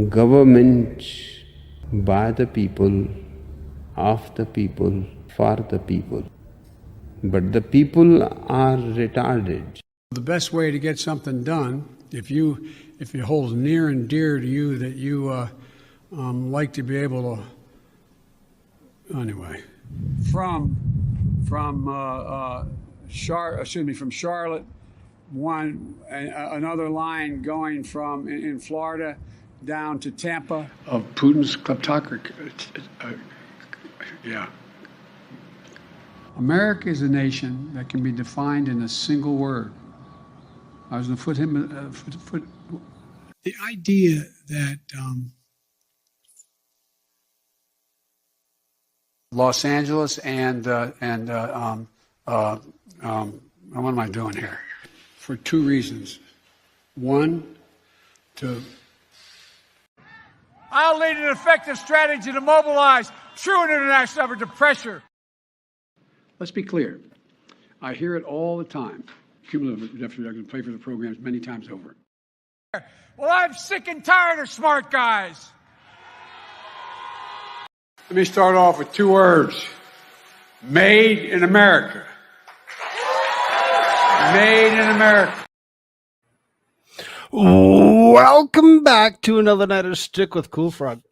government by the people, of the people, for the people. But the people are retarded. The best way to get something done, if it holds near and dear to you that you like to be able to, anyway, from Charlotte, another line going from in Florida down to Tampa of Putin's kleptocracy. Yeah. America is a nation that can be defined in a single word. I was going to the idea that Los Angeles and what am I doing here? For two reasons. One, I'll lead an effective strategy to mobilize true international effort to pressure. Let's be clear. I hear it all the time. Cumulative deficit, I can play for the programs many times over. Well, I'm sick and tired of smart guys. Let me start off with two words. Made in America. Made in America. Welcome back to another night of Shtick with Koolfrogg.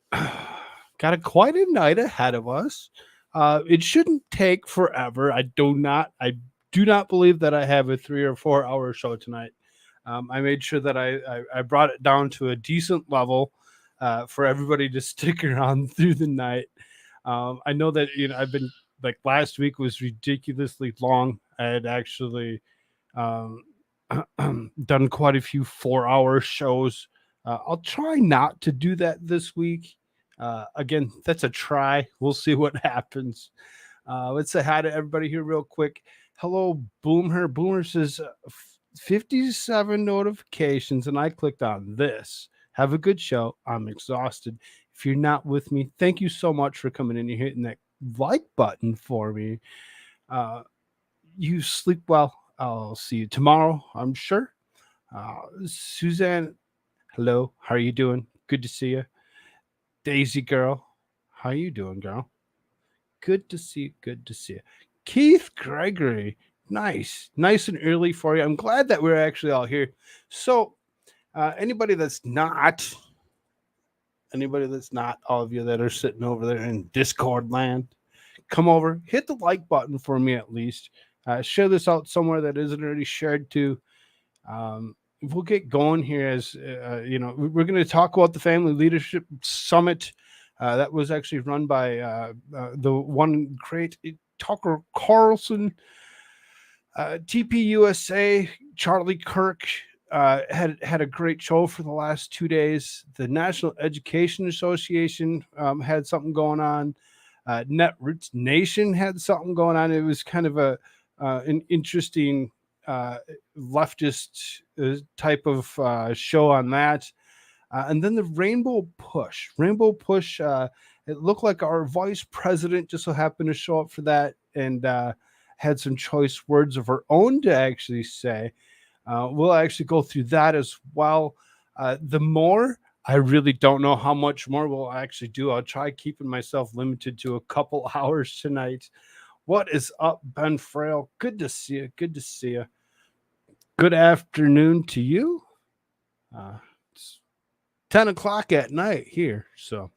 Got quite a night ahead of us. It shouldn't take forever. I do not believe that I have a 3 or 4 hour show tonight. I made sure that I brought it down to a decent level for everybody to stick around through the night. I know that I've been like last week was ridiculously long. I had actually done quite a few 4-hour shows. I'll try not to do that this week. Again, that's a try. We'll see what happens. Let's say hi to everybody here real quick. Hello, Boomer. Boomer says 57 notifications, and I clicked on this. Have a good show. I'm exhausted. If you're not with me, thank you so much for coming in and hitting that like button for me. You sleep well. I'll see you tomorrow, I'm sure. Suzanne, hello. How are you doing? Good to see you. Daisy girl, how you doing, girl? Good to see you. Good to see you. Keith Gregory, nice and early for you. I'm glad that we're actually all here. So anybody that's not, all of you that are sitting over there in Discord land, come over, hit the like button for me at least. Share this out somewhere that isn't already shared to. We'll get going here as we're going to talk about the Family Leadership Summit that was actually run by the one great Tucker Carlson, TPUSA. Charlie Kirk had a great show for the last 2 days. The National Education Association had something going on. Netroots Nation had something going on. It was kind of an interesting leftist type of show on that. And then the Rainbow Push. It looked like our vice president just so happened to show up for that and had some choice words of her own to actually say. We'll actually go through that as well. The more, I really don't know how much more we'll actually do. I'll try keeping myself limited to a couple hours tonight. What is up, Ben Frail? Good to see you. Good to see you. Good afternoon to you. It's 10 o'clock at night here. So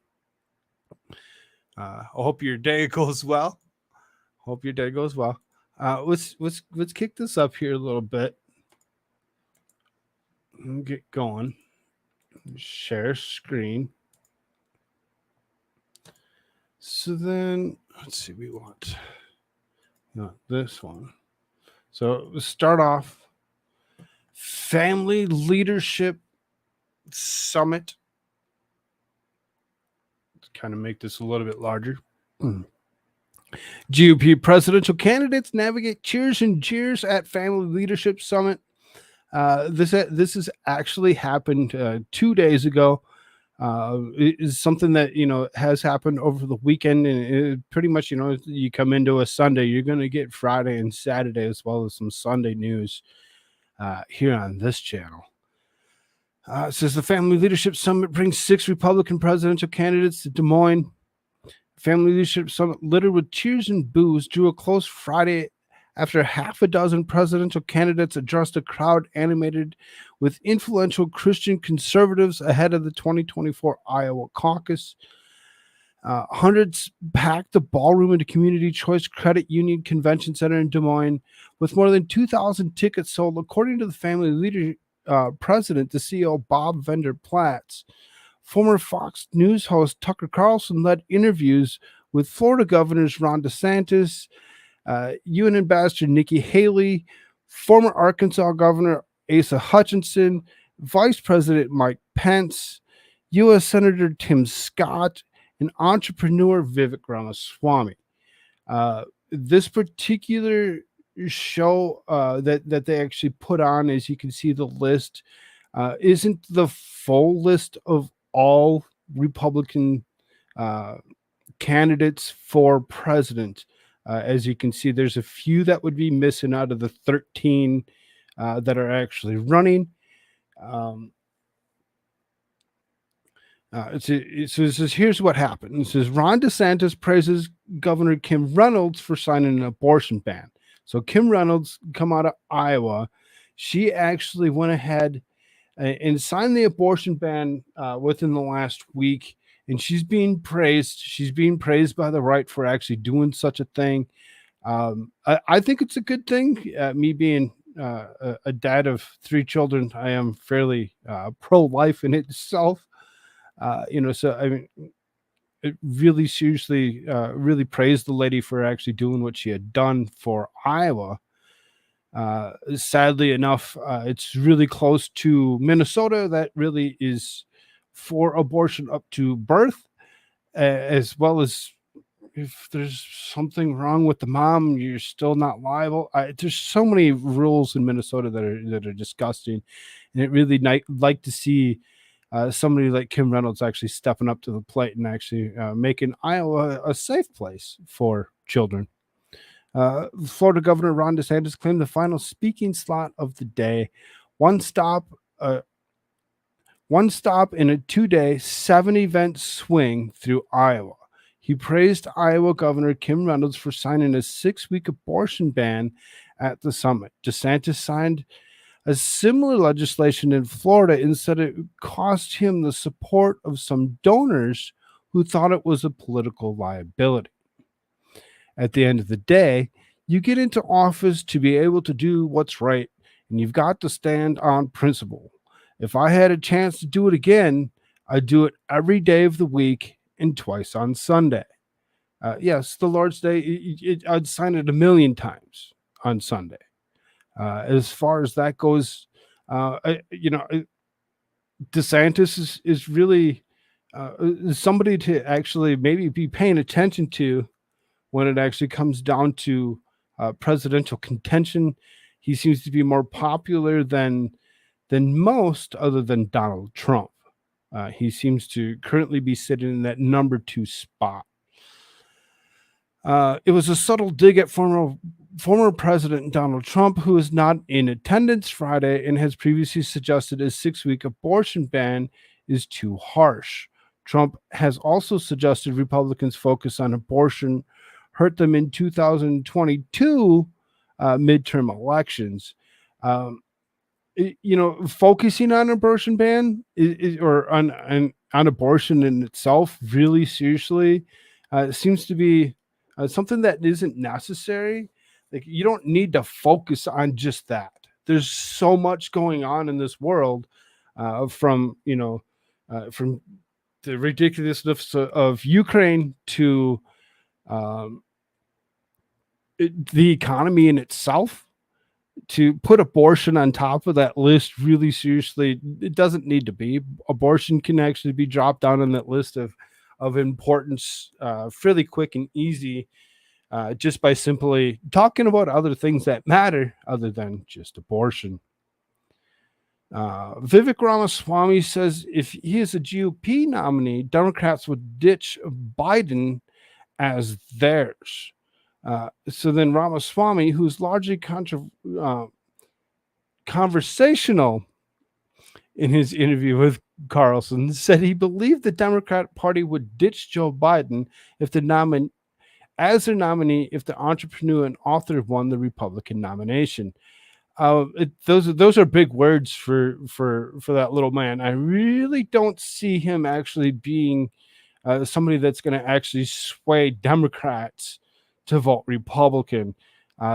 I hope your day goes well. Let's kick this up here a little bit. And get going. Share screen. So then let's see, we want not this one. So let's start off Family Leadership Summit. Let's kind of make this a little bit larger. GOP presidential candidates navigate cheers and jeers at Family Leadership Summit. This has actually happened 2 days ago. It is something that has happened over the weekend, and it pretty much you come into a Sunday, you're going to get Friday and Saturday as well as some Sunday news here on this channel. It says the Family Leadership Summit brings 6 Republican presidential candidates to Des Moines. Family Leadership Summit, littered with cheers and boos, drew a close Friday after half a dozen presidential candidates addressed a crowd animated with influential Christian conservatives ahead of the 2024 Iowa caucus. Hundreds packed the ballroom at the Community Choice Credit Union Convention Center in Des Moines, with more than 2,000 tickets sold, according to the Family Leader president, the CEO Bob Vender Platts. Former Fox News host Tucker Carlson led interviews with Florida governors Ron DeSantis, UN Ambassador Nikki Haley, former Arkansas Governor Asa Hutchinson, Vice President Mike Pence, U.S. Senator Tim Scott, and entrepreneur Vivek Ramaswamy. This particular show that they actually put on, as you can see the list, isn't the full list of all Republican candidates for president. As you can see, there's a few that would be missing out of the 13 that are actually running. It says, here's what happened. It says, Ron DeSantis praises Governor Kim Reynolds for signing an abortion ban. So Kim Reynolds, come out of Iowa, she actually went ahead and signed the abortion ban within the last week. And she's being praised. She's being praised by the right for actually doing such a thing. I think it's a good thing. Me being a dad of 3 children, I am fairly pro-life in itself. So I mean, it really seriously, really praised the lady for actually doing what she had done for Iowa. Sadly enough, it's really close to Minnesota that really is for abortion up to birth, as well as if there's something wrong with the mom, you're still not liable. There's so many rules in Minnesota that are disgusting, and it really like to see somebody like Kim Reynolds actually stepping up to the plate and actually making Iowa a safe place for children. Florida Governor Ron DeSantis claimed the final speaking slot of the day. One stop in a 2-day, 7-event swing through Iowa. He praised Iowa Governor Kim Reynolds for signing a 6-week abortion ban at the summit. DeSantis signed a similar legislation in Florida and said it cost him the support of some donors who thought it was a political liability. At the end of the day, you get into office to be able to do what's right, and you've got to stand on principle. If I had a chance to do it again, I'd do it every day of the week and twice on Sunday. Yes, the Lord's Day, I'd sign it 1,000,000 times on Sunday. As far as that goes, DeSantis is really somebody to actually maybe be paying attention to when it actually comes down to presidential contention. He seems to be more popular than most, other than Donald Trump. He seems to currently be sitting in that number 2 spot. It was a subtle dig at former President Donald Trump, who is not in attendance Friday and has previously suggested a 6-week abortion ban is too harsh. Trump has also suggested Republicans focus on abortion hurt them in 2022 midterm elections. Focusing on abortion ban or on abortion in itself really seriously seems to be something that isn't necessary. Like, you don't need to focus on just that. There's so much going on in this world, from the ridiculousness of Ukraine to the economy in itself. To put abortion on top of that list really seriously, it doesn't need to be. Abortion can actually be dropped down on that list of importance fairly quick and easy, just by simply talking about other things that matter other than just abortion. Vivek Ramaswamy says if he is a GOP nominee, Democrats would ditch Biden as theirs. So then Ramaswamy, who's largely conversational in his interview with Carlson, said he believed the Democrat Party would ditch Joe Biden if as their nominee if the entrepreneur and author won the Republican nomination. Those are big words for that little man. I really don't see him actually being somebody that's going to actually sway Democrats to vote Republican.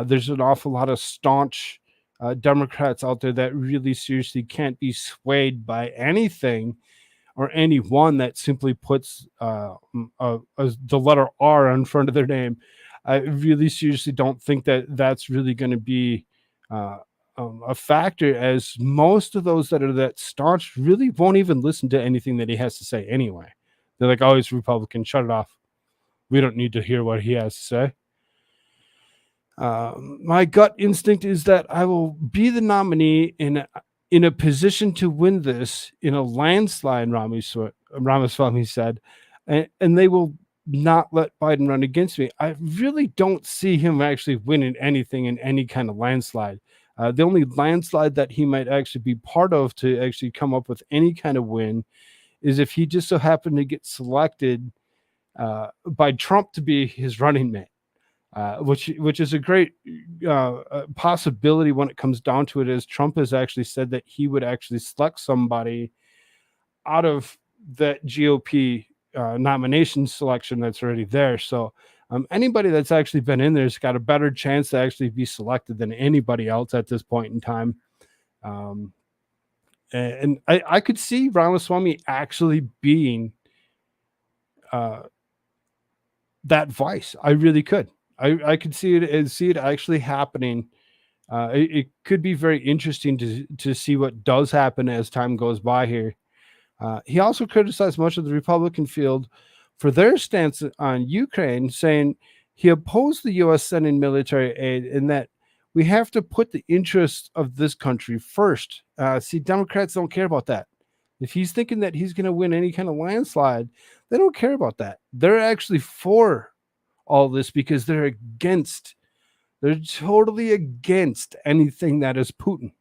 There's an awful lot of staunch Democrats out there that really seriously can't be swayed by anything or anyone that simply puts the letter R in front of their name. I really seriously don't think that that's really going to be a factor, as most of those that are that staunch really won't even listen to anything that he has to say anyway. They're like, oh, he's Republican, shut it off. We don't need to hear what he has to say. My gut instinct is that I will be the nominee in a position to win this in a landslide, Ramaswamy said, and they will not let Biden run against me. I really don't see him actually winning anything in any kind of landslide. The only landslide that he might actually be part of to actually come up with any kind of win is if he just so happened to get selected by Trump to be his running mate. Which is a great possibility when it comes down to it, as Trump has actually said that he would actually select somebody out of that GOP nomination selection that's already there. So anybody that's actually been in there has got a better chance to actually be selected than anybody else at this point in time. And I could see Ramaswamy actually being that vice. I really could. I could see it actually happening. It could be very interesting to see what does happen as time goes by here. He also criticized much of the Republican field for their stance on Ukraine, saying he opposed the U.S. sending military aid and that we have to put the interests of this country first. See, Democrats don't care about that. If he's thinking that he's going to win any kind of landslide, they don't care about that. They're actually for all this because they're totally against anything that is Putin,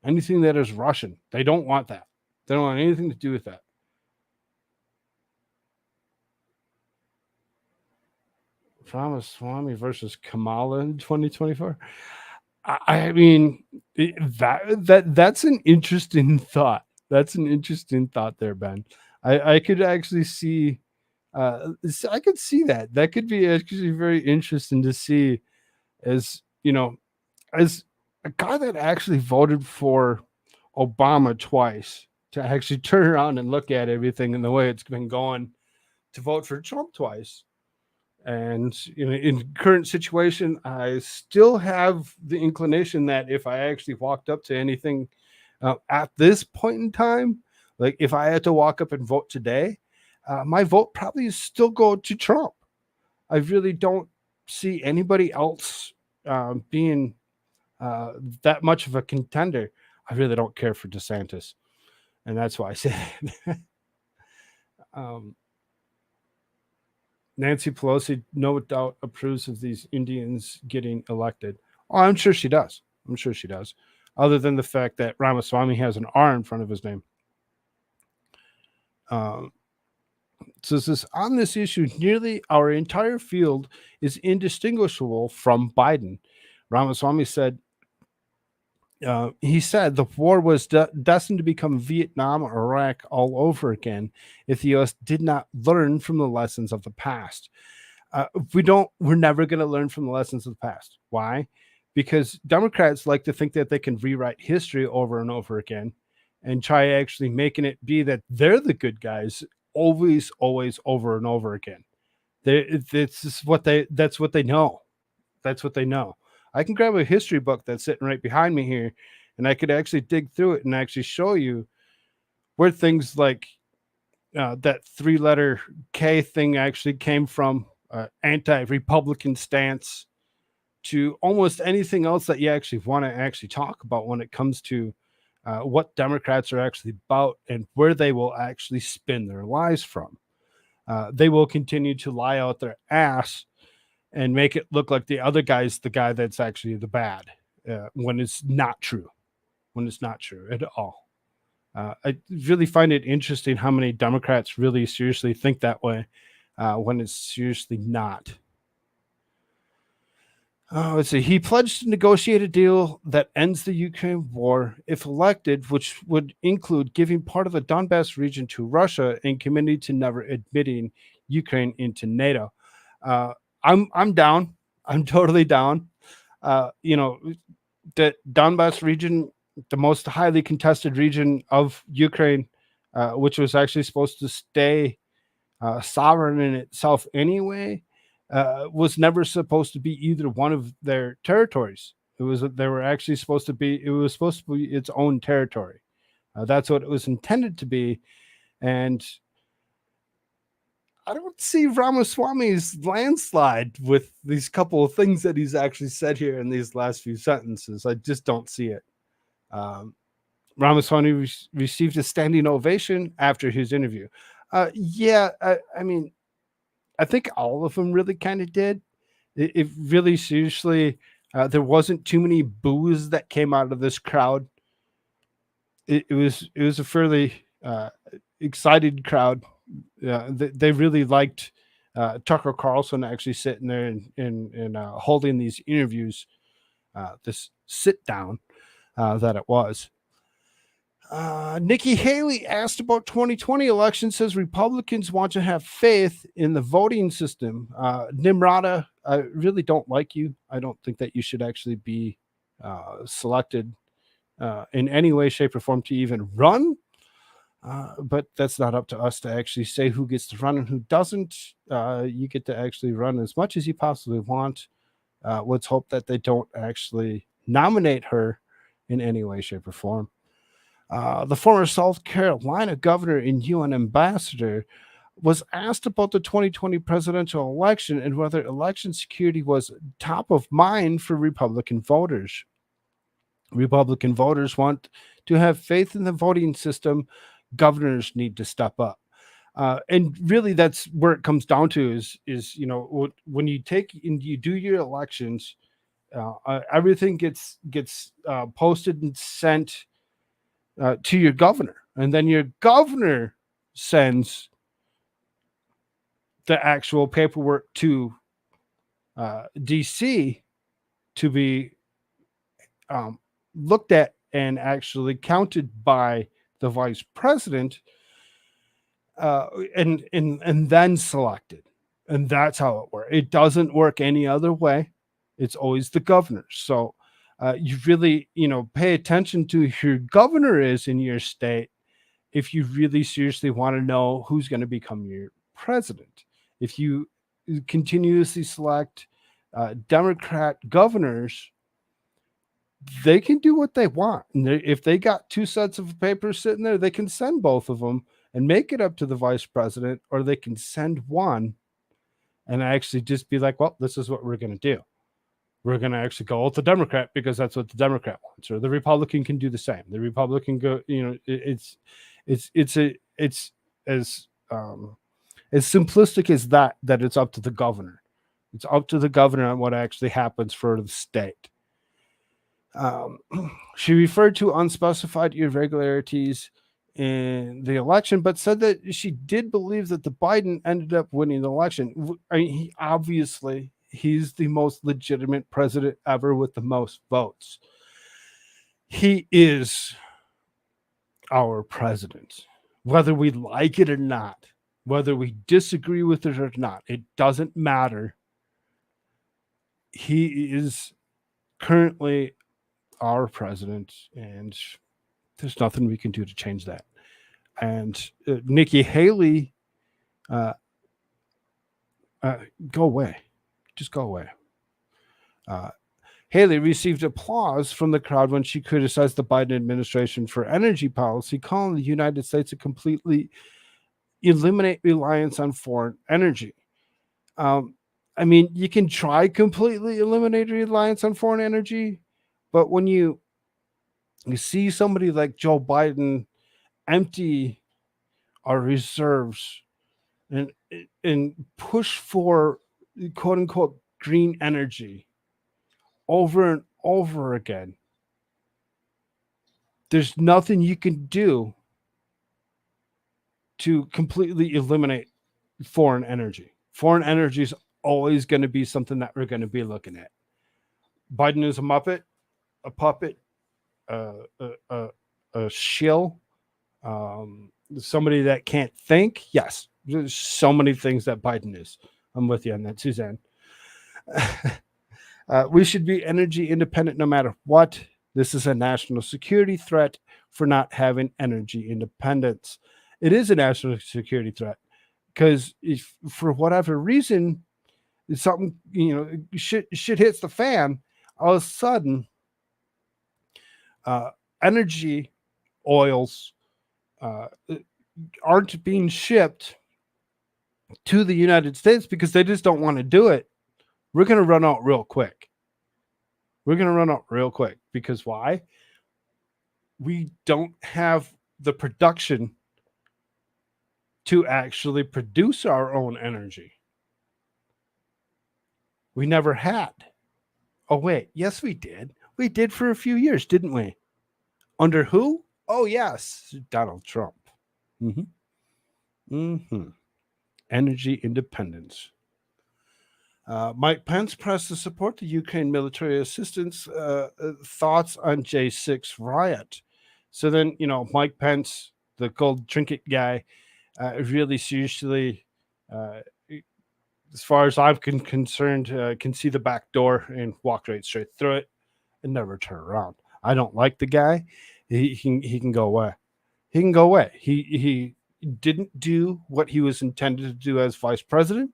anything that is Russian. They don't want that. They don't want anything to do with that. Ramaswamy versus Kamala in 2024. I mean, that's an interesting thought. That's an interesting thought there, Ben. I could actually see I could see that. That could be actually very interesting to see, as you know, as a guy that actually voted for Obama twice, to actually turn around and look at everything and the way it's been going, to vote for Trump twice. And in current situation, I still have the inclination that if I actually walked up to anything at this point in time, like if I had to walk up and vote today, my vote probably still go to Trump. I really don't see anybody else being that much of a contender. I really don't care for DeSantis, and that's why I say it. Nancy Pelosi, no doubt, approves of these Indians getting elected. Oh, I'm sure she does. I'm sure she does. Other than the fact that Ramaswamy has an R in front of his name. So this on this issue, nearly our entire field is indistinguishable from Biden. Ramaswamy said, he said the war was destined to become Vietnam or Iraq all over again if the U.S. did not learn from the lessons of the past. We're never going to learn from the lessons of the past. Why? Because Democrats like to think that they can rewrite history over and over again and try actually making it be that they're the good guys always, over and over again. That's what they know. That's what they know. I can grab a history book that's sitting right behind me here, and I could actually dig through it and actually show you where things like that 3-letter K thing actually came from, anti-Republican stance, to almost anything else that you actually want to actually talk about when it comes to what Democrats are actually about and where they will actually spin their lies from. They will continue to lie out their ass and make it look like the other guy's the guy that's actually the bad, when it's not true. When it's not true at all. I really find it interesting how many Democrats really seriously think that way when it's seriously not. Let's see. He pledged to negotiate a deal that ends the Ukraine war if elected, which would include giving part of the Donbass region to Russia and committing to never admitting Ukraine into NATO. I'm down. I'm totally down. The Donbass region, the most highly contested region of Ukraine, which was actually supposed to stay sovereign in itself anyway, was never supposed to be either one of their territories. It was supposed to be its own territory. That's what it was intended to be, and I don't see Ramaswamy's landslide with these couple of things that he's actually said here in these last few sentences. I just don't see it. Ramaswamy received a standing ovation after his interview. I mean, I think all of them really kind of did. It really seriously, there wasn't too many boos that came out of this crowd. It was a fairly excited crowd. They really liked Tucker Carlson actually sitting there and holding these interviews, this sit down that it was. Nikki Haley asked about 2020 election, says Republicans want to have faith in the voting system. Nimrata, I really don't like you. I don't think that you should actually be selected in any way, shape, or form to even run. But that's not up to us to actually say who gets to run and who doesn't. You get to actually run as much as you possibly want. Let's hope that they don't actually nominate her in any way, shape, or form. The former South Carolina governor and UN ambassador was asked about the 2020 presidential election and whether election security was top of mind for Republican voters. Republican voters want to have faith in the voting system. Governors need to step up. And really that's where it comes down to is when you take and you do your elections, everything gets posted and sent to your governor, and then your governor sends the actual paperwork to DC to be looked at and actually counted by the vice president, and then selected. And that's how it works. It doesn't work any other way. It's always the governor. So you really, pay attention to who your governor is in your state if you really seriously want to know who's going to become your president. If you continuously select Democrat governors, they can do what they want. And if they got two sets of papers sitting there, they can send both of them and make it up to the vice president, or they can send one and actually just be like, well, this is what we're going to do. We're going to actually go with the Democrat because that's what the Democrat wants, or the Republican can do the same. The Republican it's as simplistic as that it's up to the governor. It's up to the governor on what actually happens for the state. She referred to unspecified irregularities in the election, but said that she did believe that the Biden ended up winning the election. I mean, he's the most legitimate president ever with the most votes. He is our president, whether we like it or not, whether we disagree with it or not, it doesn't matter. He is currently our president, and there's nothing we can do to change that. And Nikki Haley, go away. Just go away. Haley received applause from the crowd when she criticized the Biden administration for energy policy, calling the United States to completely eliminate reliance on foreign energy. I mean, you can try completely eliminate reliance on foreign energy, but when you see somebody like Joe Biden empty our reserves and push for quote unquote green energy over and over again, there's nothing you can do to completely eliminate foreign energy. Foreign energy is always going to be something that we're going to be looking at. Biden is a muppet, a puppet, a shill, somebody that can't think. Yes, there's so many things that Biden is. I'm with you on that, Suzanne. We should be energy independent no matter what. This is a national security threat for not having energy independence. It is a national security threat because if for whatever reason something shit hits the fan, all of a sudden energy oils aren't being shipped to the United States because they just don't want to do it. We're going to run out real quick. Because why? We don't have the production to actually produce our own energy. We never had. Oh, wait. Yes, we did. We did for a few years, didn't we? Under who? Oh, yes. Donald Trump. Energy independence. Mike Pence pressed to support the Ukraine military assistance. Thoughts on J6 riot. So then, Mike Pence, the gold trinket guy, really seriously, as far as I'm concerned, can see the back door and walk right straight through it and never turn around. I don't like the guy. He can go away. He can go away. He didn't do what he was intended to do as vice president,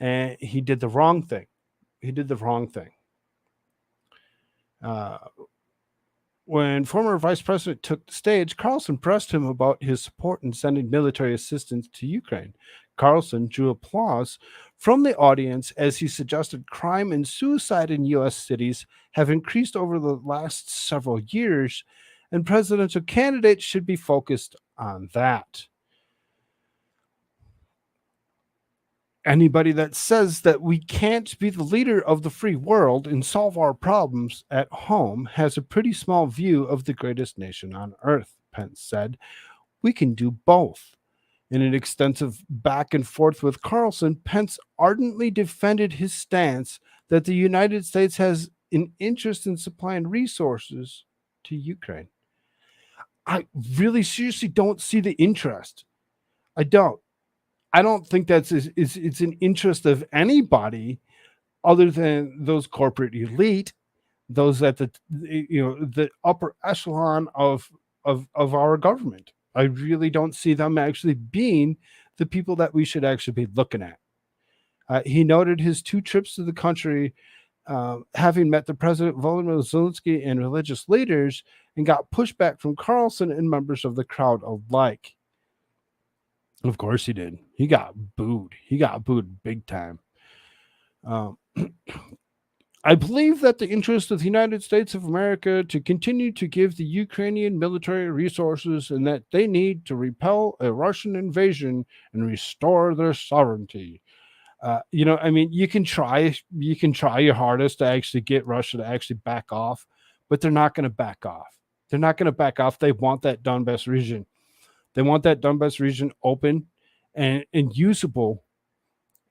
and he did the wrong thing. When former vice president took the stage, Carlson pressed him about his support in sending military assistance to Ukraine. Carlson drew applause from the audience as he suggested crime and suicide in U.S. cities have increased over the last several years, and presidential candidates should be focused on that. Anybody that says that we can't be the leader of the free world and solve our problems at home has a pretty small view of the greatest nation on earth, Pence said. We can do both. In an extensive back and forth with Carlson, Pence ardently defended his stance that the United States has an interest in supplying resources to Ukraine. I really seriously don't see the interest. I don't think it's an interest of anybody other than those corporate elite, those at the upper echelon of our government. I really don't see them actually being the people that we should actually be looking at. He noted his 2 trips to the country, having met the president, Volodymyr Zelensky, and religious leaders, and got pushback from Carlson and members of the crowd alike. Of course he did. He got booed. He got booed big time. I believe that the interest of the United States of America to continue to give the Ukrainian military resources and that they need to repel a Russian invasion and restore their sovereignty. You can try your hardest to actually get Russia to actually back off, but they're not going to back off. They want that Donbass region. They want that Donbass region open and usable,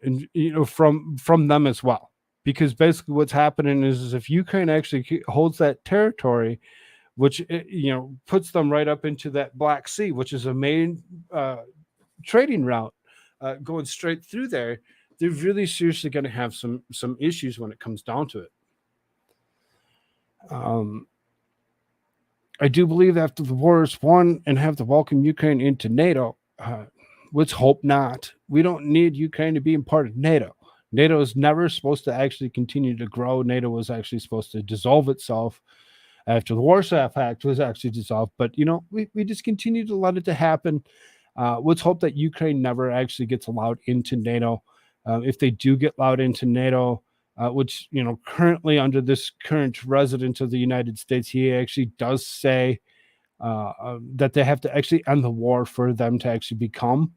and from them as well. Because basically what's happening is if Ukraine actually holds that territory, which puts them right up into that Black Sea, which is a main trading route going straight through there, they're really seriously going to have some issues when it comes down to it. I do believe after the war is won and have to welcome Ukraine into NATO, let's hope not. We don't need Ukraine to be a part of NATO. NATO is never supposed to actually continue to grow. NATO was actually supposed to dissolve itself after the Warsaw Pact was actually dissolved. But, we just continue to let it to happen. Let's hope that Ukraine never actually gets allowed into NATO. If they do get allowed into NATO, which, currently under this current resident of the United States, he actually does say that they have to actually end the war for them to actually become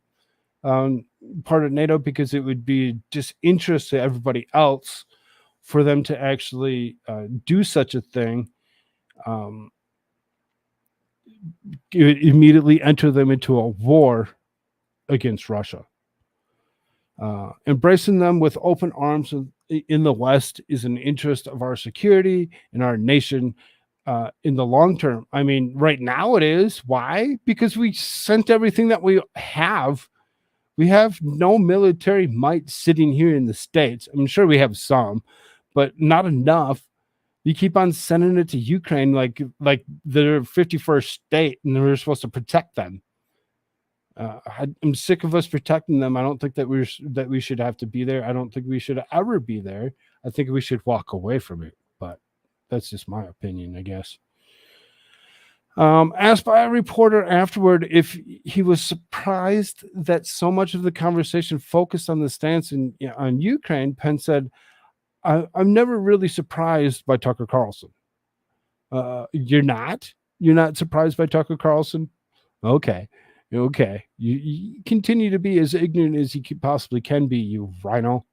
part of NATO, because it would be disinterest to everybody else for them to actually do such a thing. It would immediately enter them into a war against Russia. Embracing them with open arms in the West is an interest of our security and our nation in the long term. I mean, right now it is. Why? Because we sent everything that we have. We have no military might sitting here in the States. I'm sure we have some, but not enough. You keep on sending it to Ukraine like they're 51st state and we're supposed to protect them. I'm sick of us protecting them. I don't think that we should have to be there. I don't think we should ever be there. I think we should walk away from it. But that's just my opinion, I guess. Asked by a reporter afterward if he was surprised that so much of the conversation focused on the stance on Ukraine, Pence said, "I'm never really surprised by Tucker Carlson." You're not surprised by Tucker Carlson? Okay. You continue to be as ignorant as you possibly can be, you rhino.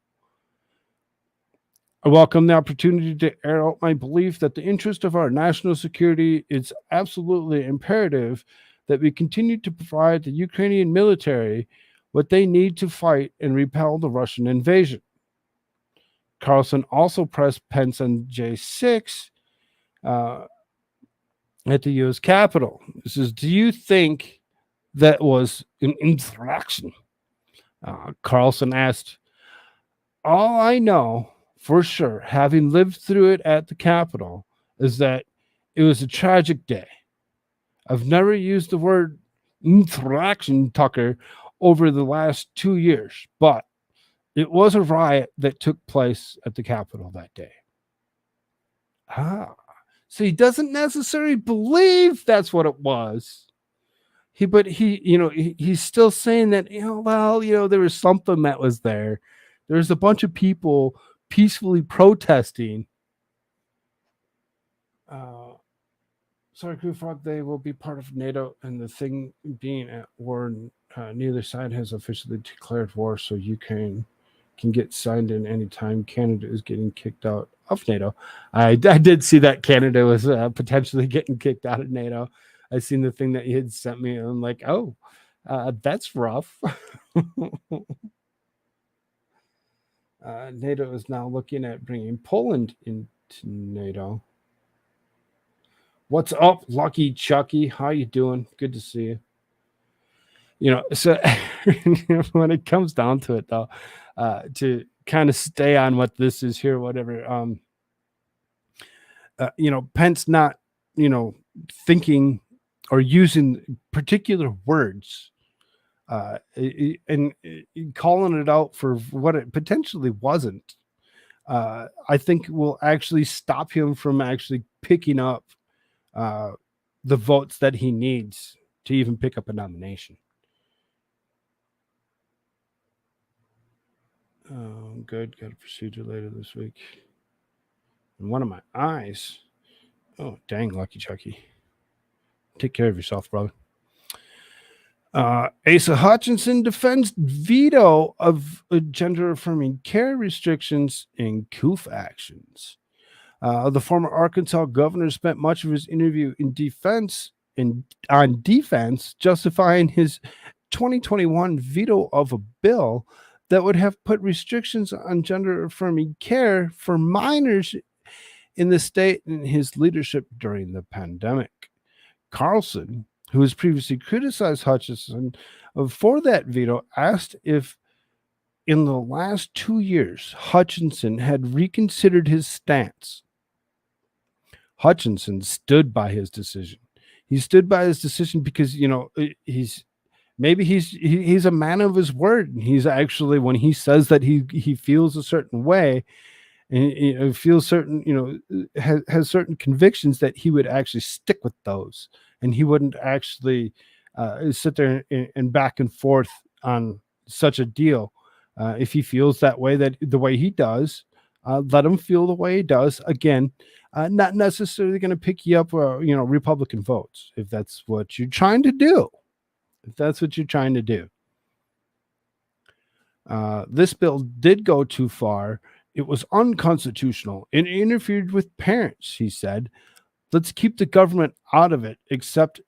I welcome the opportunity to air out my belief that the interest of our national security is absolutely imperative that we continue to provide the Ukrainian military what they need to fight and repel the Russian invasion. Carlson also pressed Pence on J6 at the U.S. Capitol. He says, "Do you think that was an insurrection?" Carlson asked, "All I know for sure, having lived through it at the Capitol, is that it was a tragic day. I've never used the word insurrection, Tucker, over the last 2 years, but it was a riot that took place at the Capitol that day." So he doesn't necessarily believe that's what it was. He's still saying that, there was something that was there. There's a bunch of people peacefully protesting. Sorry, Koolfrogg, they will be part of NATO, and the thing being at war, neither side has officially declared war, so Ukraine can get signed in anytime. Canada is getting kicked out of NATO. I did see that Canada was potentially getting kicked out of NATO. I seen the thing that he had sent me, and I'm like, oh, that's rough. NATO is now looking at bringing Poland into NATO. What's up, Lucky Chucky? How you doing? Good to see you. So when it comes down to it, though, to kind of stay on what this is here, whatever, Pence not, thinking or using particular words and calling it out for what it potentially wasn't, I think will actually stop him from actually picking up the votes that he needs to even pick up a nomination. Good. Got a procedure later this week. And one of my eyes. Oh, dang, Lucky Chucky. Take care of yourself, brother. Asa Hutchinson defends veto of gender-affirming care restrictions in COOF actions. The former Arkansas governor spent much of his interview on defense, justifying his 2021 veto of a bill that would have put restrictions on gender-affirming care for minors in the state and his leadership during the pandemic. Carlson, who has previously criticized Hutchinson for that veto, asked if in the last 2 years Hutchinson had reconsidered his stance. Hutchinson stood by his decision. He stood by his decision because, he's a man of his word. And he's actually, when he says that he feels a certain way, and feels certain, has certain convictions, that he would actually stick with those, and he wouldn't actually sit there and back and forth on such a deal. If he feels that way, that the way he does, let him feel the way he does. Again, not necessarily going to pick you up, Republican votes, if that's what you're trying to do. This bill did go too far. It was unconstitutional and interfered with parents, he said. Let's keep the government out of it, except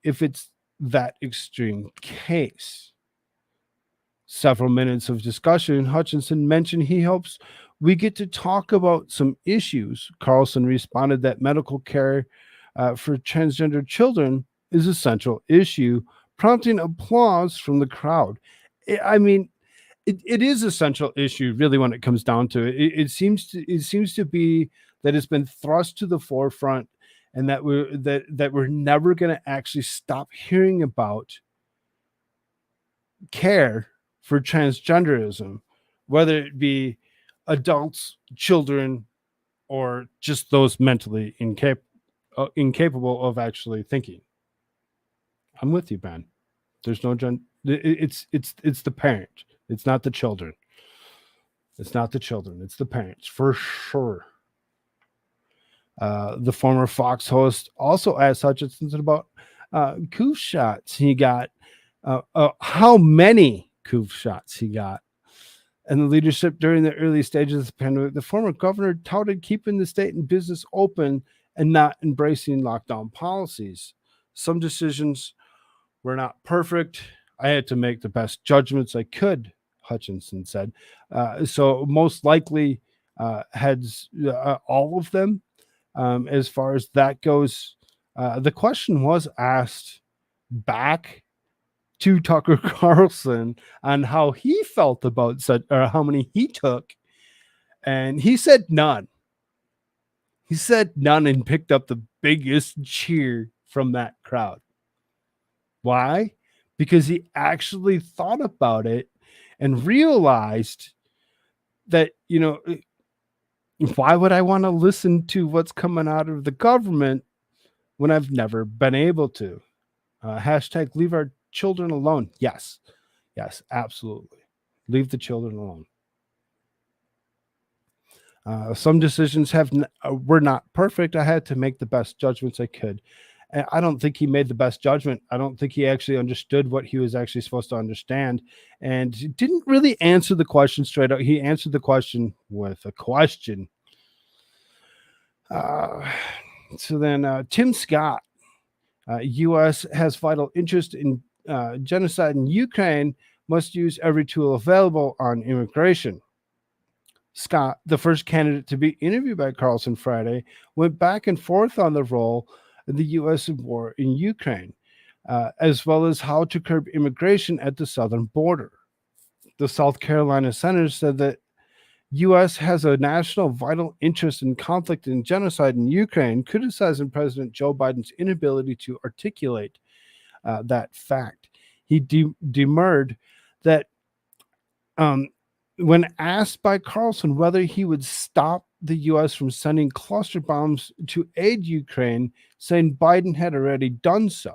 if it's that extreme case. several minutes of discussion, Hutchinson mentioned he hopes we get to talk about some issues. Carlson responded that medical care for transgender children is a central issue, prompting applause from the crowd. I mean, it is a central issue, really, when it comes down to it. It seems to be that it's been thrust to the forefront, and that we're never going to actually stop hearing about care for transgenderism, whether it be adults, children, or just those mentally incapable of actually thinking. I'm with you, Ben. There's no it's the parent. It's not the children. It's not the children. It's the parents, for sure. The former Fox host also asked Hutchinson about coof shots he got, how many coof shots he got, and the leadership during the early stages of the pandemic. The former governor touted keeping the state and business open and not embracing lockdown policies. Some decisions were not perfect. I had to make the best judgments I could, Hutchinson said. So most likely heads all of them. As far as that goes, the question was asked back to Tucker Carlson on how he felt about such, or how many he took, and he said none. He said none and picked up the biggest cheer from that crowd. Why? Because he actually thought about it and realized that, why would I want to listen to what's coming out of the government when I've never been able to? Hashtag leave our children alone. Yes, absolutely. Leave the children alone. Some decisions were not perfect. I had to make the best judgments I could. And I don't think he made the best judgment. I don't think he actually understood what he was actually supposed to understand, and he didn't really answer the question straight out. He answered the question with a question. So then Tim Scott, U.S. has vital interest in genocide in Ukraine, must use every tool available on immigration. Scott, the first candidate to be interviewed by Carlson Friday, went back and forth on the role of the U.S. war in Ukraine, as well as how to curb immigration at the southern border. The South Carolina senator said that U.S. has a national vital interest in conflict and genocide in Ukraine, criticizing President Joe Biden's inability to articulate that fact. He demurred that when asked by Carlson whether he would stop the U.S. from sending cluster bombs to aid Ukraine, saying Biden had already done so.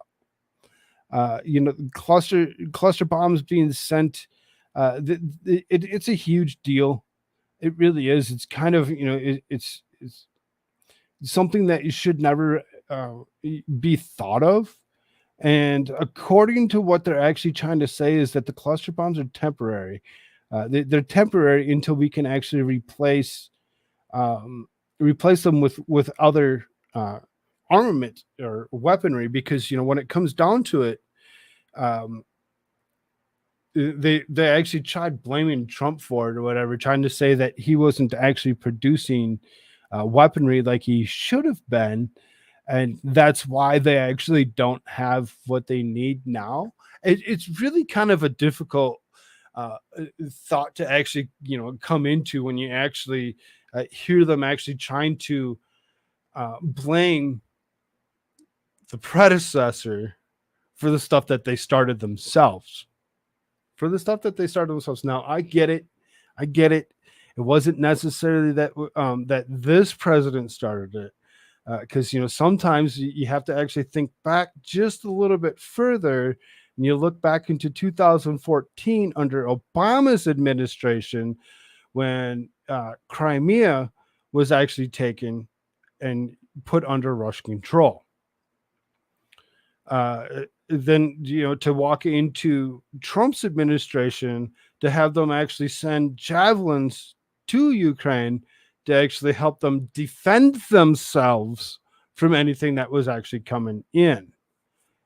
Cluster bombs being sent, it's a huge deal. It really is. It's kind of, it's something that you should never be thought of. And according to what they're actually trying to say is that the cluster bombs are temporary. They're temporary until we can actually replace them with other armament or weaponry, because when it comes down to it, they actually tried blaming Trump for it or whatever, trying to say that he wasn't actually producing weaponry like he should have been, and that's why they actually don't have what they need now. It's really kind of a difficult thought to actually come into when you actually hear them actually trying to blame the predecessor for the stuff that they started themselves. Now, I get it. It wasn't necessarily that that this president started it, because sometimes you have to actually think back just a little bit further, and you look back into 2014 under Obama's administration, when Crimea was actually taken and put under Russian control. Then to walk into Trump's administration, to have them actually send javelins to Ukraine to actually help them defend themselves from anything that was actually coming in.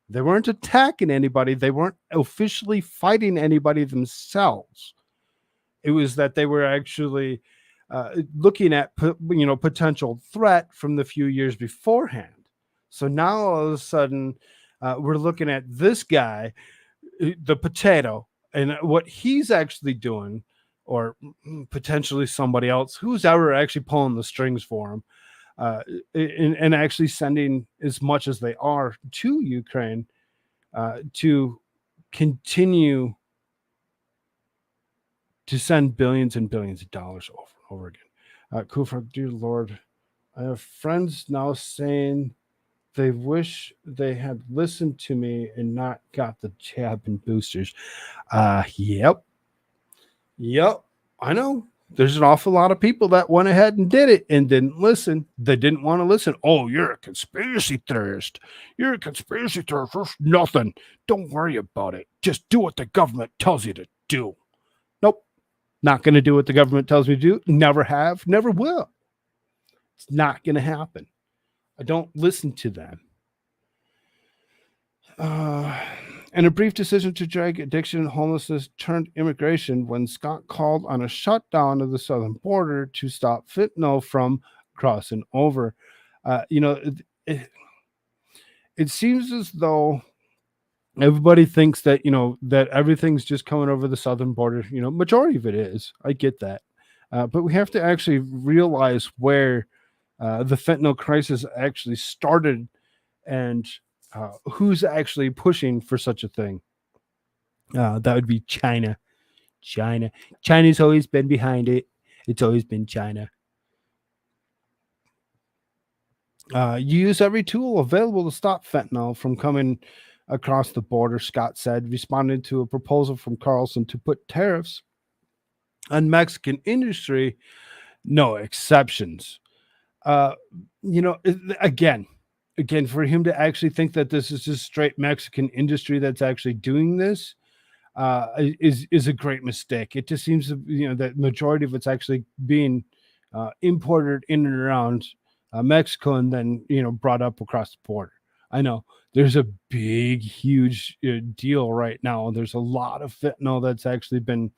They weren't attacking anybody. They weren't officially fighting anybody themselves. It was that they were actually looking at potential threat from the few years beforehand. So now all of a sudden we're looking at this guy, the potato, and what he's actually doing, or potentially somebody else who's ever actually pulling the strings for him, and actually sending as much as they are to Ukraine to continue to send billions and billions of dollars over and over again. Koolfrogg, dear Lord, I have friends now saying they wish they had listened to me and not got the jab and boosters. Yep. I know. There's an awful lot of people that went ahead and did it and didn't listen. They didn't want to listen. Oh, you're a conspiracy theorist. You're a conspiracy theorist. There's nothing. Don't worry about it. Just do what the government tells you to do. Nope. Not going to do what the government tells me to do. Never have. Never will. It's not going to happen. I don't listen to them. And a brief decision to drag addiction and homelessness turned immigration when Scott called on a shutdown of the southern border to stop fentanyl from crossing over. It seems as though everybody thinks that, that everything's just coming over the southern border. Majority of it is. I get that. But we have to actually realize where the fentanyl crisis actually started and who's actually pushing for such a thing. That would be China. China's always been behind it. It's always been China. You use every tool available to stop fentanyl from coming across the border, Scott said, responding to a proposal from Carlson to put tariffs on Mexican industry, no exceptions. Again, for him to actually think that this is just straight Mexican industry that's actually doing this is a great mistake. It just seems that majority of it's actually being imported in and around Mexico and then brought up across the border. I know there's a big, huge deal right now. There's a lot of fentanyl that's actually been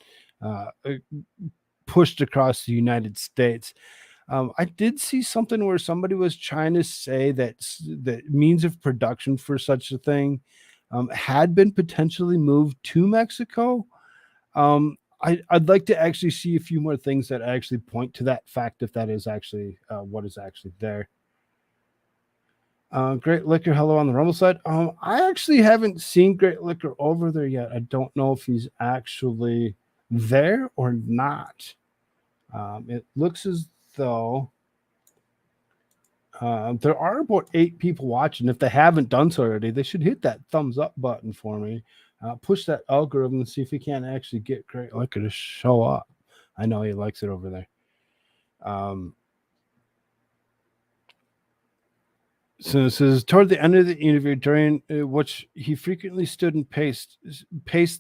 pushed across the United States. I did see something where somebody was trying to say that the means of production for such a thing had been potentially moved to Mexico. I'd like to actually see a few more things that actually point to that fact, if that is actually what is actually there. Great Liquor, hello on the Rumble side. I actually haven't seen Great Liquor over there yet. I don't know if he's actually there or not. It looks as though there are about 8 people watching. If they haven't done so already, they should hit that thumbs up button for me. Push that algorithm and see if we can actually get Great Liquor to show up. I know he likes it over there. So it says, toward the end of the interview, during which he frequently stood and paced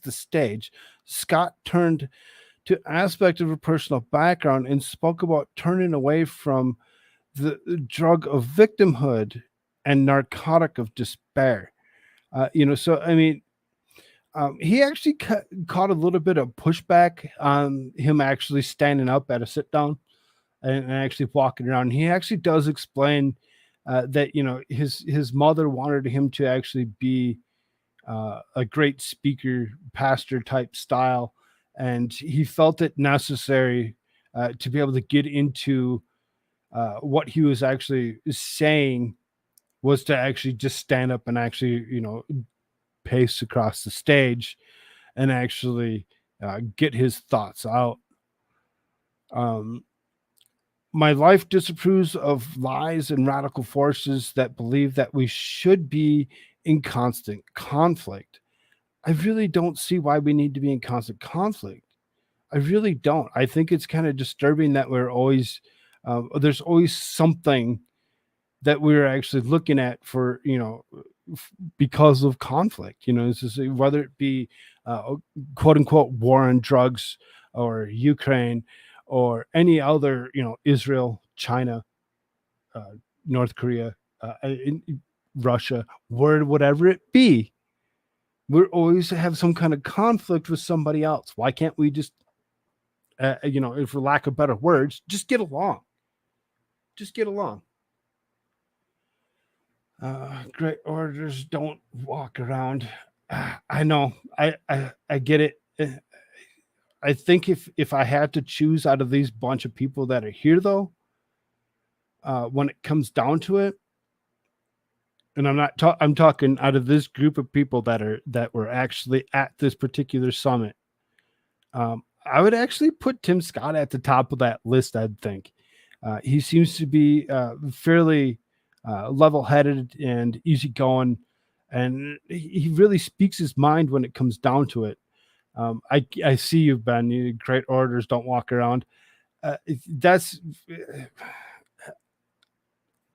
the stage, Scott turned to aspect of her personal background and spoke about turning away from the drug of victimhood and narcotic of despair. He actually caught a little bit of pushback on him actually standing up at a sit down and actually walking around. He actually does explain that his mother wanted him to actually be a great speaker, pastor type style, and he felt it necessary to be able to get into what he was actually saying was to actually just stand up and actually pace across the stage and actually get his thoughts out. My life disapproves of lies and radical forces that believe that we should be in constant conflict. I really don't see why we need to be in constant conflict. I really don't. I think it's kind of disturbing that we're always, there's always something that we're actually looking at for, because of conflict, whether it be quote unquote war on drugs or Ukraine or any other, Israel, China, North Korea, Russia, whatever it be, we're always have some kind of conflict with somebody else. Why can't we just, for lack of better words, just get along? Just get along. Great orders don't walk around. I know. I get it. I think if I had to choose out of these bunch of people that are here, though, when it comes down to it, and I'm talking out of this group of people that were actually at this particular summit, I would actually put Tim Scott at the top of that list. I'd think he seems to be fairly level-headed and easygoing, and he really speaks his mind when it comes down to it. I see you, Ben. Great orders don't walk around. That's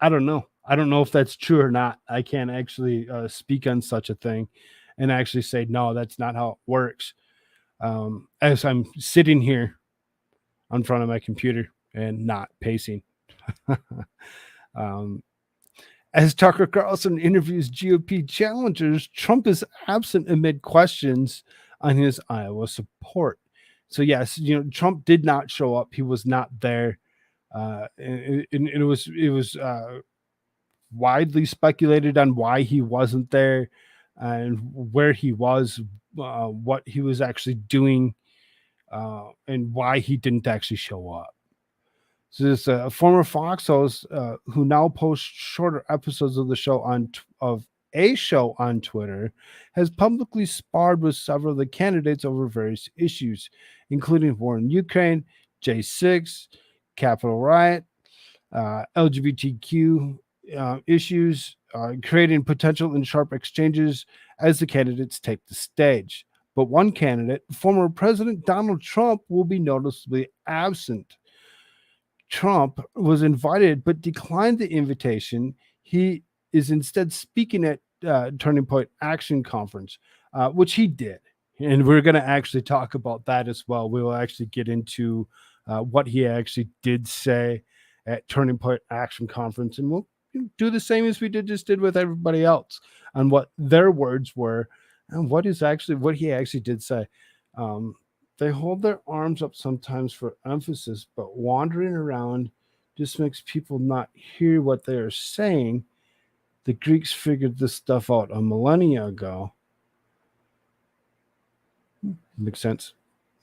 I don't know. I don't know if that's true or not. I can't actually speak on such a thing and actually say no. That's not how it works. As I'm sitting here in front of my computer and not pacing. As Tucker Carlson interviews GOP challengers, Trump is absent amid questions on his Iowa support. So yes, Trump did not show up. He was not there. And it was widely speculated on why he wasn't there and where he was, what he was actually doing, and why he didn't actually show up. So this former Fox host who now posts shorter episodes of the show on Twitter has publicly sparred with several of the candidates over various issues, including war in Ukraine, J6, Capitol riot, LGBTQ issues, creating potential and sharp exchanges as the candidates take the stage. But one candidate, former President Donald Trump, will be noticeably absent. Trump was invited but declined the invitation. He is instead speaking at Turning Point Action Conference, which he did. And we're going to actually talk about that as well. We will actually get into what he actually did say at Turning Point Action Conference. And we'll do the same as we just did with everybody else on what their words were and what he actually did say. They hold their arms up sometimes for emphasis, but wandering around just makes people not hear what they are saying. The Greeks figured this stuff out a millennia ago. Makes sense.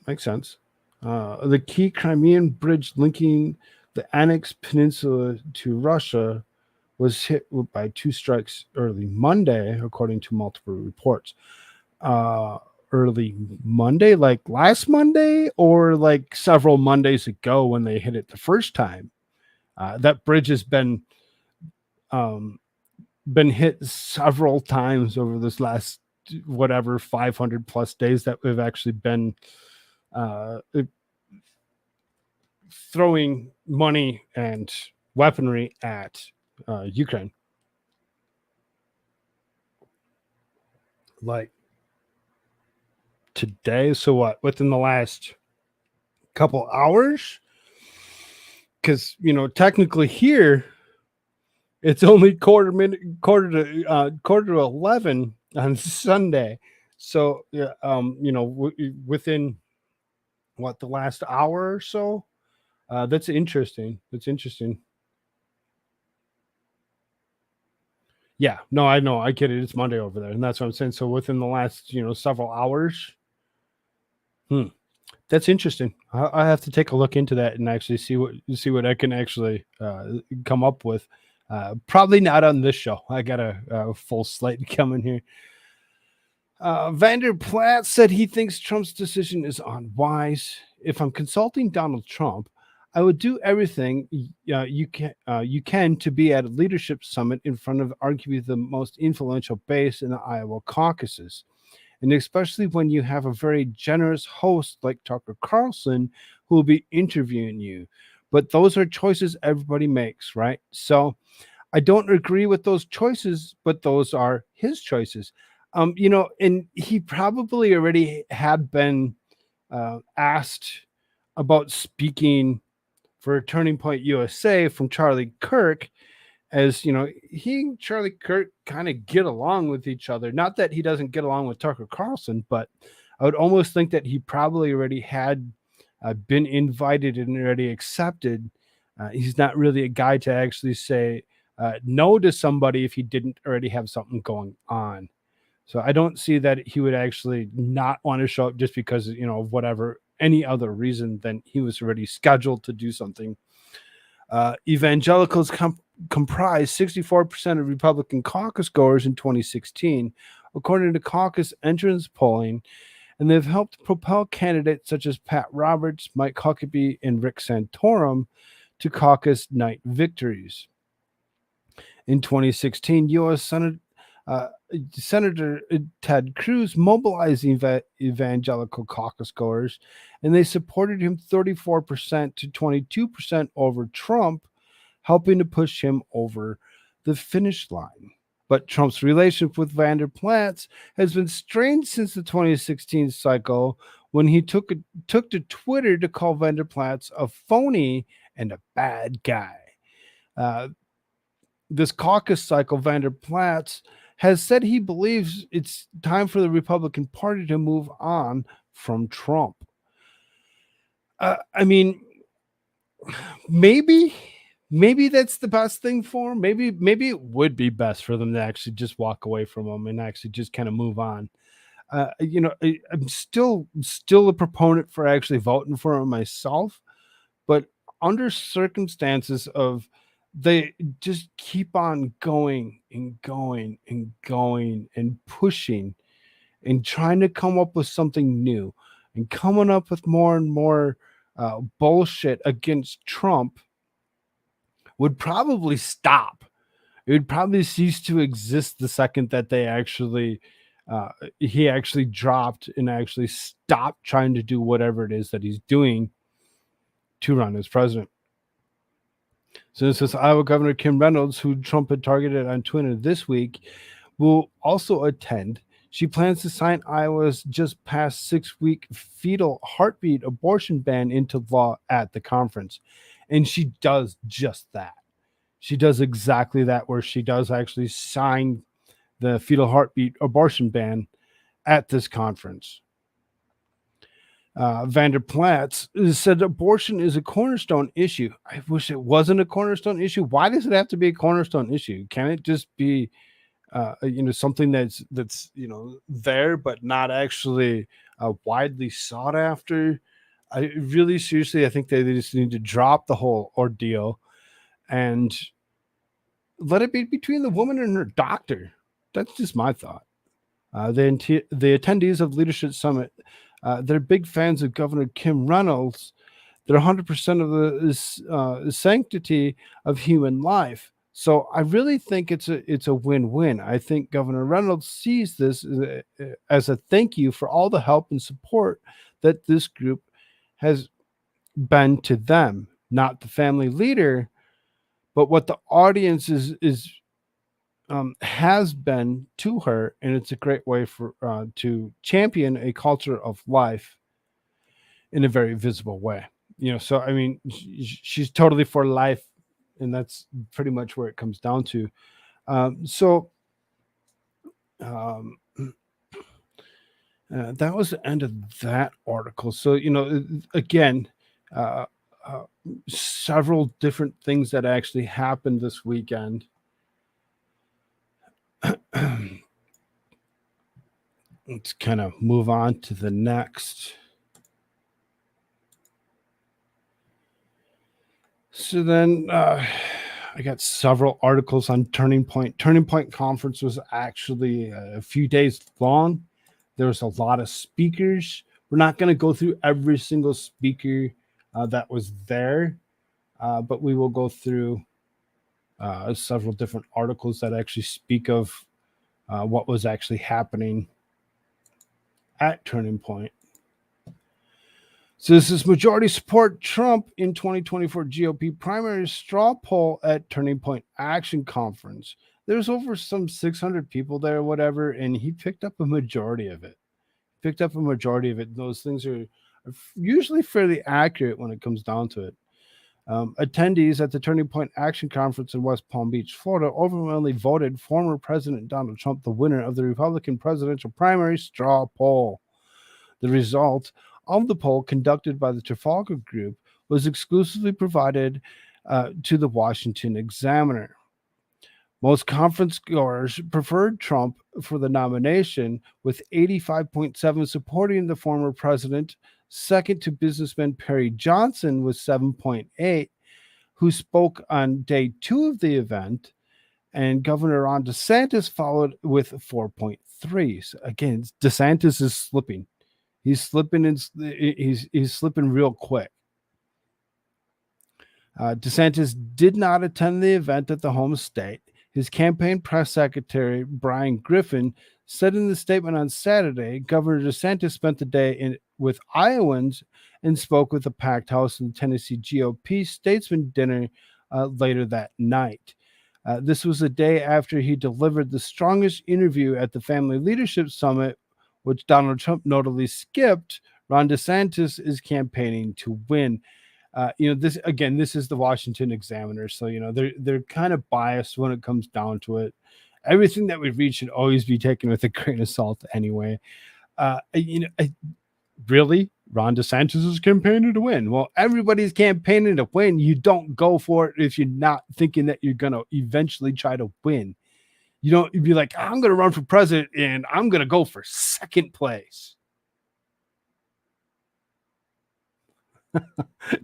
The key Crimean bridge linking the annexed peninsula to Russia was hit by two strikes early Monday, according to multiple reports. Early Monday, like last Monday, or like several Mondays ago when they hit it the first time. That bridge has been hit several times over this last 500 plus days that we've actually been throwing money and weaponry at Ukraine. Like today, so what? Within the last couple hours? Because technically here it's only quarter to 11 on Sunday. So within the last hour or so. That's interesting. Yeah, no, I know. I get it. It's Monday over there, and that's what I'm saying. So within the last several hours. That's interesting. I have to take a look into that and actually see what I can actually come up with. Probably not on this show. I got a full slate coming here. Vander Plaat said he thinks Trump's decision is unwise. If I'm consulting Donald Trump, I would do everything you can to be at a leadership summit in front of arguably the most influential base in the Iowa caucuses. And especially when you have a very generous host like Tucker Carlson who will be interviewing you. But those are choices everybody makes, right? So I don't agree with those choices, but those are his choices. And he probably already had been asked about speaking for Turning Point USA from Charlie Kirk. as he and Charlie Kirk kind of get along with each other. Not that he doesn't get along with Tucker Carlson, but I would almost think that he probably already had been invited and already accepted. He's not really a guy to actually say no to somebody if he didn't already have something going on. So I don't see that he would actually not want to show up just because, of whatever, any other reason than he was already scheduled to do something. Evangelicals comprise 64% of Republican caucus goers in 2016, according to caucus entrance polling, and they've helped propel candidates such as Pat Roberts, Mike Huckabee, and Rick Santorum to caucus night victories. In 2016, U.S. Senator Ted Cruz mobilized evangelical caucus goers, and they supported him 34% to 22% over Trump, helping to push him over the finish line. But Trump's relationship with Vander Plaats has been strained since the 2016 cycle, when he took to Twitter to call Vander Plaats a phony and a bad guy. This caucus cycle, Vander Plaats has said he believes it's time for the Republican Party to move on from Trump. I mean, maybe that's the best thing for him. Maybe it would be best for them to actually just walk away from him and actually just kind of move on. I'm still a proponent for actually voting for him myself, but under circumstances of they just keep on going and going and going and pushing and trying to come up with something new and coming up with more and more bullshit against Trump, would probably stop. It would probably cease to exist the second that they actually he actually dropped and actually stopped trying to do whatever it is that he's doing to run as president. So this is Iowa Governor Kim Reynolds, who Trump had targeted on Twitter this week, will also attend. She plans to sign Iowa's just past 6-week fetal heartbeat abortion ban into law at the conference. And she does just that. She does exactly that, where she does actually sign the fetal heartbeat abortion ban at this conference. Vander Plaats said abortion is a cornerstone issue. I wish it wasn't a cornerstone issue. Why does it have to be a cornerstone issue? Can it just be, something that's there but not actually widely sought after? I really seriously, I think they just need to drop the whole ordeal and let it be between the woman and her doctor. That's just my thought. The attendees of Leadership Summit, they're big fans of Governor Kim Reynolds. They're 100% of the sanctity of human life. So I really think it's a win-win. I think Governor Reynolds sees this as a thank you for all the help and support that this group has been to them, not the family leader, but what the audience has been to her, and it's a great way for to champion a culture of life in a very visible way. So I mean, she's totally for life, and that's pretty much where it comes down to. That was the end of that article. So again, several different things that actually happened this weekend. Let's kind of move on to the next. So then I got several articles on Turning Point. Turning Point conference was actually a few days long. There was a lot of speakers. We're not going to go through every single speaker that was there, but we will go through several different articles that actually speak of what was actually happening at Turning Point. So this is majority support Trump in 2024 GOP primary straw poll at Turning Point Action Conference. There's over some 600 people there or whatever, and he picked up a majority of it. Those things are usually fairly accurate when it comes down to it. Attendees at the Turning Point Action Conference in West Palm Beach, Florida, overwhelmingly voted former President Donald Trump the winner of the Republican presidential primary straw poll. The result of the poll, conducted by the Trafalgar Group, was exclusively provided to the Washington Examiner. Most conference goers preferred Trump for the nomination, with 85.7 supporting the former president. Second to businessman Perry Johnson with 7.8, who spoke on day 2 of the event, and Governor Ron DeSantis followed with 4.3. So again, DeSantis is slipping. He's slipping and he's slipping real quick. DeSantis did not attend the event at the home state. His campaign press secretary, Brian Griffin, said in the statement on Saturday, Governor DeSantis spent the day with Iowans and spoke with the packed house in the Tennessee GOP statesman dinner later that night. This was a day after he delivered the strongest interview at the Family Leadership Summit, which Donald Trump notably skipped. Ron DeSantis is campaigning to win. This is the Washington Examiner, so they're kind of biased when it comes down to it. Everything that we read should always be taken with a grain of salt, anyway. Really, Ron DeSantis is campaigning to win. Well, everybody's campaigning to win. You don't go for it if you're not thinking that you're gonna eventually try to win. You'd be like, I'm gonna run for president and I'm gonna go for second place.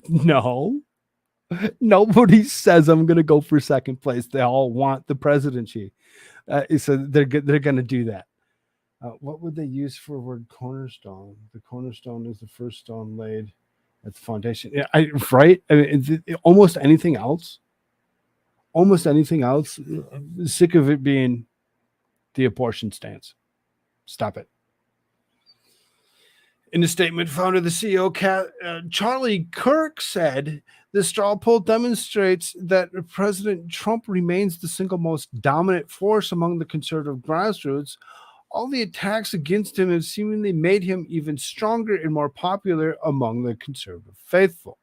No, nobody says I'm going to go for second place. They all want the presidency. So they're going to do that. What would they use for word cornerstone? The cornerstone is the first stone laid at the foundation. Right? I mean, almost anything else. Sick of it being the abortion stance. Stop it. In a statement, founder the CEO, Charlie Kirk, said the straw poll demonstrates that President Trump remains the single most dominant force among the conservative grassroots. All the attacks against him have seemingly made him even stronger and more popular among the conservative faithful.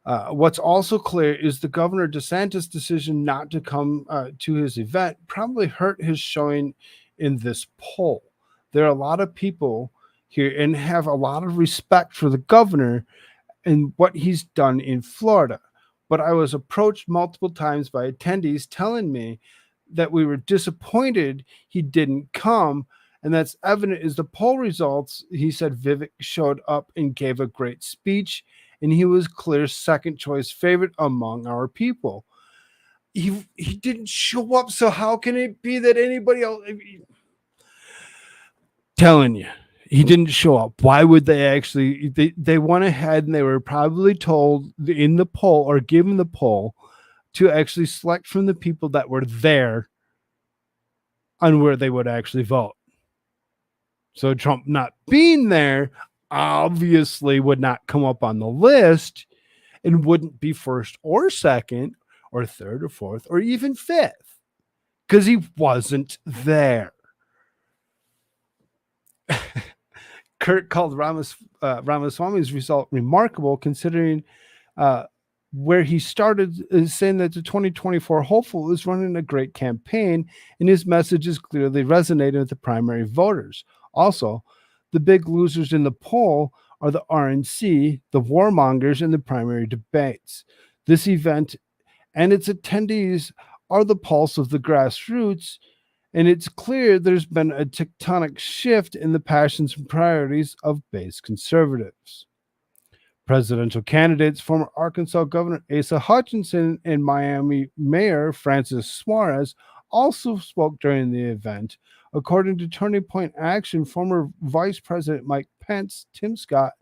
What's also clear is the Governor DeSantis' decision not to come to his event probably hurt his showing in this poll. There are a lot of people here and have a lot of respect for the governor and what he's done in Florida. But I was approached multiple times by attendees telling me that we were disappointed he didn't come. And that's evident as the poll results. He said Vivek showed up and gave a great speech, and he was clear second choice favorite among our people. He didn't show up, so how can it be that anybody else? Telling you. He didn't show up. Why would they actually? They went ahead and they were probably told in the poll or given the poll to actually select from the people that were there on where they would actually vote. So Trump not being there obviously would not come up on the list and wouldn't be first or second or third or fourth or even fifth because he wasn't there. Kurt called Ramaswamy's result remarkable, considering where he started, saying that the 2024 hopeful is running a great campaign, and his message is clearly resonating with the primary voters. Also, the big losers in the poll are the RNC, the warmongers, and the primary debates. This event and its attendees are the pulse of the grassroots, and it's clear there's been a tectonic shift in the passions and priorities of base conservatives. Presidential candidates, former Arkansas Governor Asa Hutchinson and Miami Mayor Francis Suarez, also spoke during the event. According to Turning Point Action, former Vice President Mike Pence, Tim Scott,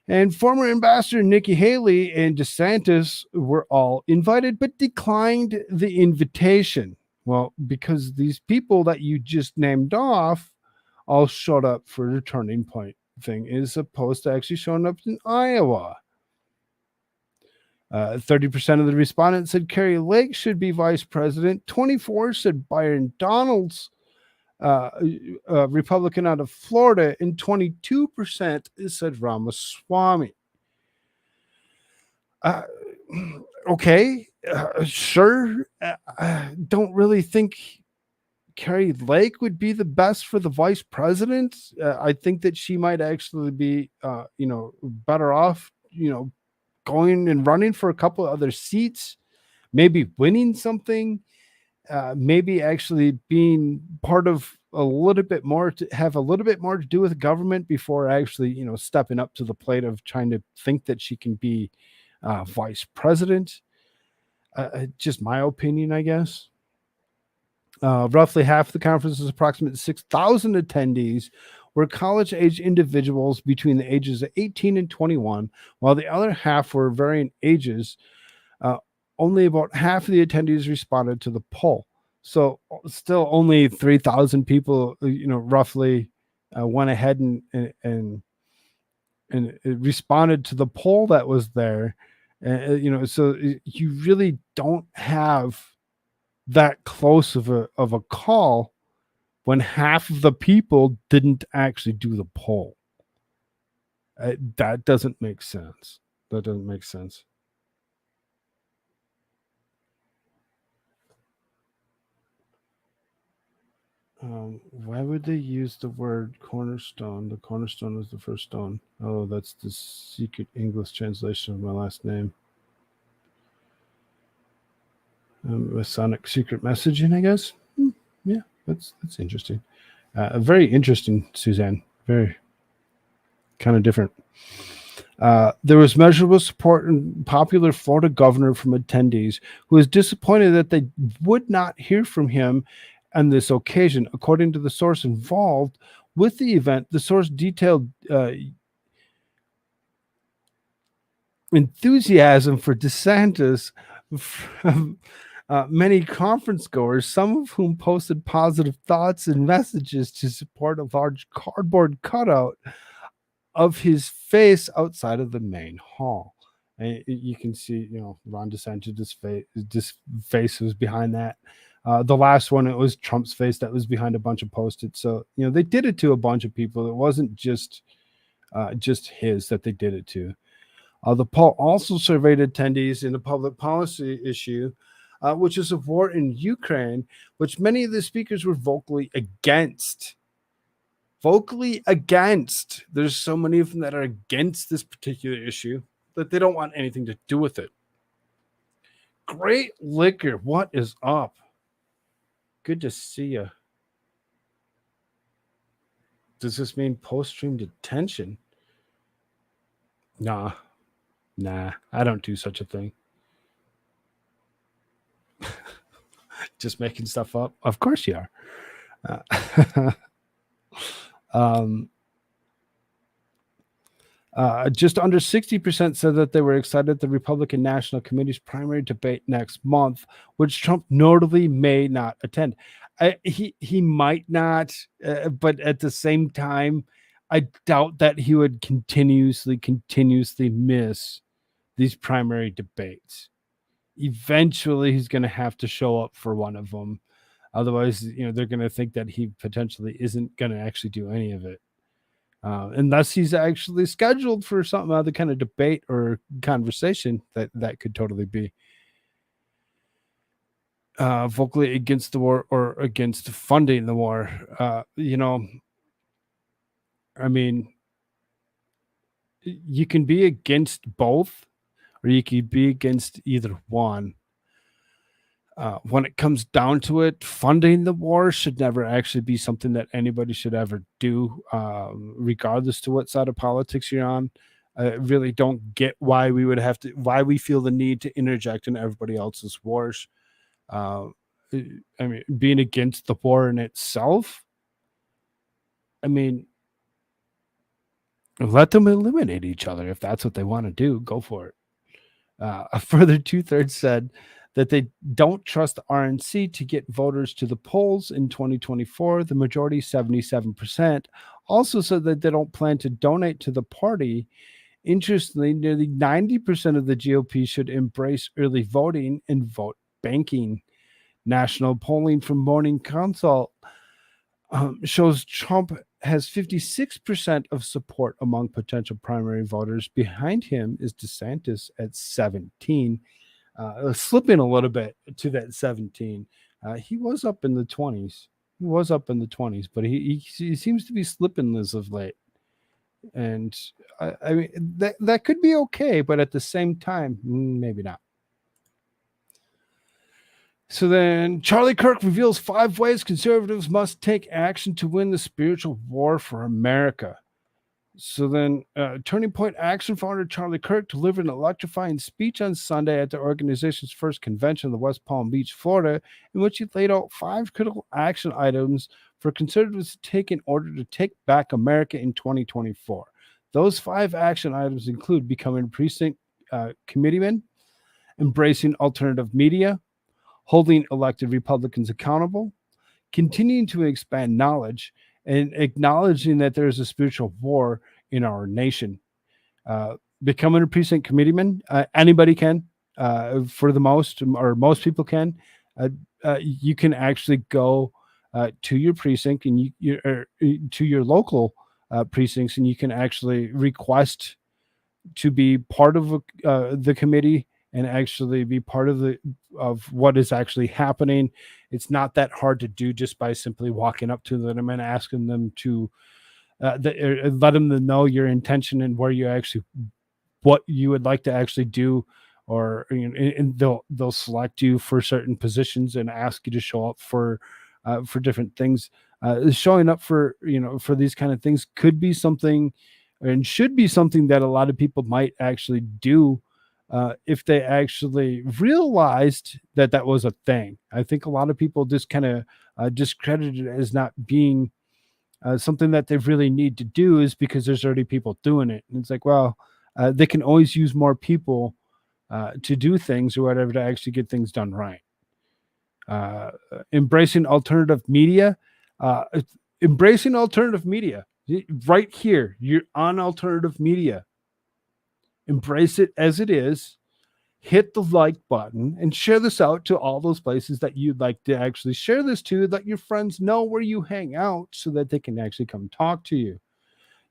and former Ambassador Nikki Haley and DeSantis were all invited but declined the invitation. Well, because these people that you just named off all showed up for the Turning Point thing as opposed to actually showing up in Iowa. 30% of the respondents said Kerry Lake should be vice president. 24% said Byron Donalds, Republican out of Florida, and 22% said Ramaswamy. Uh, okay, sure. Don't really think Carrie Lake would be the best for the vice president. I think that she might actually be, better off, going and running for a couple of other seats, maybe winning something, maybe actually being part of a little bit more to have a little bit more to do with government before actually, stepping up to the plate of trying to think that she can be vice president. Just my opinion, I guess. Roughly half the conference's approximately 6,000 attendees were college age individuals between the ages of 18 and 21, while the other half were varying ages. Uh, Only about half of the attendees responded to the poll. So still only 3,000 people, roughly went ahead and it responded to the poll that was there. So you really don't have that close of a call when half of the people didn't actually do the poll. That doesn't make sense. That doesn't make sense. Why would they use the word cornerstone? The cornerstone is the first stone. Oh, that's the secret English translation of my last name. Masonic secret messaging, I guess. Yeah, that's interesting. Very interesting, Suzanne. Very kind of different. There was measurable support in popular Florida governor from attendees who was disappointed that they would not hear from him on this occasion. According to the source involved with the event, the source detailed enthusiasm for DeSantis from many conference goers, some of whom posted positive thoughts and messages to support a large cardboard cutout of his face outside of the main hall. And you can see, Ron DeSantis' face was behind that. The last one, it was Trump's face that was behind a bunch of Post-its. So, they did it to a bunch of people. It wasn't just his that they did it to. The poll also surveyed attendees in a public policy issue, which is a war in Ukraine, which many of the speakers were vocally against. There's so many of them that are against this particular issue that they don't want anything to do with it. Great Liquor, what is up? Good to see you. Does this mean post-stream detention? Nah, I don't do such a thing. Just making stuff up. Of course you are. Just under 60% said that they were excited at the Republican National Committee's primary debate next month, which Trump notably may not attend. He might not, but at the same time, I doubt that he would continuously miss these primary debates. Eventually, he's going to have to show up for one of them. Otherwise, they're going to think that he potentially isn't going to actually do any of it. Unless he's actually scheduled for some other kind of debate or conversation that could totally be vocally against the war or against funding the war. I mean, you can be against both, or you could be against either one. When it comes down to it, funding the war should never actually be something that anybody should ever do, regardless to what side of politics you're on. I really don't get why why we feel the need to interject in everybody else's wars. I mean, being against the war in itself, I mean, let them eliminate each other. If that's what they want to do, go for it. A further 2/3 said that they don't trust the RNC to get voters to the polls in 2024. The majority, 77%, also said that they don't plan to donate to the party. Interestingly, nearly 90% of the GOP should embrace early voting and vote banking. National polling from Morning Consult shows Trump has 56% of support among potential primary voters. Behind him is DeSantis at 17, slipping a little bit to that 17. He was up in the 20s. But he seems to be slipping as of late. And I mean, that could be okay, but at the same time, maybe not. So then Charlie Kirk reveals 5 ways conservatives must take action to win the spiritual war for America. So then Turning Point Action founder Charlie Kirk delivered an electrifying speech on Sunday at the organization's first convention in the West Palm Beach, Florida, in which he laid out 5 critical action items for conservatives to take in order to take back America in 2024. Those 5 action items include becoming precinct committeemen, embracing alternative media, holding elected Republicans accountable, continuing to expand knowledge, and acknowledging that there is a spiritual war in our nation. Becoming a precinct committeeman, anybody can, for the most, or most people can. You can actually go to your precinct and to your local precincts, and you can actually request to be part of the committee and actually be part of what is actually happening. It's not that hard to do just by simply walking up to them and asking them to let them know your intention and what you would like to actually do, or and they'll select you for certain positions and ask you to show up for different things. Showing up for these kind of things could be something and should be something that a lot of people might actually do if they actually realized that was a thing. I think a lot of people just kind of discredited it as not being something that they really need to do, is because there's already people doing it. And it's like, well, they can always use more people to do things or whatever to actually get things done right. Embracing alternative media. Embracing alternative media. Right here, you're on alternative media. Embrace it as it is. Hit the like button and share this out to all those places that you'd like to actually share this to. Let your friends know where you hang out so that they can actually come talk to you.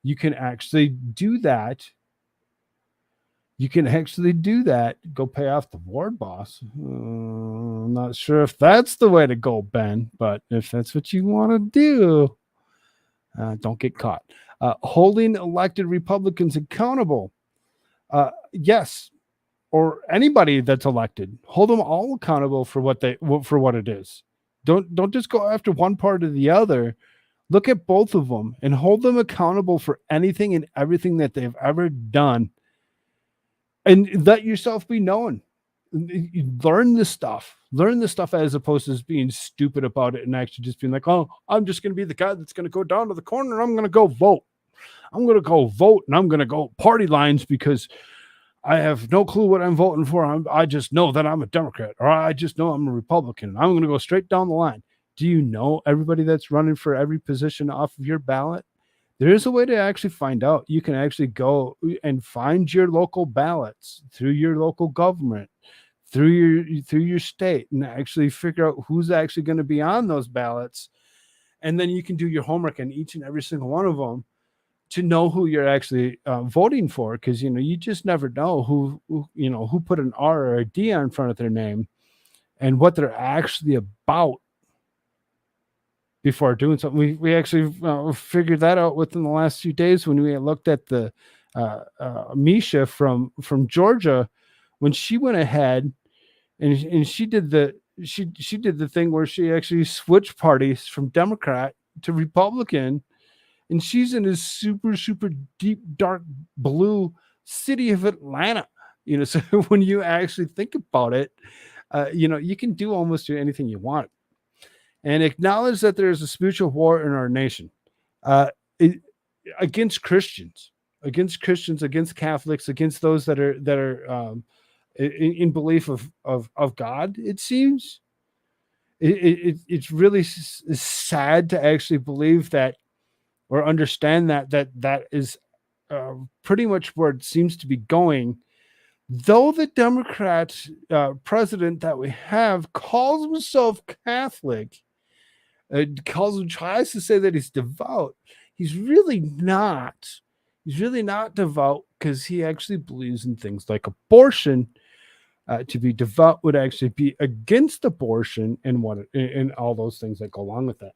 You can actually do that. Go pay off the ward boss. I'm not sure if that's the way to go, Ben, but if that's what you want to do, don't get caught. Holding elected Republicans accountable. Yes, or anybody that's elected, hold them all accountable for what it is. Don't just go after one part or the other. Look at both of them and hold them accountable for anything and everything that they've ever done, and let yourself be known. Learn this stuff as opposed to just being stupid about it and actually just being like, oh, I'm just going to be the guy that's going to go down to the corner and I'm going to go vote. And I'm going to go party lines because I have no clue what I'm voting for. I just know that I'm a Democrat, or I just know I'm a Republican. I'm going to go straight down the line. Do you know everybody that's running for every position off of your ballot? There is a way to actually find out. You can actually go and find your local ballots through your local government, through your state, and actually figure out who's actually going to be on those ballots. And then you can do your homework on each and every single one of them to know who you're actually voting for, because you just never know who put an R or a D in front of their name and what they're actually about before doing something. We actually figured that out within the last few days when we looked at the Misha from Georgia, when she went ahead and she did the thing where she actually switched parties from Democrat to Republican. And she's in this super, super deep, dark blue city of Atlanta. So when you actually think about it, you can do almost anything you want. And acknowledge that there is a spiritual war in our nation against Christians, against Catholics, against those that are in belief of God. It seems it's really sad to actually believe that, or understand that is pretty much where it seems to be going. Though the Democrat president that we have calls himself Catholic, tries to say that he's devout, he's really not. He's really not devout because he actually believes in things like abortion. To be devout would actually be against abortion and all those things that go along with that.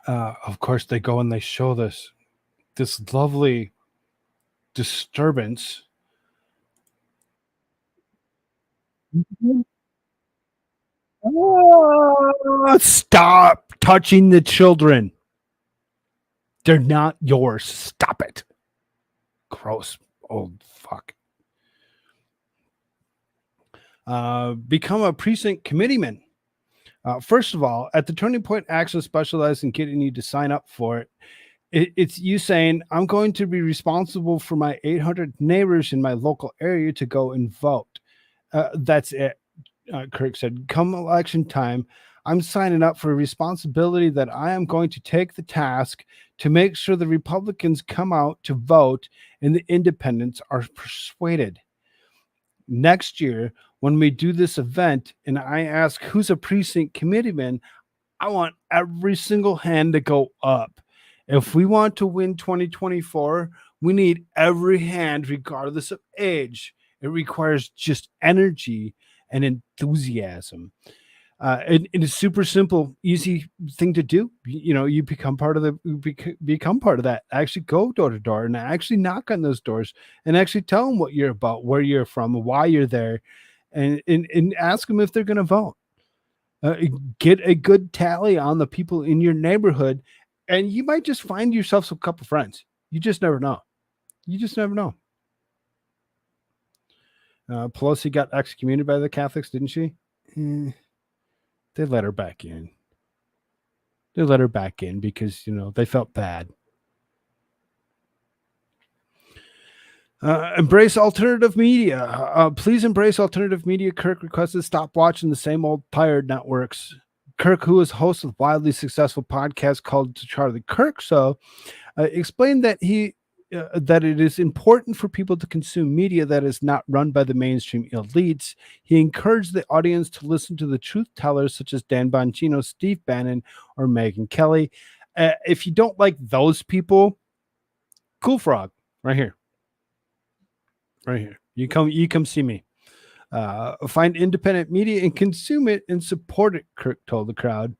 Of course, they go and they show this lovely disturbance. Oh, stop touching the children. They're not yours. Stop it. Gross old fuck. Become a precinct committeeman. First of all, at the Turning Point Action specialized in getting you to sign up for it. It's you saying, I'm going to be responsible for my 800 neighbors in my local area to go and vote. That's it. Kirk said, come election time, I'm signing up for a responsibility that I am going to take the task to make sure the Republicans come out to vote and the independents are persuaded. Next year, when we do this event and I ask who's a precinct committeeman, I want every single hand to go up. If we want to win 2024, we need every hand, regardless of age. It requires just energy and enthusiasm. It's super simple, easy thing to do. You become part of that. Actually go door to door and actually knock on those doors and actually tell them what you're about, where you're from, why you're there, and ask them if they're going to vote. Get a good tally on the people in your neighborhood, and you might just find yourself a couple friends. You just never know. Pelosi got excommunicated by the Catholics, didn't she? They let her back in. Because, they felt bad. Embrace alternative media. Please embrace alternative media. Kirk requested stop watching the same old tired networks. Kirk, who is host of a wildly successful podcast called The Charlie Kirk Show, explained that that it is important for people to consume media that is not run by the mainstream elites. He encouraged the audience to listen to the truth tellers such as Dan Bongino, Steve Bannon, or Megyn Kelly. If you don't like those people, Koolfrogg, right here. You come see me. Find independent media and consume it and support it, Kirk told the crowd.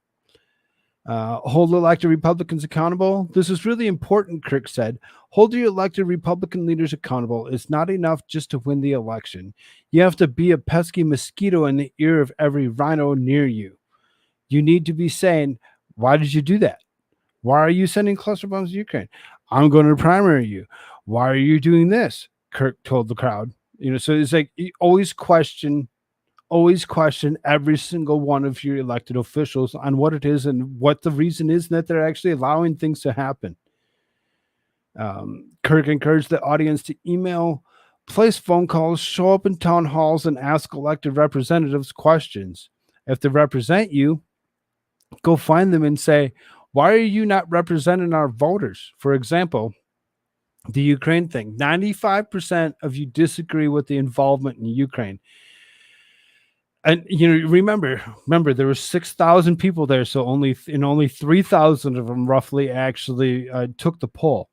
Hold elected Republicans accountable. This is really important, Kirk said. Hold your elected Republican leaders accountable. It's not enough just to win the election. You have to be a pesky mosquito in the ear of every rhino near you. You need to be saying, why did you do that? Why are you sending cluster bombs to Ukraine? I'm going to primary you. Why are you doing this? Kirk told the crowd. So it's like, you always question every single one of your elected officials on what it is and what the reason is that they're actually allowing things to happen. Kirk encouraged the audience to email, place phone calls, show up in town halls, and ask elected representatives questions. If they represent you, go find them and say, why are you not representing our voters? For example, the Ukraine thing. 95% of you disagree with the involvement in Ukraine. And remember there were 6,000 people there, so only 3,000 of them roughly actually took the poll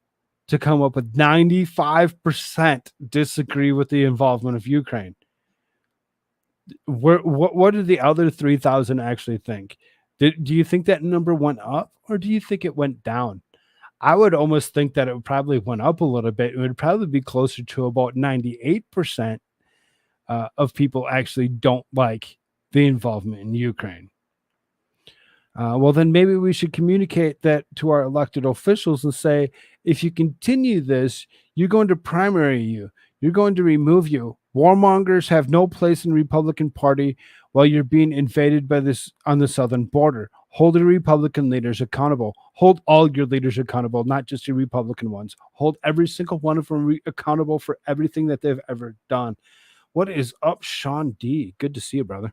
to come up with 95% disagree with the involvement of Ukraine. What did the other 3,000 actually think? Do you think that number went up, or do you think it went down? I would almost think that it probably went up a little bit. It would probably be closer to about 98% of people actually don't like the involvement in Ukraine. Well, then maybe we should communicate that to our elected officials and say, if you continue this, you're going to primary you. You're going to remove you. Warmongers have no place in the Republican Party while you're being invaded by this on the southern border. Hold the Republican leaders accountable. Hold all your leaders accountable, not just your Republican ones. Hold every single one of them accountable for everything that they've ever done. What is up, Sean D? Good to see you, brother.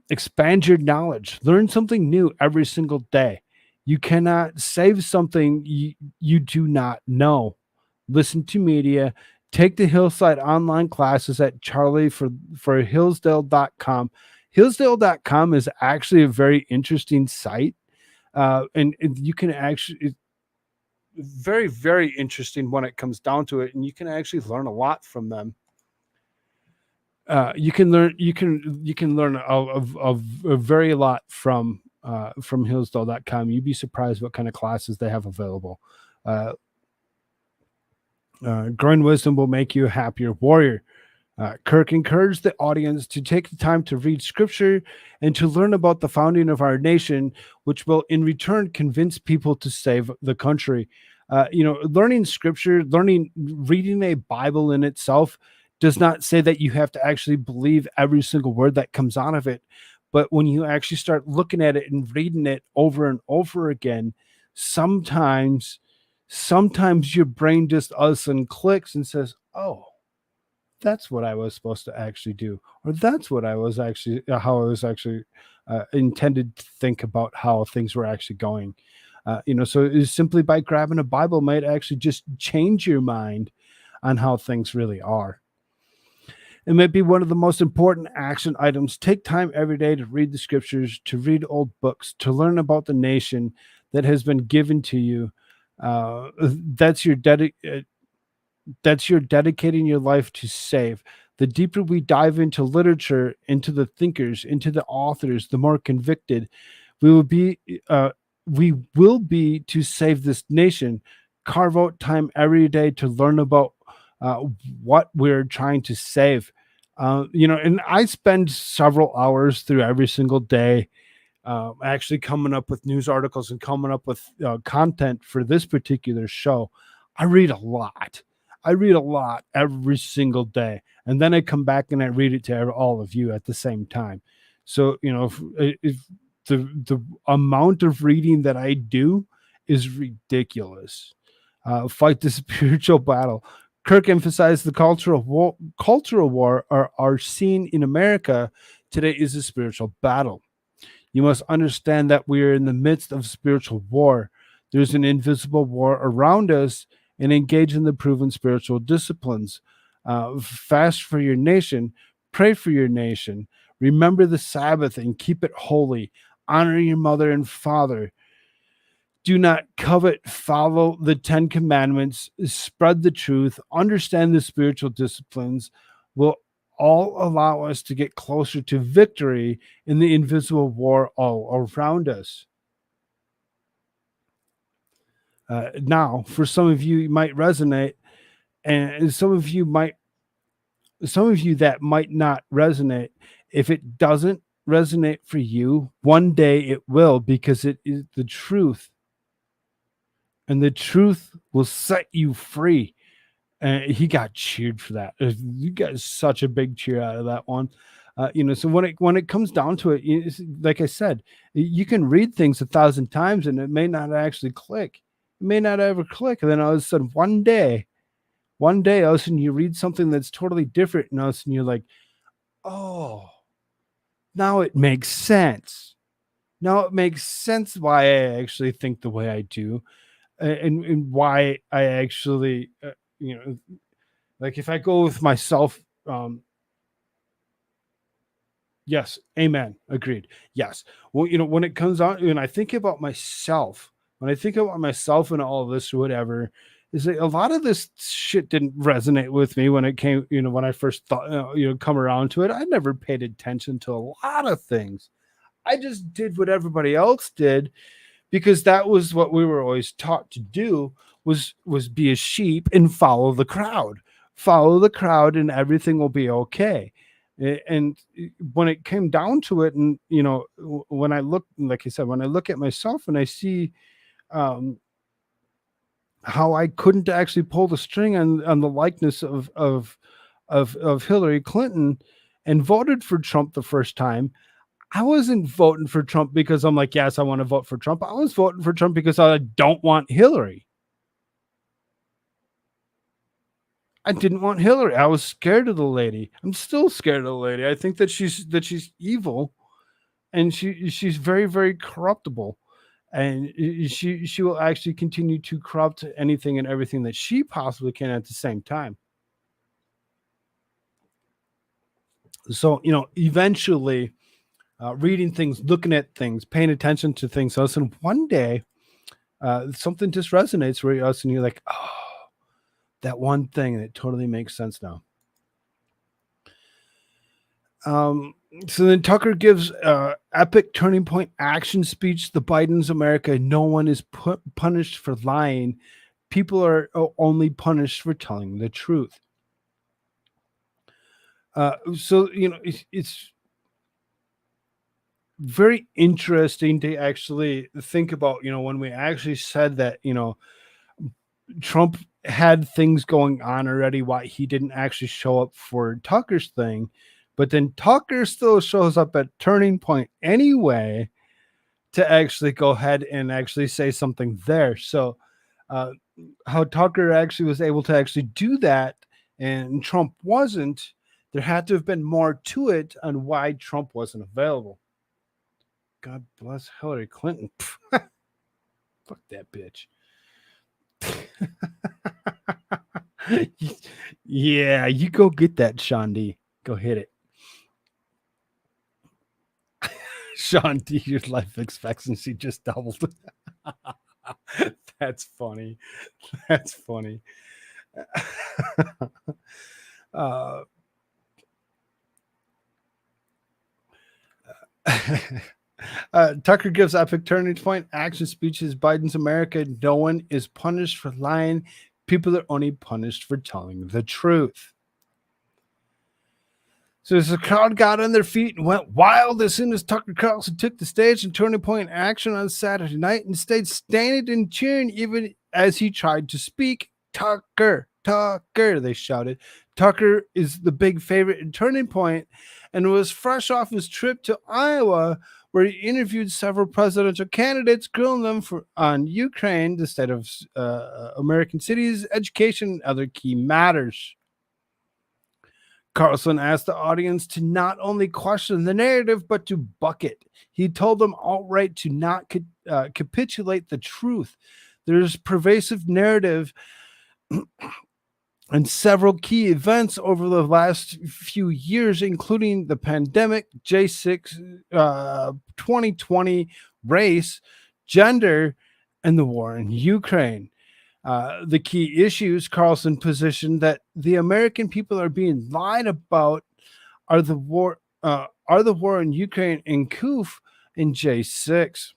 Expand your knowledge. Learn something new every single day. You cannot save something you do not know. Listen to media. Take the Hillside online classes at Charlie for Hillsdale.com. Hillsdale.com is actually a very interesting site. And you can actually, it's very, very interesting when it comes down to it. And you can actually learn a lot from them. You can learn a very lot from Hillsdale.com. You'd be surprised what kind of classes they have available. Growing wisdom will make you a happier warrior. Kirk encouraged the audience to take the time to read scripture and to learn about the founding of our nation, which will in return convince people to save the country. Learning scripture, reading a Bible in itself does not say that you have to actually believe every single word that comes out of it. But when you actually start looking at it and reading it over and over again, sometimes your brain just and clicks and says, oh, that's what I was supposed to actually do. Or that's what I was actually, how I was actually intended to think about how things were actually going. So it's simply by grabbing a Bible might actually just change your mind on how things really are. It might be one of the most important action items. Take time every day to read the scriptures, to read old books, to learn about the nation that has been given to you. That's your dedicating your life to save. The deeper we dive into literature, into the thinkers, into the authors, the more convicted we will be. We will be to save this nation. Carve out time every day to learn about what we're trying to save. And I spend several hours through every single day actually coming up with news articles and coming up with content for this particular show. I read a lot every single day. And then I come back and I read it to all of you at the same time. So, if the amount of reading that I do is ridiculous. Fight the spiritual battle. Kirk emphasized the cultural war are seen in America today is a spiritual battle. You must understand that we are in the midst of spiritual war. There's an invisible war around us, and engage in the proven spiritual disciplines. Fast for your nation, pray for your nation, remember the Sabbath and keep it holy, honor your mother and father. Do not covet, follow the 10 commandments, spread the truth, understand the spiritual disciplines will all allow us to get closer to victory in the invisible war all around us. Now, for some of you, it might resonate, and some of you that might not resonate. If it doesn't resonate for you, one day it will, because it is the truth. And the truth will set you free. And he got cheered for that. You got such a big cheer out of that one. So when it comes down to it, like I said, you can read things 1,000 times and it may not actually click. It may not ever click. And then all of a sudden, one day, all of a sudden you read something that's totally different, and all of a sudden you're like, oh, now it makes sense. Now it makes sense why I actually think the way I do. And why I actually, like if I go with myself, yes, amen, agreed. Yes. Well, when it comes out, when I think about myself, and all of this or whatever, is that a lot of this shit didn't resonate with me when it came, when I first thought, come around to it. I never paid attention to a lot of things. I just did what everybody else did, because that was what we were always taught to do, was be a sheep and follow the crowd, and everything will be okay. And when it came down to it, and when I look, like I said, when I look at myself and I see how I couldn't actually pull the string on the likeness of Hillary Clinton and voted for Trump the first time, I wasn't voting for Trump because I'm like, yes, I want to vote for Trump. I was voting for Trump because I don't want Hillary. I didn't want Hillary. I was scared of the lady. I'm still scared of the lady. I think that she's evil, and she's very, very corruptible, and she will actually continue to corrupt anything and everything that she possibly can at the same time. So, eventually, reading things, looking at things, paying attention to things. Listen, one day, something just resonates with us, and you're like, oh, that one thing that totally makes sense now. So then Tucker gives epic turning point action speech. The Biden's America. No one is punished for lying. People are only punished for telling the truth. So it's very interesting to actually think about. When we actually said that, Trump had things going on already, why he didn't actually show up for Tucker's thing, but then Tucker still shows up at Turning Point anyway to actually go ahead and actually say something there. So how Tucker actually was able to actually do that and Trump wasn't, there had to have been more to it on why Trump wasn't available. God bless Hillary Clinton. Fuck that bitch. Yeah, you go get that, Sean D. Go hit it. Sean D, your life expectancy just doubled. That's funny. That's funny. Tucker gives epic turning point action speeches. Biden's America. No one is punished for lying. People are only punished for telling the truth. So as the crowd got on their feet and went wild as soon as Tucker Carlson took the stage in Turning Point action on Saturday night and stayed standing and cheering even as he tried to speak. Tucker, Tucker, they shouted. Tucker is the big favorite in Turning Point and was fresh off his trip to Iowa, where he interviewed several presidential candidates, grilling them on Ukraine, the state of American cities, education, and other key matters. Carlson asked the audience to not only question the narrative, but to buck it. He told them outright to not capitulate the truth. There's pervasive narrative and several key events over the last few years, including the pandemic, J6, 2020, race, gender, and the war in Ukraine. The key issues, Carlson positioned that the American people are being lied about are the war in Ukraine and Koof in J6.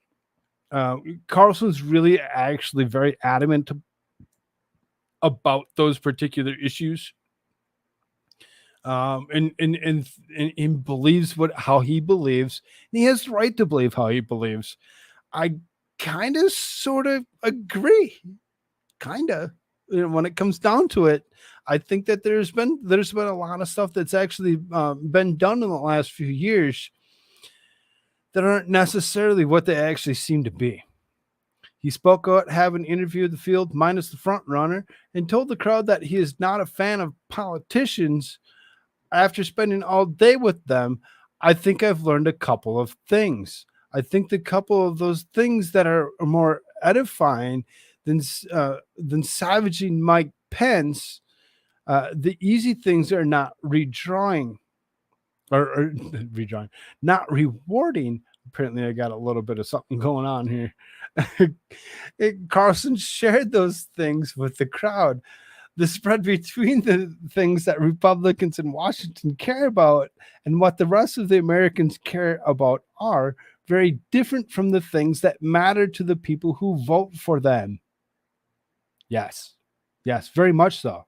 Carlson's really actually very adamant about those particular issues. And believes how he believes. And he has the right to believe how he believes. I kind of sort of agree. Kind of, when it comes down to it, I think that there's been a lot of stuff that's actually been done in the last few years that aren't necessarily what they actually seem to be. He spoke out having interviewed the field minus the front runner and told the crowd that he is not a fan of politicians. After spending all day with them, I think I've learned a couple of things. I think the couple of those things that are more edifying than savaging Mike Pence, the easy things are not redrawing or redrawing, not rewarding. Apparently, I got a little bit of something going on here. Carlson shared those things with the crowd. The spread between the things that Republicans in Washington care about and what the rest of the Americans care about are very different from the things that matter to the people who vote for them. Yes, very much so.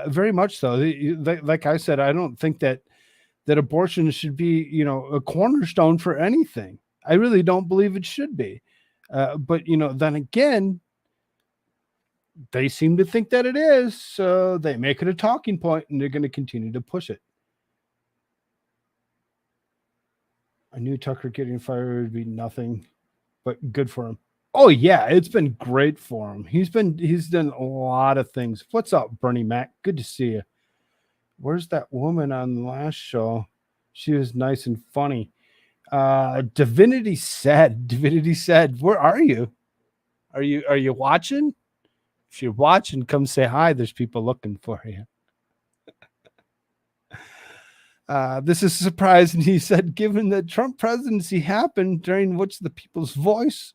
Very much so. Like I said, I don't think that abortion should be, a cornerstone for anything. I really don't believe it should be. But, then again, they seem to think that it is. So they make it a talking point and they're going to continue to push it. I knew Tucker getting fired would be nothing but good for him. Oh yeah, it's been great for him. He's done a lot of things. What's up, Bernie Mac? Good to see you. Where's that woman on the last show? She was nice and funny. Divinity said, where are you? Are you watching? If you're watching, come say hi. There's people looking for you. This is surprising, he said, given that Trump presidency happened during which the people's voice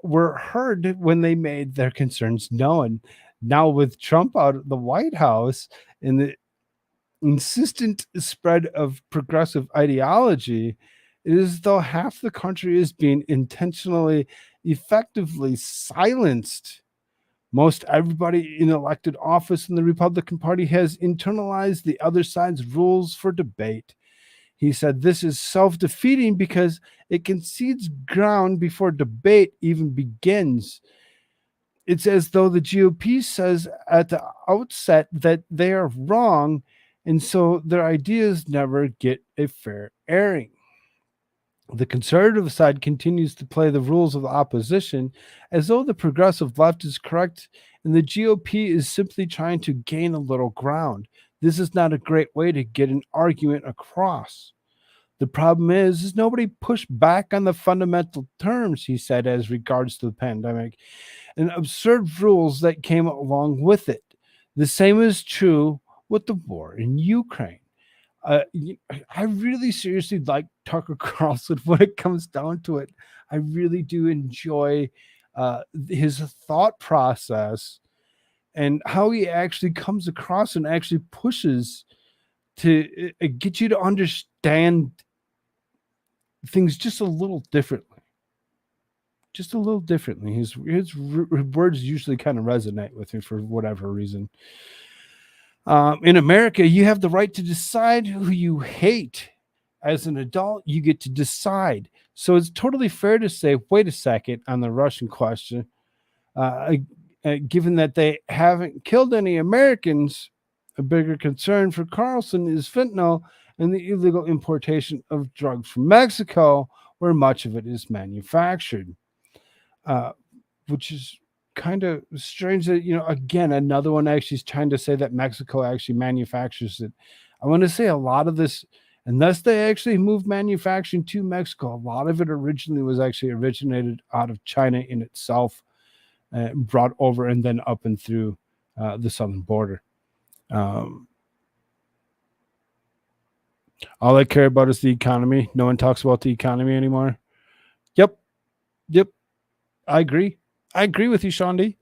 were heard when they made their concerns known. Now, with Trump out of the White House and the insistent spread of progressive ideology, it is as though half the country is being intentionally, effectively silenced. Most everybody in elected office in the Republican Party has internalized the other side's rules for debate. He said this is self-defeating because it concedes ground before debate even begins. It's as though the GOP says at the outset that they are wrong, and so their ideas never get a fair airing. The conservative side continues to play the rules of the opposition as though the progressive left is correct and the GOP is simply trying to gain a little ground. This is not a great way to get an argument across. The problem is nobody pushed back on the fundamental terms, he said, as regards to the pandemic and absurd rules that came along with it. The same is true with the war in Ukraine. I really seriously like Tucker Carlson when it comes down to it. I really do enjoy his thought process and how he actually comes across and actually pushes to get you to understand things just a little differently. Just a little differently. His words usually kind of resonate with me for whatever reason. In America, you have the right to decide who you hate. As an adult, you get to decide. So it's totally fair to say, wait a second, on the Russian question, given that they haven't killed any Americans, a bigger concern for Carlson is fentanyl and the illegal importation of drugs from Mexico, where much of it is manufactured, which is kind of strange that, again, another one actually is trying to say that Mexico actually manufactures it. I want to say a lot of this, unless they actually moved manufacturing to Mexico, a lot of it originally was actually originated out of China in itself, brought over and then up and through the southern border. All I care about is the economy. No one talks about the economy anymore. Yep. I agree with you, Shondi.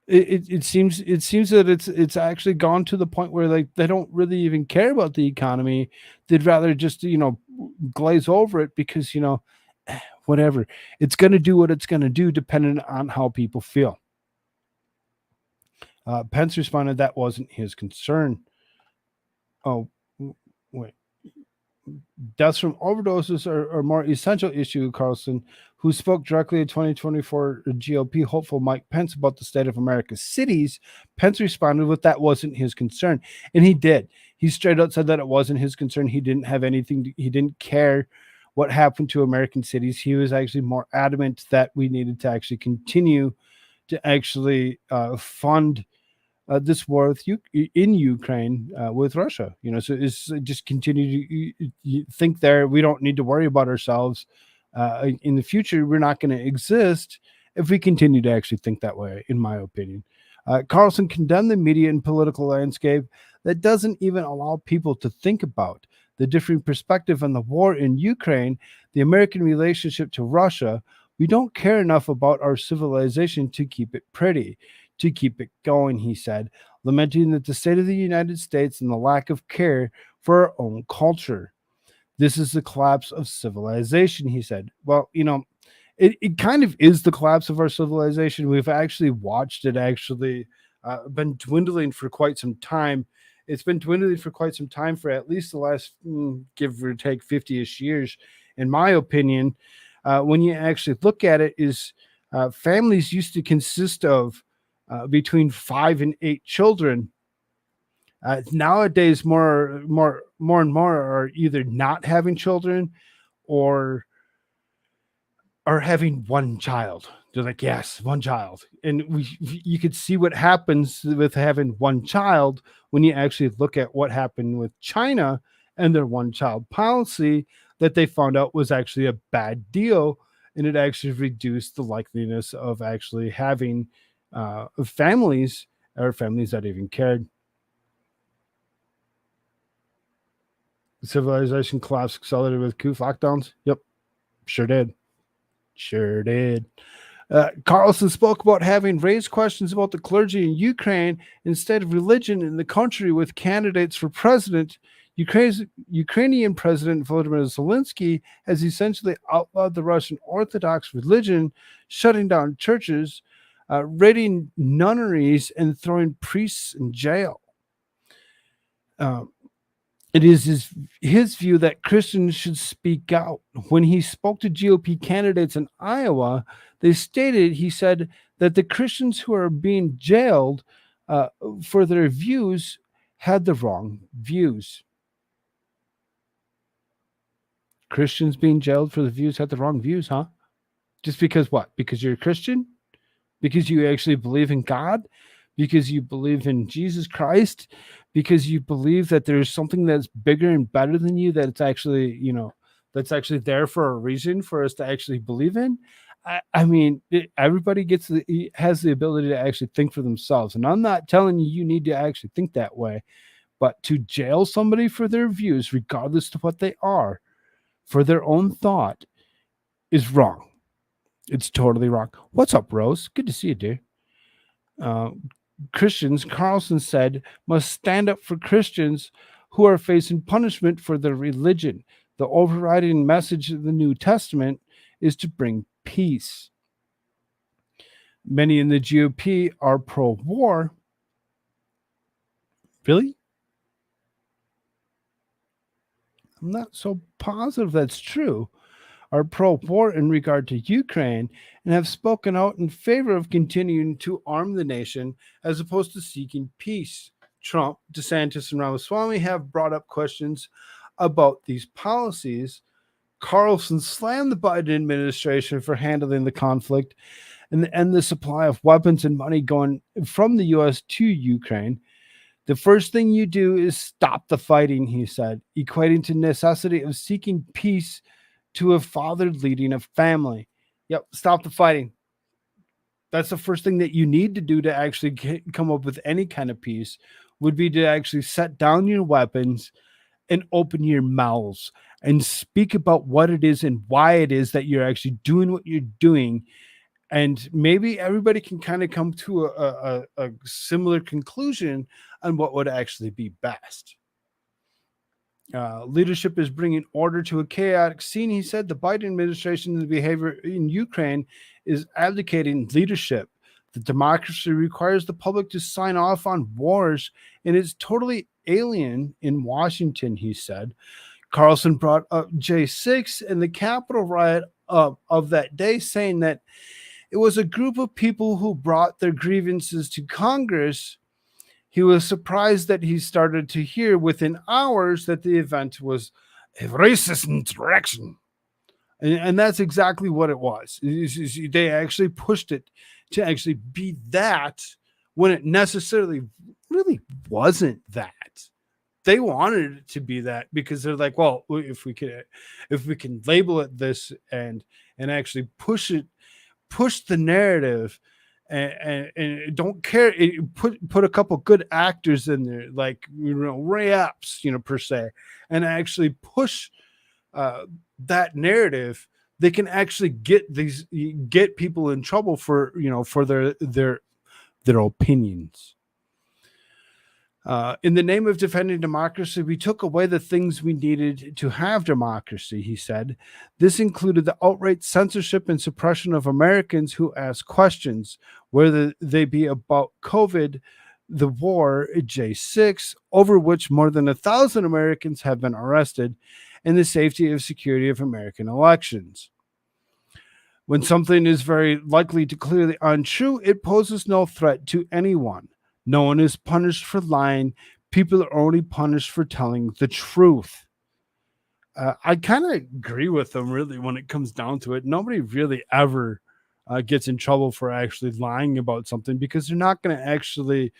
It seems that it's actually gone to the point where like they don't really even care about the economy. They'd rather just glaze over it because whatever, it's going to do what it's going to do depending on how people feel. Pence responded that wasn't his concern. Oh, wait. Deaths from overdoses are more essential issue, Carlson, who spoke directly to 2024 GOP hopeful Mike Pence about the state of America's cities. Pence responded with that wasn't his concern. And he did. He straight out said that it wasn't his concern. He didn't have anything. He didn't care what happened to American cities. He was actually more adamant that we needed to actually continue to actually fund this war in Ukraine with Russia, so it's just continue to think there. We don't need to worry about ourselves in the future. We're not going to exist if we continue to actually think that way, in my opinion. Carlson condemned the media and political landscape that doesn't even allow people to think about the differing perspective on the war in Ukraine, the American relationship to Russia. We don't care enough about our civilization to keep it pretty, to keep it going, he said, lamenting that the state of the United States and the lack of care for our own culture. This is the collapse of civilization, he said. Well, it kind of is the collapse of our civilization. We've actually watched it actually been dwindling for quite some time. It's been dwindling for quite some time for at least the last, give or take, 50-ish years. In my opinion, when you actually look at it, is families used to consist of between 5 and 8 children. Nowadays, more and more are either not having children or are having one child. They're like, yes, one child. And you could see what happens with having one child when you actually look at what happened with China and their one-child policy that they found out was actually a bad deal, and it actually reduced the likeliness of actually having families or families that even cared. Civilization collapse accelerated with coup lockdowns. Yep, sure did. Sure did. Carlson spoke about having raised questions about the clergy in Ukraine instead of religion in the country with candidates for president. Ukrainian President Volodymyr Zelensky has essentially outlawed the Russian Orthodox religion, shutting down churches, raiding nunneries, and throwing priests in jail. It is his view that Christians should speak out. When he spoke to GOP candidates in Iowa, he said that the Christians who are being jailed for their views had the wrong views. Christians being jailed for the views had the wrong views, huh? Just because what? Because you're a Christian? Because you actually believe in God? Because you believe in Jesus Christ? Because you believe that there's something that's bigger and better than you, that it's actually, that's actually there for a reason for us to actually believe in? Everybody has the ability to actually think for themselves. And I'm not telling you need to actually think that way, but to jail somebody for their views, regardless of what they are, for their own thought, is wrong. It's totally wrong. What's up, Rose? Good to see you, dear. Christians, Carlson said, must stand up for Christians who are facing punishment for their religion. The overriding message of the New Testament is to bring peace. Many in the GOP are pro-war. Really? I'm not so positive that's true. Are pro-war in regard to Ukraine and have spoken out in favor of continuing to arm the nation as opposed to seeking peace. Trump, DeSantis, and Ramaswamy have brought up questions about these policies. Carlson slammed the Biden administration for handling the conflict and the supply of weapons and money going from the U.S. to Ukraine. The first thing you do is stop the fighting, he said, equating to necessity of seeking peace to a father leading a family. Yep, stop the fighting. That's the first thing that you need to do to actually come up with any kind of peace, would be to actually set down your weapons and open your mouths and speak about what it is and why it is that you're actually doing what you're doing. And maybe everybody can kind of come to a similar conclusion on what would actually be best. Leadership is bringing order to a chaotic scene, he said. The Biden administration and the behavior in Ukraine is abdicating leadership. The democracy requires the public to sign off on wars, and it's totally alien in Washington, he said. Carlson brought up J6 and the Capitol riot of that day, saying that it was a group of people who brought their grievances to Congress. He was surprised that he started to hear within hours that the event was a racist insurrection. And that's exactly what it was. They actually pushed it to actually be that when it necessarily really wasn't that. They wanted it to be that because they're like, well, if we can label it this and actually push the narrative, and don't care. Put a couple good actors in there, like Ray Epps, per se, and actually push that narrative. They can actually get people in trouble for their opinions. In the name of defending democracy, we took away the things we needed to have democracy, he said. This included the outright censorship and suppression of Americans who ask questions, whether they be about COVID, the war, J6, over which more than 1,000 Americans have been arrested, and the safety and security of American elections. When something is very likely to clearly untrue, it poses no threat to anyone. No one is punished for lying. People are only punished for telling the truth. I kind of agree with them, really, when it comes down to it. Nobody really ever gets in trouble for actually lying about something, because they're not going to actually,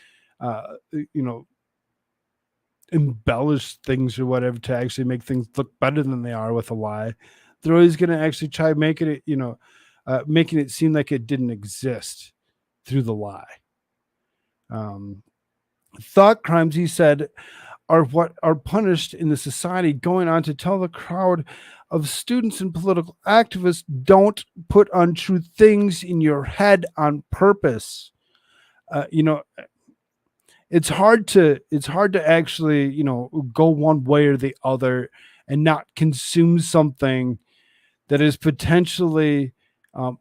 embellish things or whatever to actually make things look better than they are with a lie. They're always going to actually try making it seem like it didn't exist through the lie. Thought crimes, he said, are what are punished in the society, going on to tell the crowd of students and political activists, don't put untrue things in your head on purpose. It's hard to actually, go one way or the other and not consume something that is potentially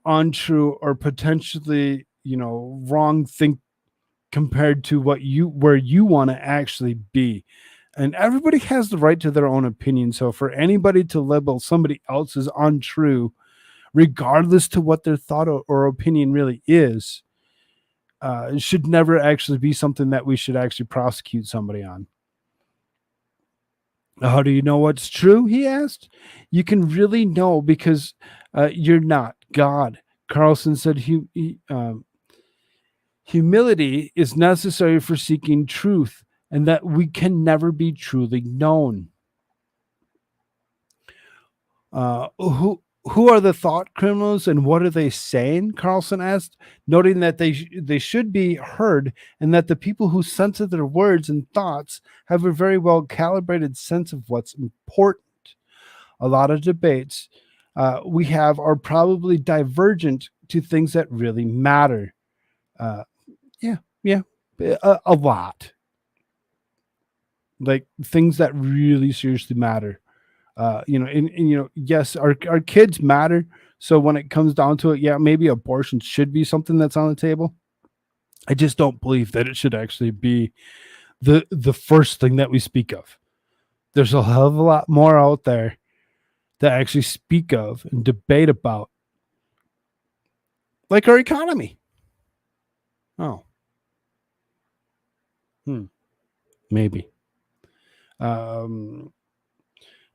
untrue or potentially, wrong think compared to where you want to actually be. And everybody has the right to their own opinion. So for anybody to label somebody else as untrue, regardless to what their thought or opinion really is, it should never actually be something that we should actually prosecute somebody on. How do you know what's true? He asked. You can really know because you're not God. Carlson said humility is necessary for seeking truth, and that we can never be truly known. Who are the thought criminals and what are they saying? Carlson asked, noting that they should be heard and that the people who censor their words and thoughts have a very well calibrated sense of what's important. A lot of debates we have are probably divergent to things that really matter. A lot. Like things that really seriously matter. Yes, our kids matter. So when it comes down to it, yeah, maybe abortion should be something that's on the table. I just don't believe that it should actually be the first thing that we speak of. There's a hell of a lot more out there that actually speak of and debate about, like our economy. Oh. Maybe.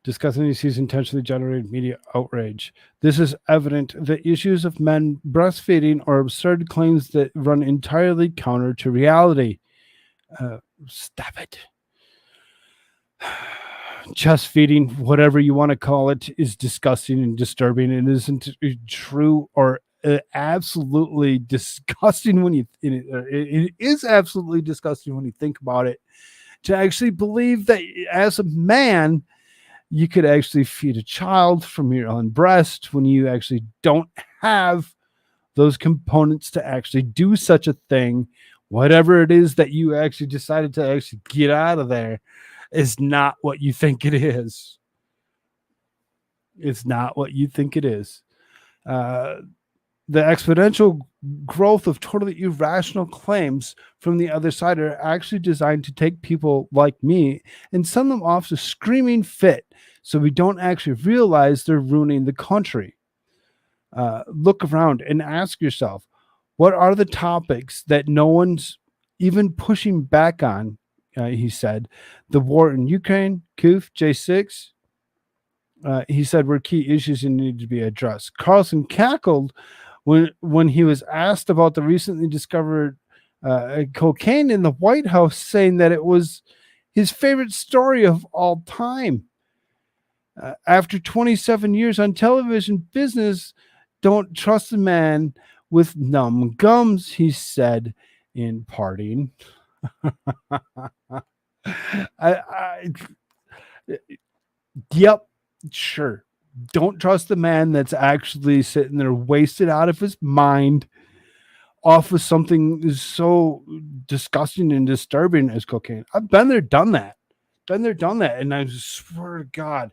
Discussing these intentionally generated media outrage. This is evident that issues of men breastfeeding are absurd claims that run entirely counter to reality. Stop it. Chest feeding, whatever you want to call it, is disgusting and disturbing. It isn't true or absolutely disgusting when it is absolutely disgusting when you think about it. To actually believe that as a man, you could actually feed a child from your own breast when you actually don't have those components to actually do such a thing. Whatever it is that you actually decided to actually get out of there is not what you think it is. It's not what you think it is. The exponential growth of totally irrational claims from the other side are actually designed to take people like me and send them off to screaming fit so we don't actually realize they're ruining the country. Look around and ask yourself, what are the topics that no one's even pushing back on? He said, the war in Ukraine, Koof, J6. He said were key issues that need to be addressed. Carlson cackled when he was asked about the recently discovered cocaine in the White House, saying that it was his favorite story of all time. After 27 years on television, business don't trust a man with numb gums, he said in parting. Yep, sure. Don't trust the man that's actually sitting there wasted out of his mind off of something so disgusting and disturbing as cocaine. I've been there, done that. And I swear to God,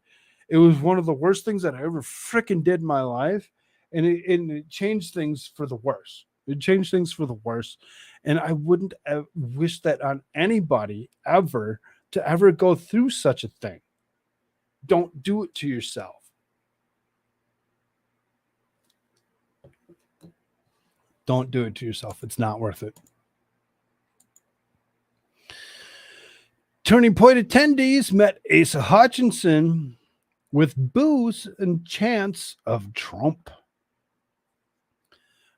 it was one of the worst things that I ever freaking did in my life. And it changed things for the worse. And I wouldn't wish that on anybody ever to ever go through such a thing. Don't do it to yourself. Don't do it to yourself. It's not worth it. Turning Point attendees met Asa Hutchinson with boos and chants of Trump.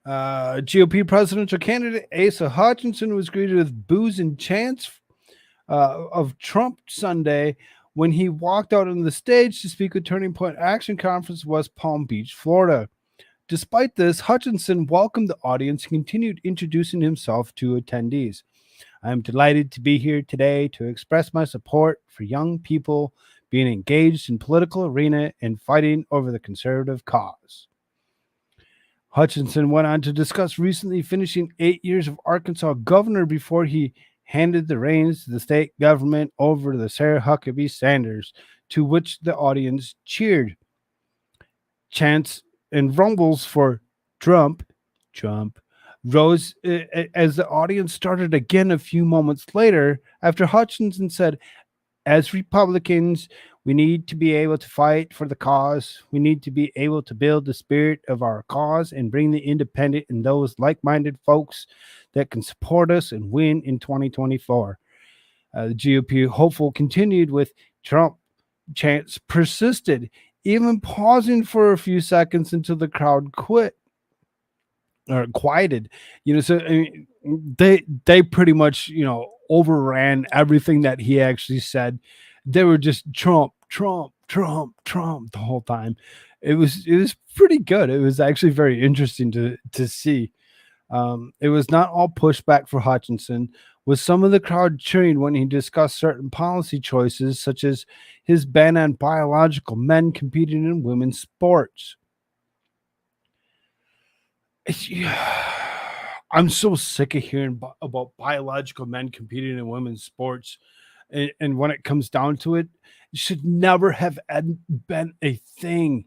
GOP presidential candidate Asa Hutchinson was greeted with boos and chants of Trump Sunday when he walked out on the stage to speak at Turning Point Action Conference, West Palm Beach, Florida. Despite this, Hutchinson welcomed the audience and continued introducing himself to attendees. I'm delighted to be here today to express my support for young people being engaged in political arena and fighting over the conservative cause. Hutchinson went on to discuss recently finishing 8 years of Arkansas governor before he handed the reins to the state government over to the Sarah Huckabee Sanders, to which the audience cheered. Chants and rumbles for Trump, Trump, rose as the audience started again a few moments later after Hutchinson said, as Republicans, we need to be able to fight for the cause. We need to be able to build the spirit of our cause and bring the independent and those like-minded folks that can support us and win in 2024. The GOP hopeful continued with Trump. Chants persisted, even pausing for a few seconds until the crowd quit or quieted. So I mean, they pretty much overran everything that he actually said. They were just Trump, Trump, Trump, Trump the whole time. It was pretty good. It was actually very interesting to see. It was not all pushback for Hutchinson, with some of the crowd cheering when he discussed certain policy choices, such as his ban on biological men competing in women's sports. I'm so sick of hearing about biological men competing in women's sports. And when it comes down to it, it should never have been a thing.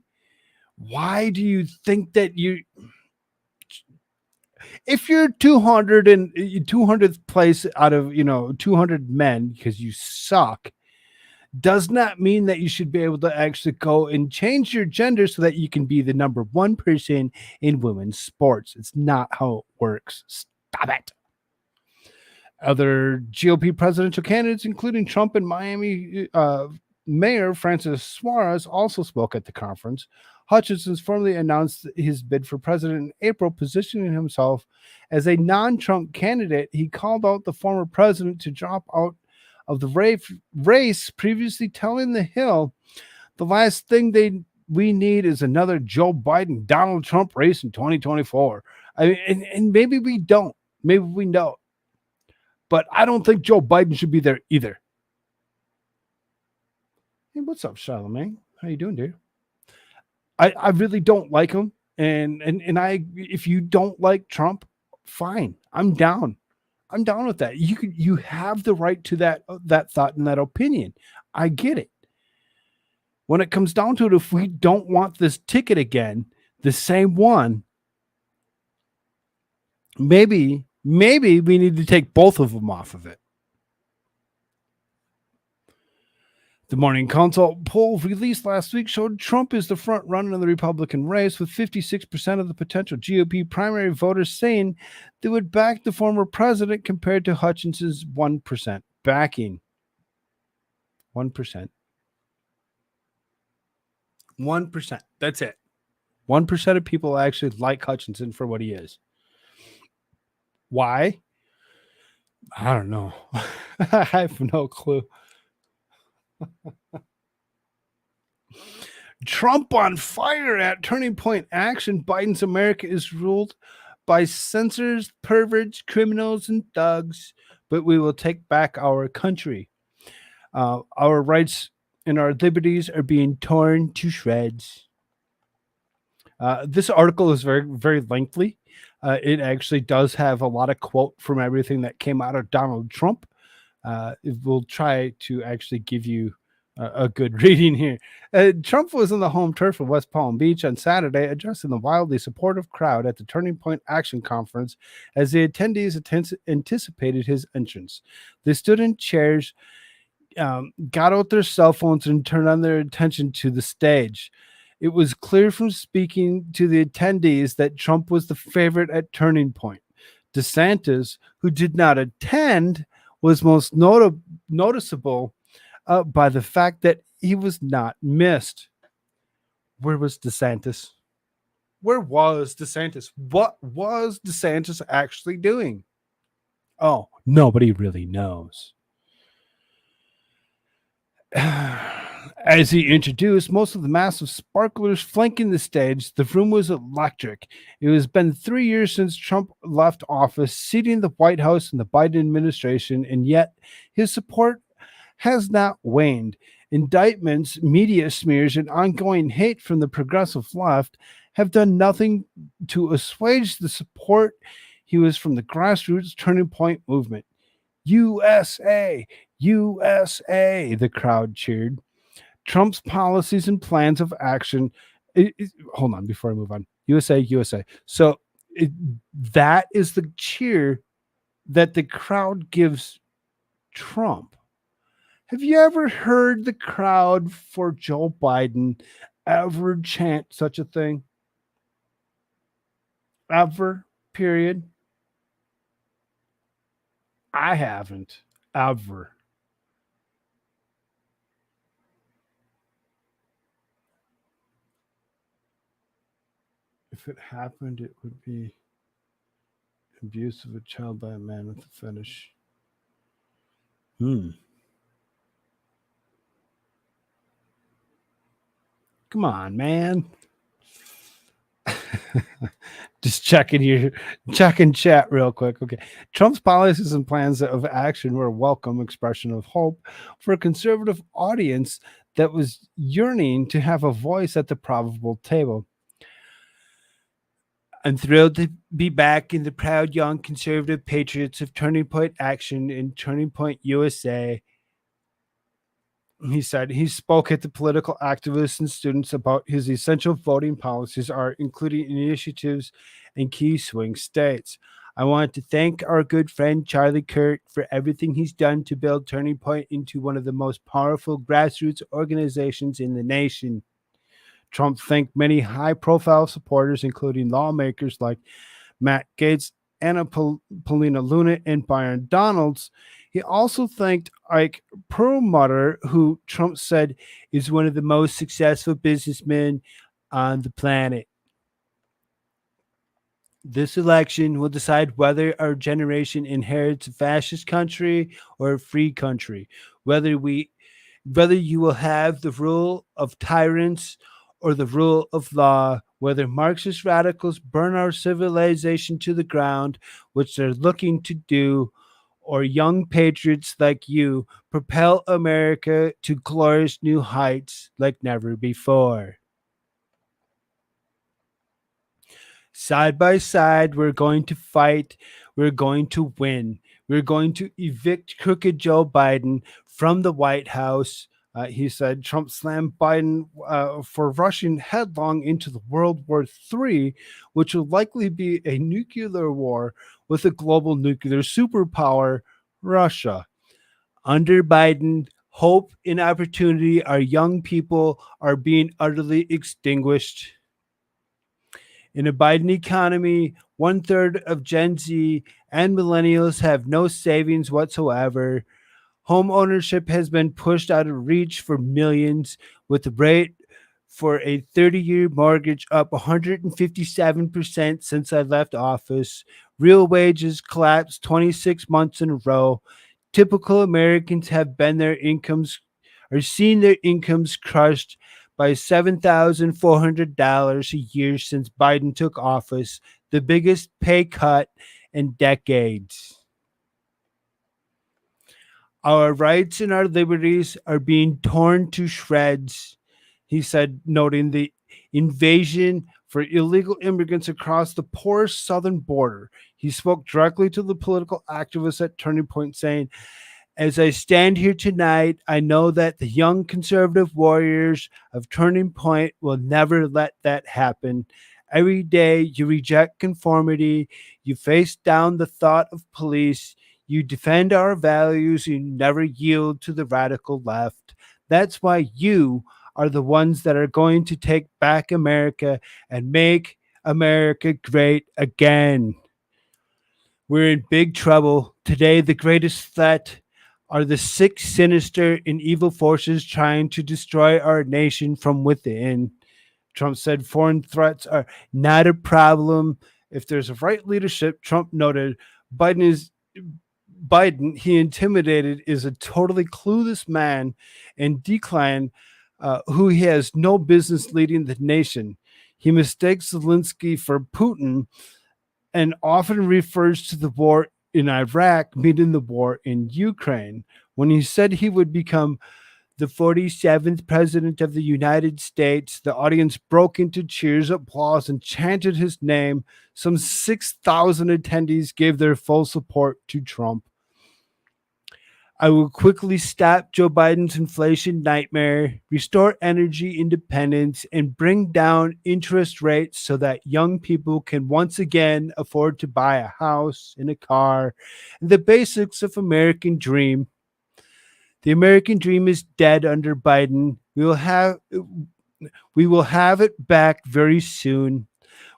Why do you think that if you're 200th place out of 200 men because you suck, does not mean that you should be able to actually go and change your gender so that you can be the number one person in women's sports. It's not how it works. Stop it. Other GOP presidential candidates, including Trump and Miami Mayor Francis Suarez, also spoke at the conference. Hutchinson formally announced his bid for president in April, positioning himself as a non-Trump candidate. He called out the former president to drop out of the race, previously telling The Hill, the last thing we need is another Joe Biden, Donald Trump race in 2024. I mean, and maybe we don't. Maybe we don't. But I don't think Joe Biden should be there either. Hey, what's up, Charlamagne? How you doing, dude? I really don't like him. And if you don't like Trump, fine. I'm down. I'm down with that. You have the right to that thought and that opinion. I get it. When it comes down to it, if we don't want this ticket again, the same one, maybe we need to take both of them off of it. The Morning Consult poll released last week showed Trump is the front runner in the Republican race, with 56% of the potential GOP primary voters saying they would back the former president, compared to Hutchinson's 1% backing. 1%. 1%. That's it. 1% of people actually like Hutchinson for what he is. Why? I don't know. I have no clue. Trump on fire at Turning Point Action. Biden's America is ruled by censors, perverts, criminals, and thugs, but we will take back our country. Our rights and our liberties are being torn to shreds. This article is very, very lengthy. It actually does have a lot of quote from everything that came out of Donald Trump. We'll try to actually give you a good reading here. Trump was on the home turf of West Palm Beach on Saturday, addressing the wildly supportive crowd at the Turning Point Action Conference as the attendees anticipated his entrance. They stood in chairs, got out their cell phones, and turned on their attention to the stage. It was clear from speaking to the attendees that Trump was the favorite at Turning Point. DeSantis, who did not attend, was most noticeable by the fact that he was not missed. Where was DeSantis? Where was DeSantis? What was DeSantis actually doing? Oh, nobody really knows. As he introduced most of the massive sparklers flanking the stage, the room was electric. It has been 3 years since Trump left office, seating the White House and the Biden administration, and yet his support has not waned. Indictments, media smears, and ongoing hate from the progressive left have done nothing to assuage the support he was from the grassroots turning point movement. USA, USA, the crowd cheered. Trump's policies and plans of action. Hold on before I move on. USA, USA. So that is the cheer that the crowd gives Trump. Have you ever heard the crowd for Joe Biden ever chant such a thing? Ever? Period. I haven't. Ever. If it happened, it would be abuse of a child by a man with a fetish. Come on, man. Just checking chat real quick. Okay. Trump's policies and plans of action were a welcome expression of hope for a conservative audience that was yearning to have a voice at the probable table. I'm thrilled to be back in the proud young conservative patriots of Turning Point Action and Turning Point USA. He said he spoke at the political activists and students about his essential voting policies are including initiatives in key swing states. I want to thank our good friend Charlie Kirk for everything he's done to build Turning Point into one of the most powerful grassroots organizations in the nation. Trump thanked many high-profile supporters, including lawmakers like Matt Gaetz, Anna Paulina Luna, and Byron Donalds. He also thanked Ike Perlmutter, who Trump said is one of the most successful businessmen on the planet. This election will decide whether our generation inherits a fascist country or a free country, whether you will have the rule of tyrants or the rule of law, whether Marxist radicals burn our civilization to the ground, which they're looking to do, or young patriots like you propel America to glorious new heights like never before. Side by side, we're going to fight. We're going to win. We're going to evict crooked Joe Biden from the White House. He said Trump slammed Biden for rushing headlong into the World War III, which will likely be a nuclear war with a global nuclear superpower, Russia. Under Biden, hope and opportunity, our young people are being utterly extinguished. In a Biden economy, 1/3 of Gen Z and millennials have no savings whatsoever. Home ownership has been pushed out of reach for millions, with the rate for a 30-year mortgage up 157% since I left office. Real wages collapsed 26 months in a row. Typical Americans have seen their incomes crushed by $7,400 a year since Biden took office, the biggest pay cut in decades. Our rights and our liberties are being torn to shreds, he said, noting the invasion for illegal immigrants across the porous southern border. He spoke directly to the political activists at Turning Point, saying, as I stand here tonight, I know that the young conservative warriors of Turning Point will never let that happen. Every day you reject conformity, you face down the thought of police, you defend our values, you never yield to the radical left. That's why you are the ones that are going to take back America and make America great again. We're in big trouble. Today, the greatest threat are the sick, sinister, and evil forces trying to destroy our nation from within. Trump said foreign threats are not a problem. If there's a right leadership, Trump noted, Biden, he intimidated, is a totally clueless man and declined who he has no business leading the nation. He mistakes Zelensky for Putin and often refers to the war in Iraq, meaning the war in Ukraine. When he said he would become the 47th president of the United States, the audience broke into cheers, applause, and chanted his name. Some 6,000 attendees gave their full support to Trump. I will quickly stop Joe Biden's inflation nightmare, restore energy independence, and bring down interest rates so that young people can once again afford to buy a house and a car and the basics of American dream. The American dream is dead under Biden. We will have it back very soon.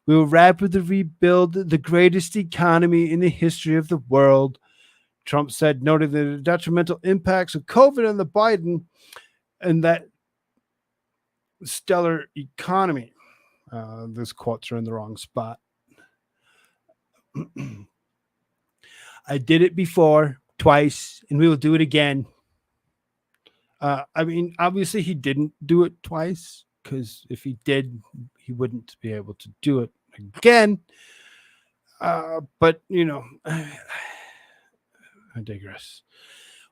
We will rapidly rebuild the greatest economy in the history of the world. Trump said, noting the detrimental impacts of COVID on the Biden and that stellar economy. Those quotes are in the wrong spot. I did it before, twice, and we will do it again. I mean, obviously he didn't do it twice, because if he did, he wouldn't be able to do it again. But, you know, I digress.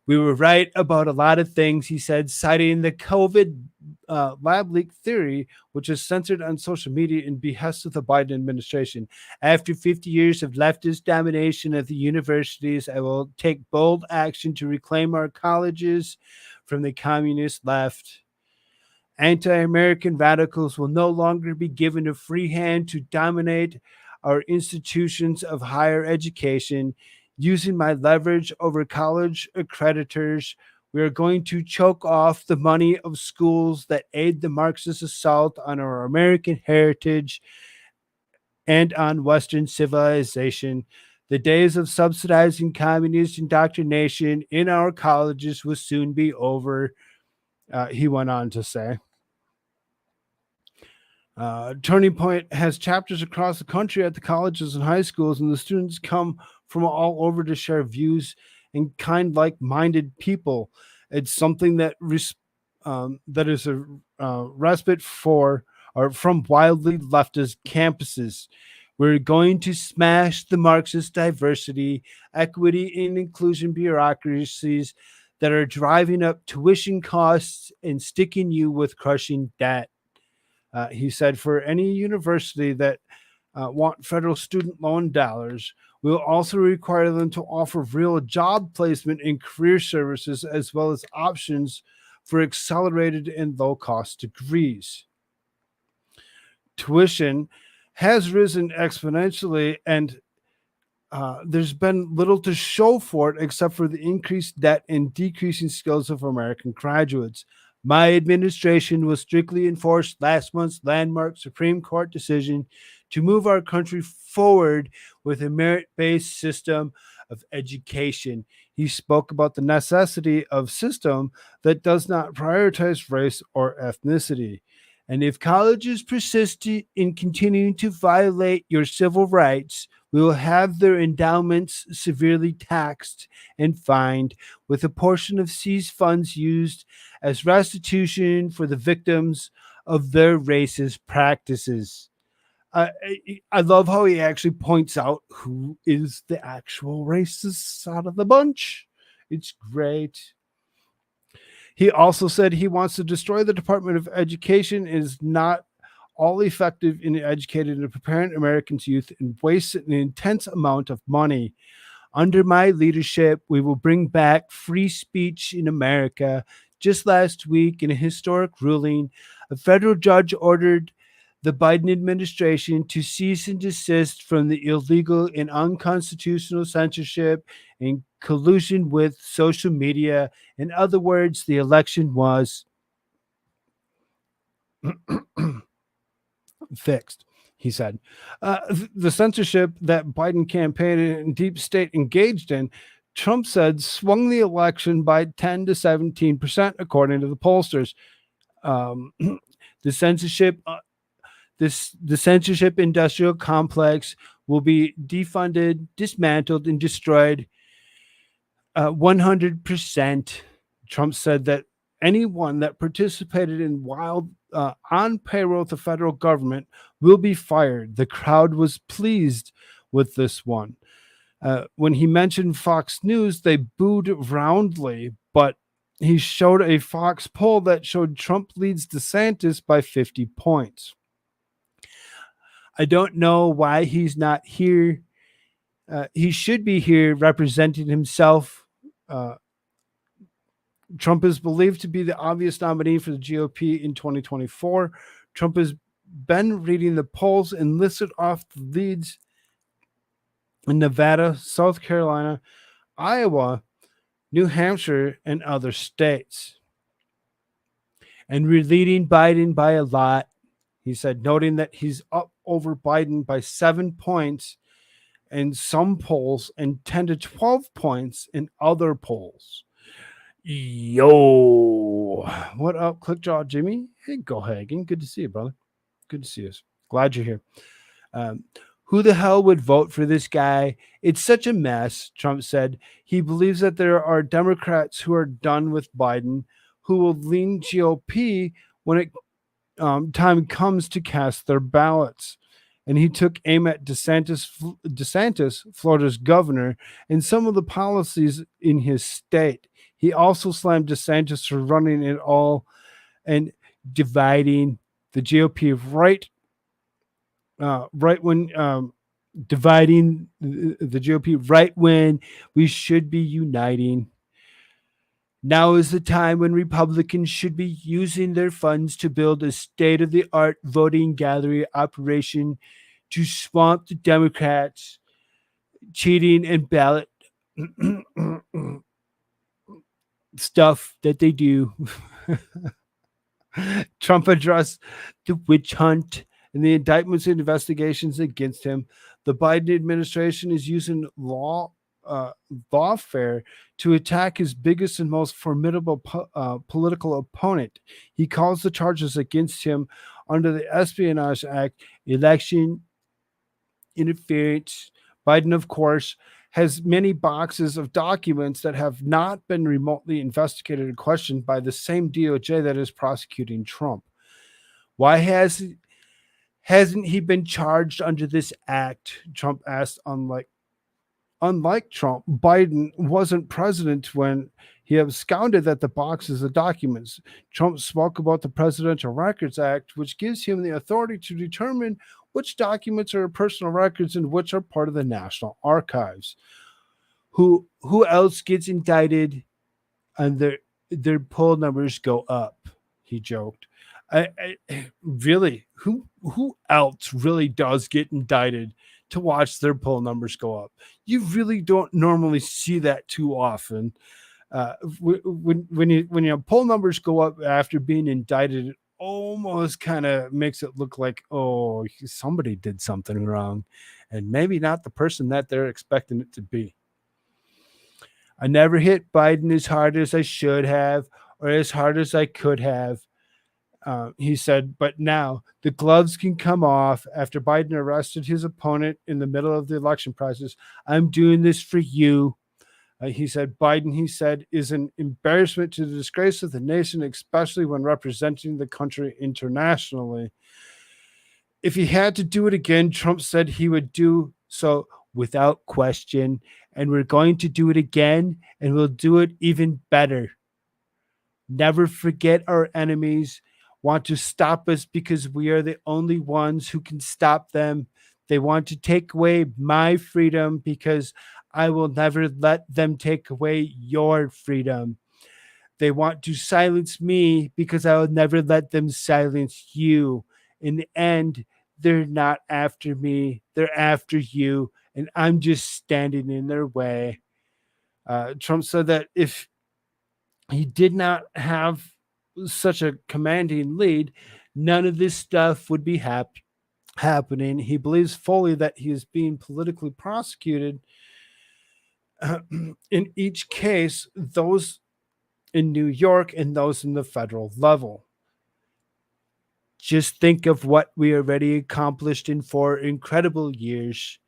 We were right about a lot of things, he said, citing the COVID lab leak theory, which is censored on social media in behest of the Biden administration. After 50 years of leftist domination at the universities, I will take bold action to reclaim our colleges from the communist left. Anti-American radicals will no longer be given a free hand to dominate our institutions of higher education. Using my leverage over college accreditors, we are going to choke off the money of schools that aid the Marxist assault on our American heritage and on Western civilization. The days of subsidizing communist indoctrination in our colleges will soon be over, he went on to say. Turning Point has chapters across the country at the colleges and high schools, and the students come from all over to share views and like-minded people. It's something that that is a respite for or from wildly leftist campuses. We're going to smash the Marxist diversity, equity, and inclusion bureaucracies that are driving up tuition costs and sticking you with crushing debt. He said, for any university that want federal student loan dollars, we'll also require them to offer real job placement and career services, as well as options for accelerated and low-cost degrees. Tuition has risen exponentially, and there's been little to show for it except for the increased debt and decreasing skills of American graduates. My administration will strictly enforce last month's landmark Supreme Court decision to move our country forward with a merit-based system of education. He spoke about the necessity of a system that does not prioritize race or ethnicity. And if colleges persist in continuing to violate your civil rights, we will have their endowments severely taxed and fined, with a portion of seized funds used as restitution for the victims of their racist practices. I love how he actually points out who is the actual racist out of the bunch. It's great. He also said he wants to destroy the Department of Education. It is not all effective in educating and preparing Americans' youth and wastes an intense amount of money. Under my leadership, we will bring back free speech in America. Just last week, in a historic ruling, a federal judge ordered the Biden administration to cease and desist from the illegal and unconstitutional censorship in collusion with social media. In other words, the election was fixed, he said. The censorship that Biden campaign and deep state engaged in, Trump said, swung the election by 10 to 17%, according to the pollsters. The censorship industrial complex will be defunded, dismantled, and destroyed 100%. Trump said that anyone that participated in wild on payroll with the federal government will be fired. The crowd was pleased with this one. When he mentioned Fox News, they booed roundly, but he showed a Fox poll that showed Trump leads DeSantis by 50 points. I don't know why he's not here. He should be here representing himself. Trump is believed to be the obvious nominee for the GOP in 2024. Trump has been reading the polls and listed off the leads in Nevada, South Carolina, Iowa, New Hampshire, and other states. And we're leading Biden by a lot, he said, noting that he's up over Biden by 7 points in some polls and 10 to 12 points in other polls. Yo, what up, Clickjaw Jimmy? Hey, go Hagen. Good to see you, brother. Good to see you. Glad you're here. Who the hell would vote for this guy? It's such a mess, Trump said. He believes that there are Democrats who are done with Biden who will lean GOP when it time comes to cast their ballots. And he took aim at DeSantis, Florida's governor, and some of the policies in his state. He also slammed DeSantis for running it all and dividing the GOP dividing the GOP right when we should be uniting. Now is the time when Republicans should be using their funds to build a state-of-the-art voting gathering operation to swamp the Democrats cheating and ballot stuff that they do. Trump addressed the witch hunt and the indictments and investigations against him. The Biden administration is using lawfare to attack his biggest and most formidable political opponent. He calls the charges against him under the Espionage Act election interference. Biden, of course, has many boxes of documents that have not been remotely investigated and questioned by the same DOJ that is prosecuting Trump. Why hasn't he been charged under this act? Trump asked. Unlike Trump, Biden wasn't president when he absconded at the boxes of documents. Trump spoke about the Presidential Records Act, which gives him the authority to determine which documents are personal records and which are part of the National Archives. Who else gets indicted and their poll numbers go up? He joked. Really, who else really does get indicted to watch their poll numbers go up? You really don't normally see that too often. When your poll numbers go up after being indicted, it almost kind of makes it look like, oh, somebody did something wrong, and maybe not the person that they're expecting it to be. I never hit Biden as hard as I should have or as hard as I could have. He said, but now the gloves can come off after Biden arrested his opponent in the middle of the election process. I'm doing this for you. He said, Biden, he said, is an embarrassment to the disgrace of the nation, especially when representing the country internationally. If he had to do it again, Trump said he would do so without question. And we're going to do it again, and we'll do it even better. Never forget our enemies want to stop us because we are the only ones who can stop them. They want to take away my freedom because I will never let them take away your freedom. They want to silence me because I will never let them silence you. In the end, they're not after me. They're after you, and I'm just standing in their way. Trump said that if he did not have such a commanding lead, none of this stuff would be happening. He believes fully that he is being politically prosecuted. In each case, those in New York and those in the federal level. Just think of what we already accomplished in 4 incredible years.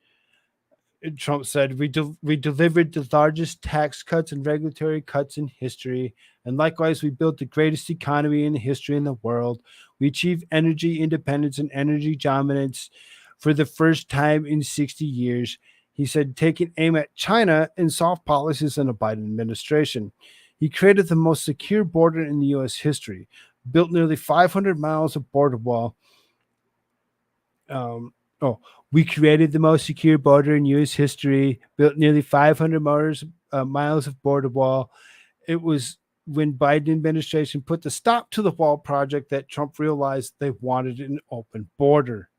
Trump said, we delivered the largest tax cuts and regulatory cuts in history. And likewise, we built the greatest economy in history in the world. We achieved energy independence and energy dominance for the first time in 60 years. He said, taking aim at China and soft policies in the Biden administration. He created the most secure border in the U.S. history, built nearly 500 miles of border wall. We created the most secure border in U.S. history, built nearly 500 miles of border wall. It was when Biden administration put the stop to the wall project that Trump realized they wanted an open border.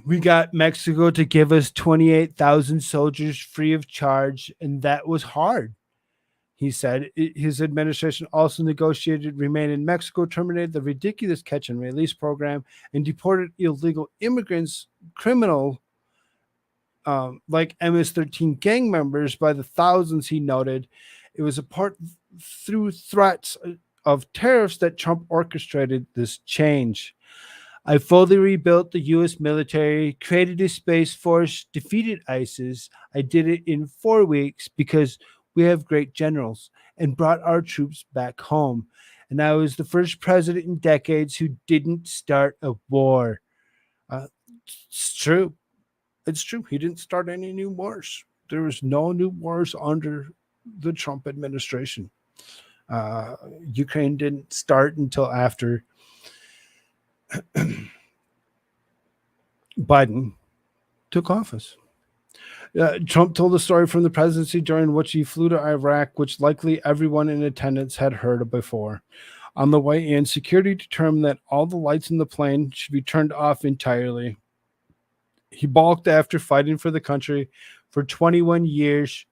We got Mexico to give us 28,000 soldiers free of charge, and that was hard. He said his administration also negotiated remain in Mexico, terminated the ridiculous catch and release program, and deported illegal immigrants, criminal like MS-13 gang members by the thousands, he noted. It was a part through threats of tariffs that Trump orchestrated this change. I fully rebuilt the U.S. military, created a space force, defeated ISIS. I did it in 4 weeks because we have great generals, and brought our troops back home. And I was the first president in decades who didn't start a war. It's true. It's true. He didn't start any new wars. There was no new wars under the Trump administration. Ukraine didn't start until after Biden took office. Trump told a story from the presidency during which he flew to Iraq, which likely everyone in attendance had heard of before. On the way in, security determined that all the lights in the plane should be turned off entirely. He balked after fighting for the country for 21 years.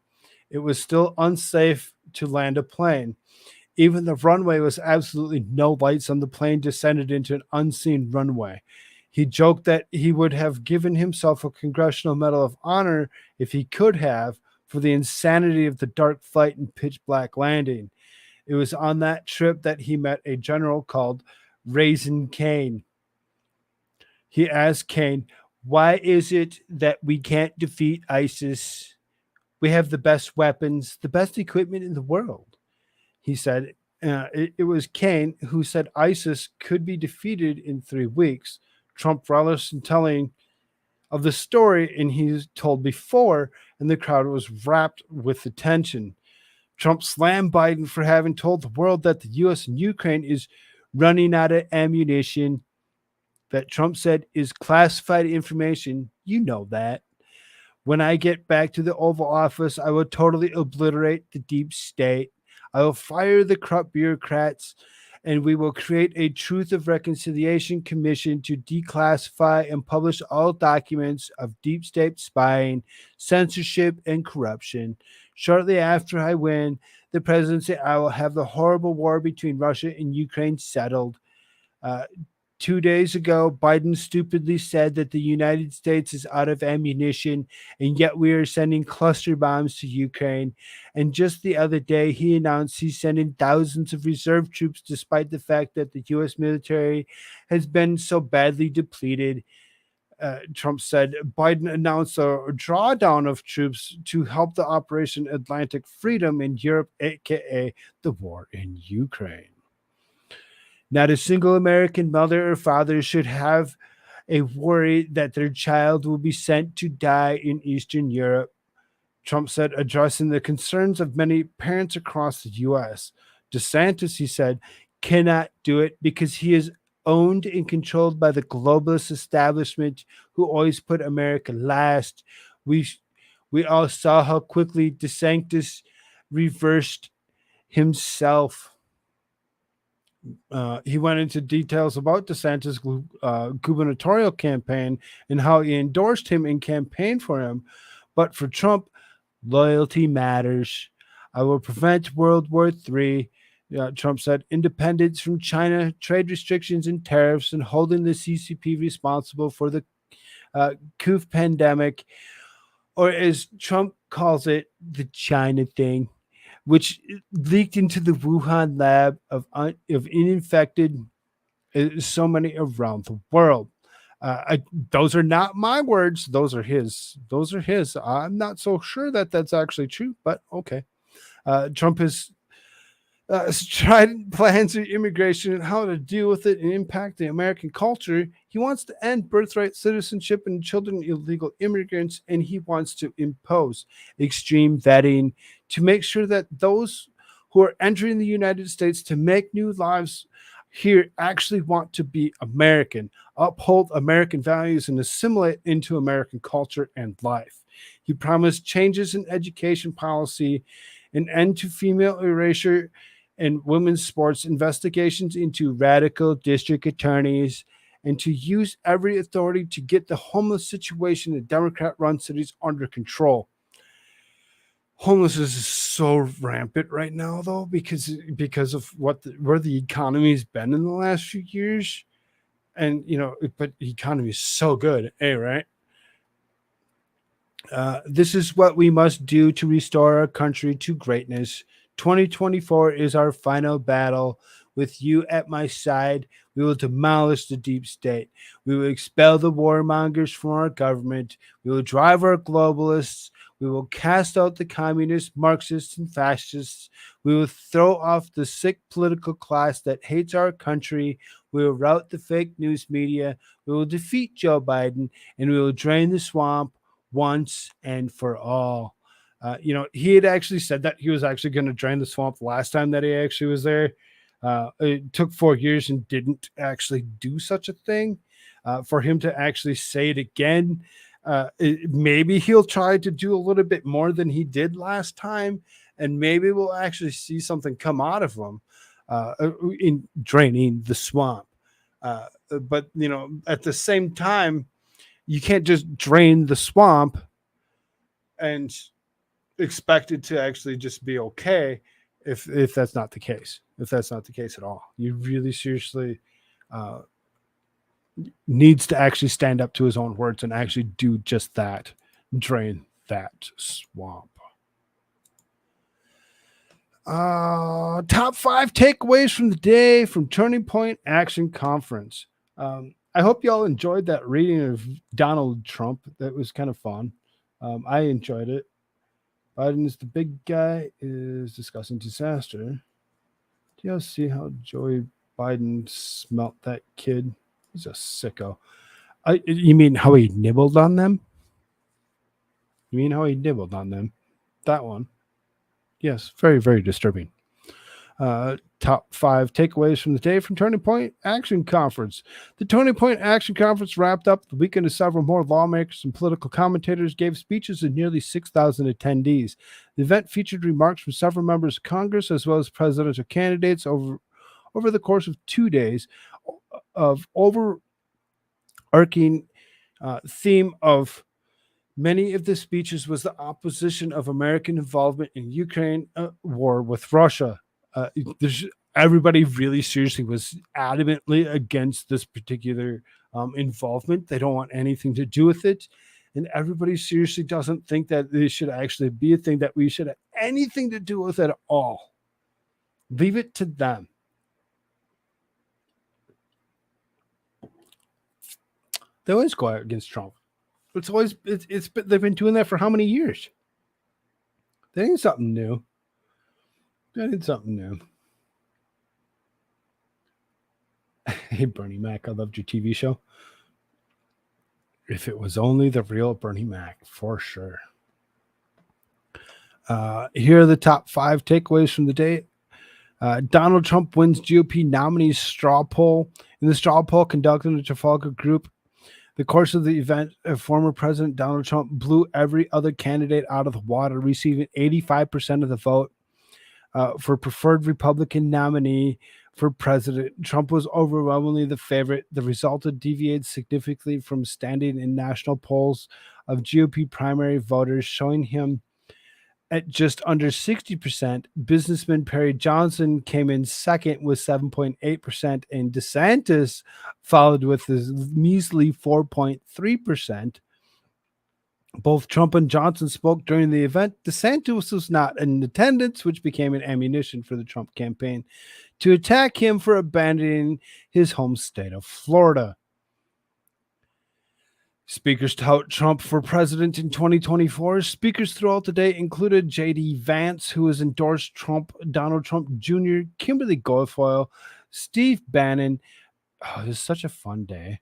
It was still unsafe to land a plane. Even the runway was absolutely no lights on the plane descended into an unseen runway. He joked that he would have given himself a Congressional Medal of Honor if he could have for the insanity of the dark flight and pitch black landing. It was on that trip that he met a general called Raisin Kane. He asked Kane, why is it that we can't defeat ISIS? We have the best weapons, the best equipment in the world. He said, it was Kane who said ISIS could be defeated in 3 weeks. Trump relished in telling of the story, and he's told before, and the crowd was wrapped with attention. Trump slammed Biden for having told the world that the U.S. and Ukraine is running out of ammunition. That Trump said is classified information. You know that. When I get back to the Oval Office, I will totally obliterate the deep state. I will fire the corrupt bureaucrats, and we will create a Truth of Reconciliation Commission to declassify and publish all documents of deep state spying, censorship, and corruption. Shortly after I win the presidency, I will have the horrible war between Russia and Ukraine settled. 2 days ago, Biden stupidly said that the United States is out of ammunition, and yet we are sending cluster bombs to Ukraine. And just the other day, he announced he's sending thousands of reserve troops despite the fact that the U.S. military has been so badly depleted. Trump said Biden announced a drawdown of troops to help the Operation Atlantic Freedom in Europe, aka the war in Ukraine. Not a single American mother or father should have a worry that their child will be sent to die in Eastern Europe, Trump said, addressing the concerns of many parents across the U.S. DeSantis, he said, cannot do it because he is owned and controlled by the globalist establishment who always put America last. We all saw how quickly DeSantis reversed himself. He went into details about DeSantis' gubernatorial campaign and how he endorsed him and campaigned for him. But for Trump, loyalty matters. I will prevent World War III. Trump said independence from China, trade restrictions and tariffs, and holding the CCP responsible for the COVID pandemic, or as Trump calls it, the China thing, which leaked into the Wuhan lab of uninfected so many around the world. Those are not my words. Those are his. Those are his. I'm not so sure that that's actually true, but okay. Trump has tried plans of immigration and how to deal with it and impact the American culture. He wants to end birthright citizenship and children illegal immigrants, and he wants to impose extreme vetting to make sure that those who are entering the United States to make new lives here actually want to be American, uphold American values, and assimilate into American culture and life. He promised changes in education policy, an end to female erasure and women's sports, investigations into radical district attorneys, and to use every authority to get the homeless situation in Democrat-run cities under control. Homelessness is so rampant right now, though, because of where the economy's been in the last few years, and but the economy is so good, right? This is what we must do to restore our country to greatness. 2024 is our final battle. With you at my side, we will demolish the deep state. We will expel the warmongers from our government. We will drive our globalists. We will cast out the communists, Marxists, and fascists. We will throw off the sick political class that hates our country. We will rout the fake news media. We will defeat Joe Biden, and we will drain the swamp once and for all. He had actually said that he was actually going to drain the swamp last time that he actually was there. It took 4 years and didn't actually do such a thing. For him to actually say it again, maybe he'll try to do a little bit more than he did last time, and maybe we'll actually see something come out of him in draining the swamp. But at the same time, you can't just drain the swamp and expect it to actually just be okay if that's not the case. If that's not the case at all, you really seriously needs to actually stand up to his own words and actually do just that, drain that swamp. Top 5 takeaways from the day from Turning Point Action Conference. I hope y'all enjoyed that reading of Donald Trump. That was kind of fun. I enjoyed it. Biden is the big guy, is discussing disaster. Do y'all see how Joey Biden smelt that kid? He's a sicko. You mean how he nibbled on them? You mean how he nibbled on them? That one. Yes, very, very disturbing. Top 5 takeaways from the day from Turning Point Action Conference. The Turning Point Action Conference wrapped up the weekend as several more lawmakers and political commentators gave speeches to nearly 6,000 attendees. The event featured remarks from several members of Congress as well as presidential candidates over the course of 2 days. Of overarching theme of many of the speeches was the opposition of American involvement in Ukraine war with Russia. Everybody really seriously was adamantly against this particular involvement. They don't want anything to do with it. And everybody seriously doesn't think that this should actually be a thing that we should have anything to do with at all. Leave it to them. They always go out against Trump. They've been doing that for how many years? That ain't something new. Hey, Bernie Mac, I loved your TV show. If it was only the real Bernie Mac, for sure. Here are the top 5 takeaways from the day. Donald Trump wins GOP nominees straw poll. In the straw poll conducted in the Trafalgar Group, the course of the event, former President Donald Trump blew every other candidate out of the water, receiving 85% of the vote for preferred Republican nominee for president. Trump was overwhelmingly the favorite. The result deviated significantly from standing in national polls of GOP primary voters, showing him at just under 60%. Businessman Perry Johnson came in second with 7.8%, and DeSantis followed with his measly 4.3%. Both Trump and Johnson spoke during the event. DeSantis was not in attendance, which became an ammunition for the Trump campaign to attack him for abandoning his home state of Florida. Speakers tout Trump for president in 2024. Speakers throughout the day included J.D. Vance, who has endorsed Donald Trump Jr., Kimberly Guilfoyle, Steve Bannon. Oh, it was such a fun day,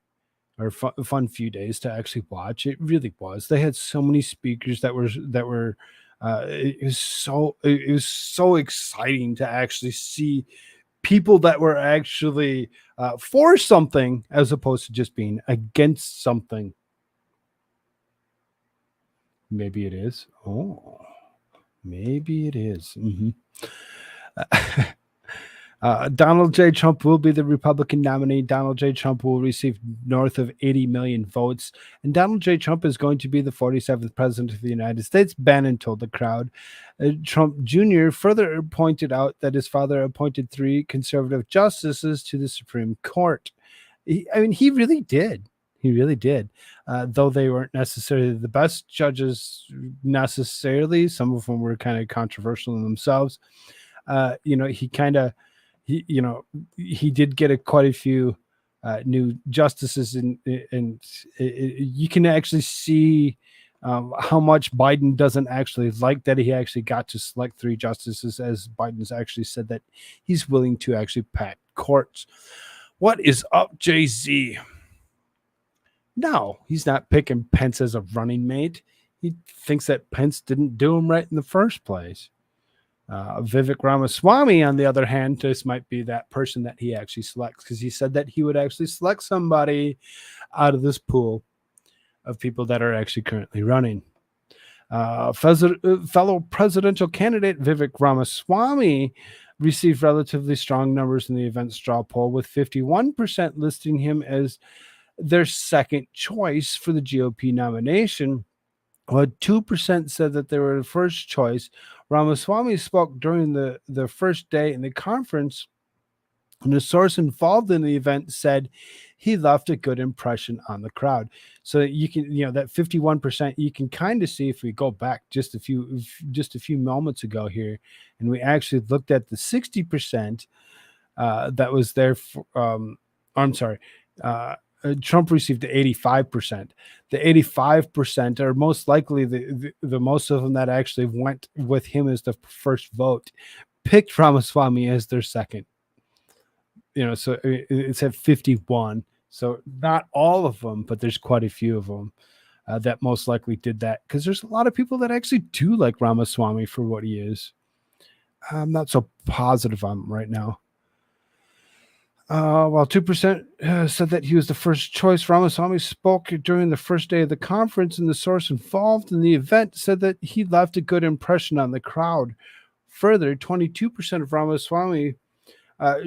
or fun few days to actually watch. It really was. They had so many speakers that were. It was so exciting to actually see people that were actually for something as opposed to just being against something. Maybe it is. Oh, maybe it is. Donald J. Trump will be the Republican nominee. Donald J. Trump will receive north of 80 million votes, and Donald J. Trump is going to be the 47th president of the United States, Bannon told the crowd. Trump Jr. further pointed out that his father appointed 3 conservative justices to the Supreme Court. He really did. He really did. Though they weren't necessarily the best judges necessarily. Some of them were kind of controversial in themselves. He did get quite a few new justices, and you can actually see how much Biden doesn't actually like that he actually got to select 3 justices, as Biden's actually said that he's willing to actually pack courts. What is up, Jay-Z? No, he's not picking Pence as a running mate. He thinks that Pence didn't do him right in the first place. Vivek Ramaswamy, on the other hand, this might be that person that he actually selects, because he said that he would actually select somebody out of this pool of people that are actually currently running. Fellow presidential candidate Vivek Ramaswamy received relatively strong numbers in the event straw poll, with 51% listing him as their second choice for the GOP nomination, while 2% said that they were the first choice. Ramaswamy spoke during the first day in the conference, and a source involved in the event said he left a good impression on the crowd. So you can, that 51%, you can kind of see, if we go back just a few moments ago here, and we actually looked at the 60% that was there for, I'm sorry, Trump received the 85%. The 85% are most likely the most of them that actually went with him as the first vote, picked Ramaswamy as their second. So it's at 51. So not all of them, but there's quite a few of them that most likely did that, because there's a lot of people that actually do like Ramaswamy for what he is. I'm not so positive on him right now. While 2% said that he was the first choice, Ramaswamy spoke during the first day of the conference, and the source involved in the event said that he left a good impression on the crowd. Further, 22% of Ramaswamy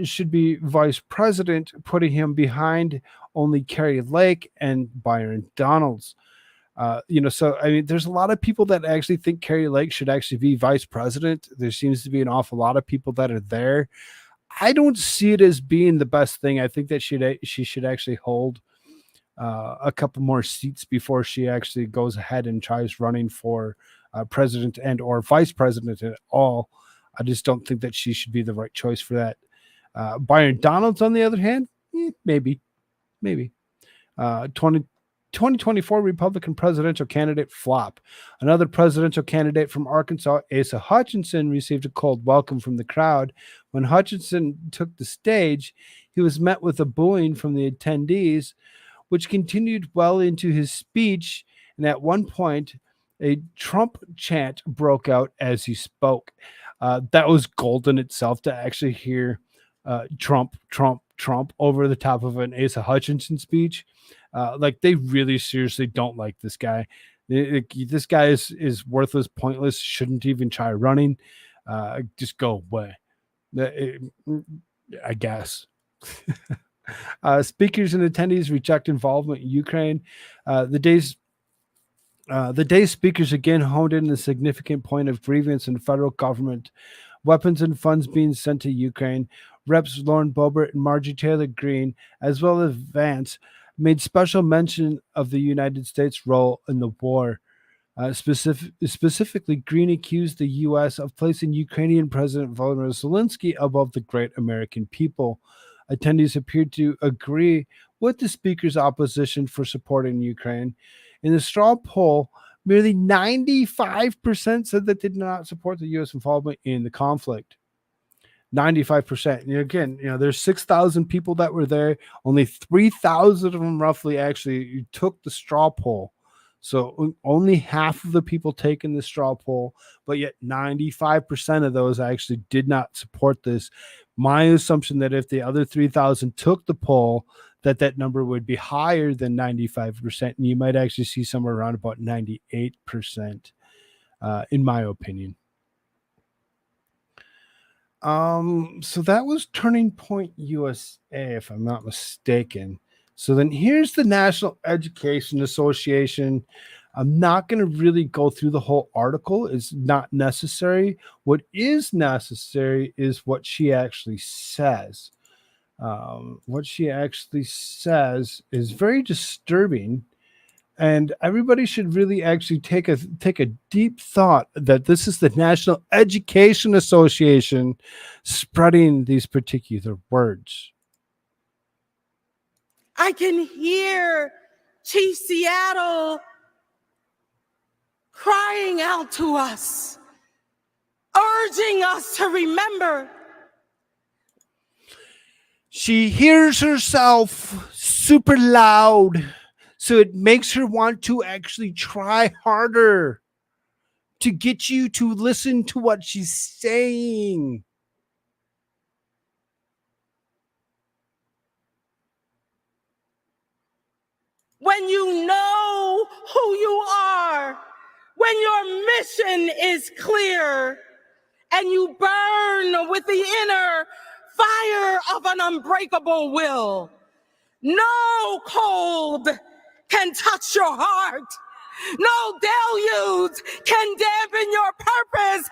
should be vice president, putting him behind only Kari Lake and Byron Donalds. So there's a lot of people that actually think Kari Lake should actually be vice president. There seems to be an awful lot of people that are there. I don't see it as being the best thing. I think that she should actually hold a couple more seats before she actually goes ahead and tries running for president and or vice president at all. I just don't think that she should be the right choice for that. Byron Donalds, on the other hand, maybe. 2024 Republican presidential candidate flop. Another presidential candidate from Arkansas, Asa Hutchinson, received a cold welcome from the crowd. When Hutchinson took the stage, he was met with a booing from the attendees, which continued well into his speech. And at one point, a Trump chant broke out as he spoke. That was golden itself, to actually hear Trump over the top of an Asa Hutchinson speech. Like, they really seriously don't like this guy. This guy is worthless, pointless, shouldn't even try running. Just go away, I guess. Speakers and attendees reject involvement in Ukraine. The day's speakers again honed in the significant point of grievance in federal government, weapons and funds being sent to Ukraine. Reps Lauren Boebert and Marjorie Taylor Greene, as well as Vance, made special mention of the United States' role in the war. Specifically, Greene accused the U.S. of placing Ukrainian President Volodymyr Zelensky above the great American people. Attendees appeared to agree with the speaker's opposition for supporting Ukraine. In the straw poll, nearly 95% said that they did not support the U.S. involvement in the conflict. 95%. And again, there's 6,000 people that were there. Only 3,000 of them roughly actually took the straw poll. So only half of the people taking the straw poll, but yet 95% of those actually did not support this. My assumption that if the other 3,000 took the poll, that number would be higher than 95%, and you might actually see somewhere around about 98%, in my opinion. So that was Turning Point USA, if I'm not mistaken. So then here's the National Education Association. I'm not going to really go through the whole article. It's not necessary. What is necessary is what she actually says. What she actually says is very disturbing, and everybody should really actually take a deep thought that this is the National Education Association spreading these particular words. I can hear Chief Seattle crying out to us, urging us to remember. She hears herself super loud, so it makes her want to actually try harder to get you to listen to what she's saying. When you know who you are, when your mission is clear, and you burn with the inner fire of an unbreakable will, no cold can touch your heart. No deluge can dampen your purpose.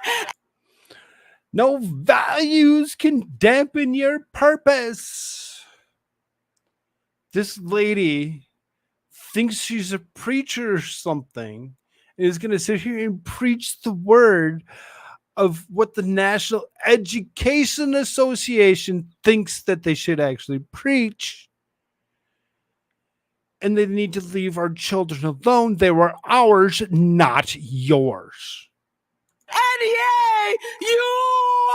No values can dampen your purpose. This lady thinks she's a preacher or something and is going to sit here and preach the word of what the National Education Association thinks that they should actually preach. And they need to leave our children alone. They were ours, not yours. NEA, you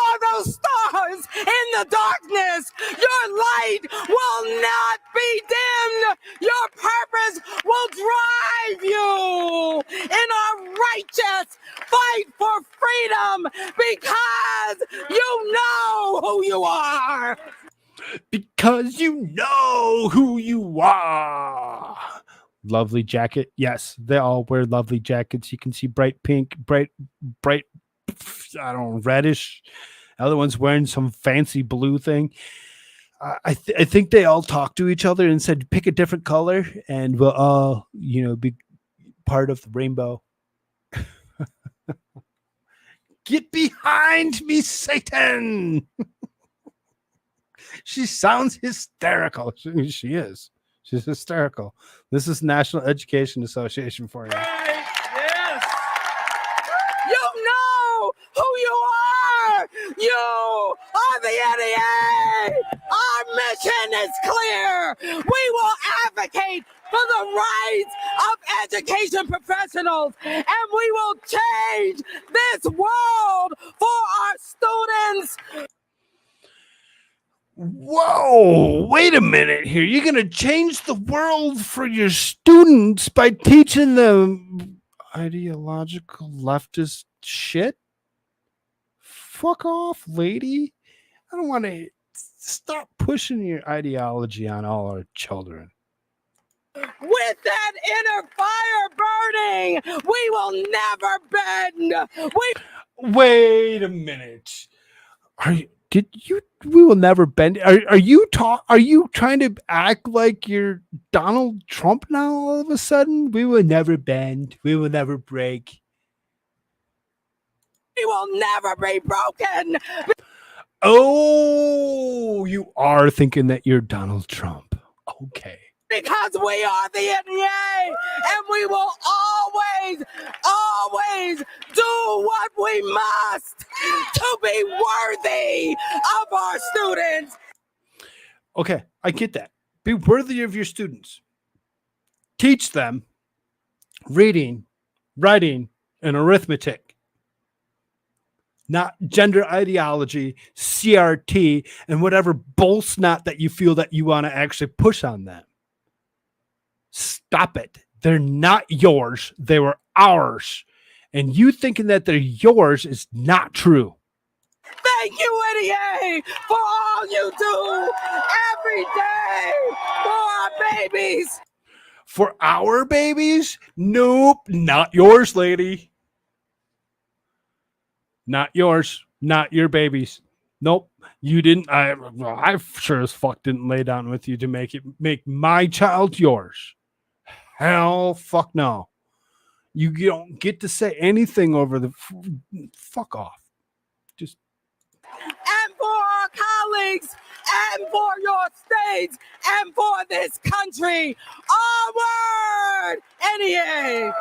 are those stars in the darkness. Your light will not be dimmed. Your purpose will drive you in a righteous fight for freedom because you know who you are. Because you know who you are. Lovely jacket. Yes, they all wear lovely jackets. You can see bright pink, bright, I don't know, reddish. The other one's wearing some fancy blue thing. I think they all talked to each other and said, pick a different color and we'll all, be part of the rainbow. Get behind me, Satan. She sounds hysterical. She is. She's hysterical. This is National Education Association for you. Right. Yes. You know who you are. You are the NEA. Our mission is clear. We will advocate for the rights of education professionals, and we will change this world for our students. Whoa, wait a minute here. You're going to change the world for your students by teaching them ideological leftist shit? Fuck off, lady. I don't want to stop pushing your ideology on all our children. With that inner fire burning, we will never bend. Wait a minute. We will never bend. Are you trying to act like you're Donald Trump now all of a sudden? We will never bend. We will never break. We will never be broken. Oh, you are thinking that you're Donald Trump. Okay. Because we are the NEA, and we will always do what we must to be worthy of our students. Okay, I get that. Be worthy of your students. Teach them reading, writing, and arithmetic. Not gender ideology, CRT, and whatever bull snot that you feel that you want to actually push on them. Stop it. They're not yours. They were ours. And you thinking that they're yours is not true. Thank you, NEA, for all you do every day for our babies. For our babies? Nope, not yours, lady. Not yours. Not your babies. Nope. You didn't. I sure as fuck didn't lay down with you to make my child yours. Hell fuck no. You don't get to say anything over the fuck off. Just And for our colleagues, and for your states, and for this country. Onward, NEA.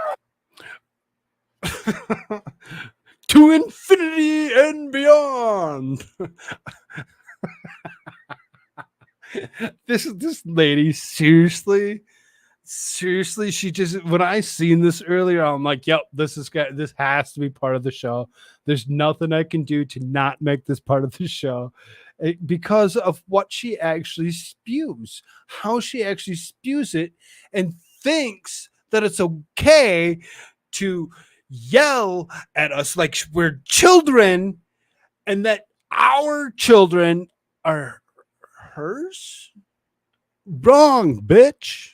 to infinity and beyond. This lady, seriously, she just, when I seen this earlier, I'm like, yep, this has to be part of the show. There's nothing I can do to not make this part of the show because of what she actually spews, how she actually spews it, and thinks that it's okay to yell at us like we're children and that our children are hers. Wrong, bitch.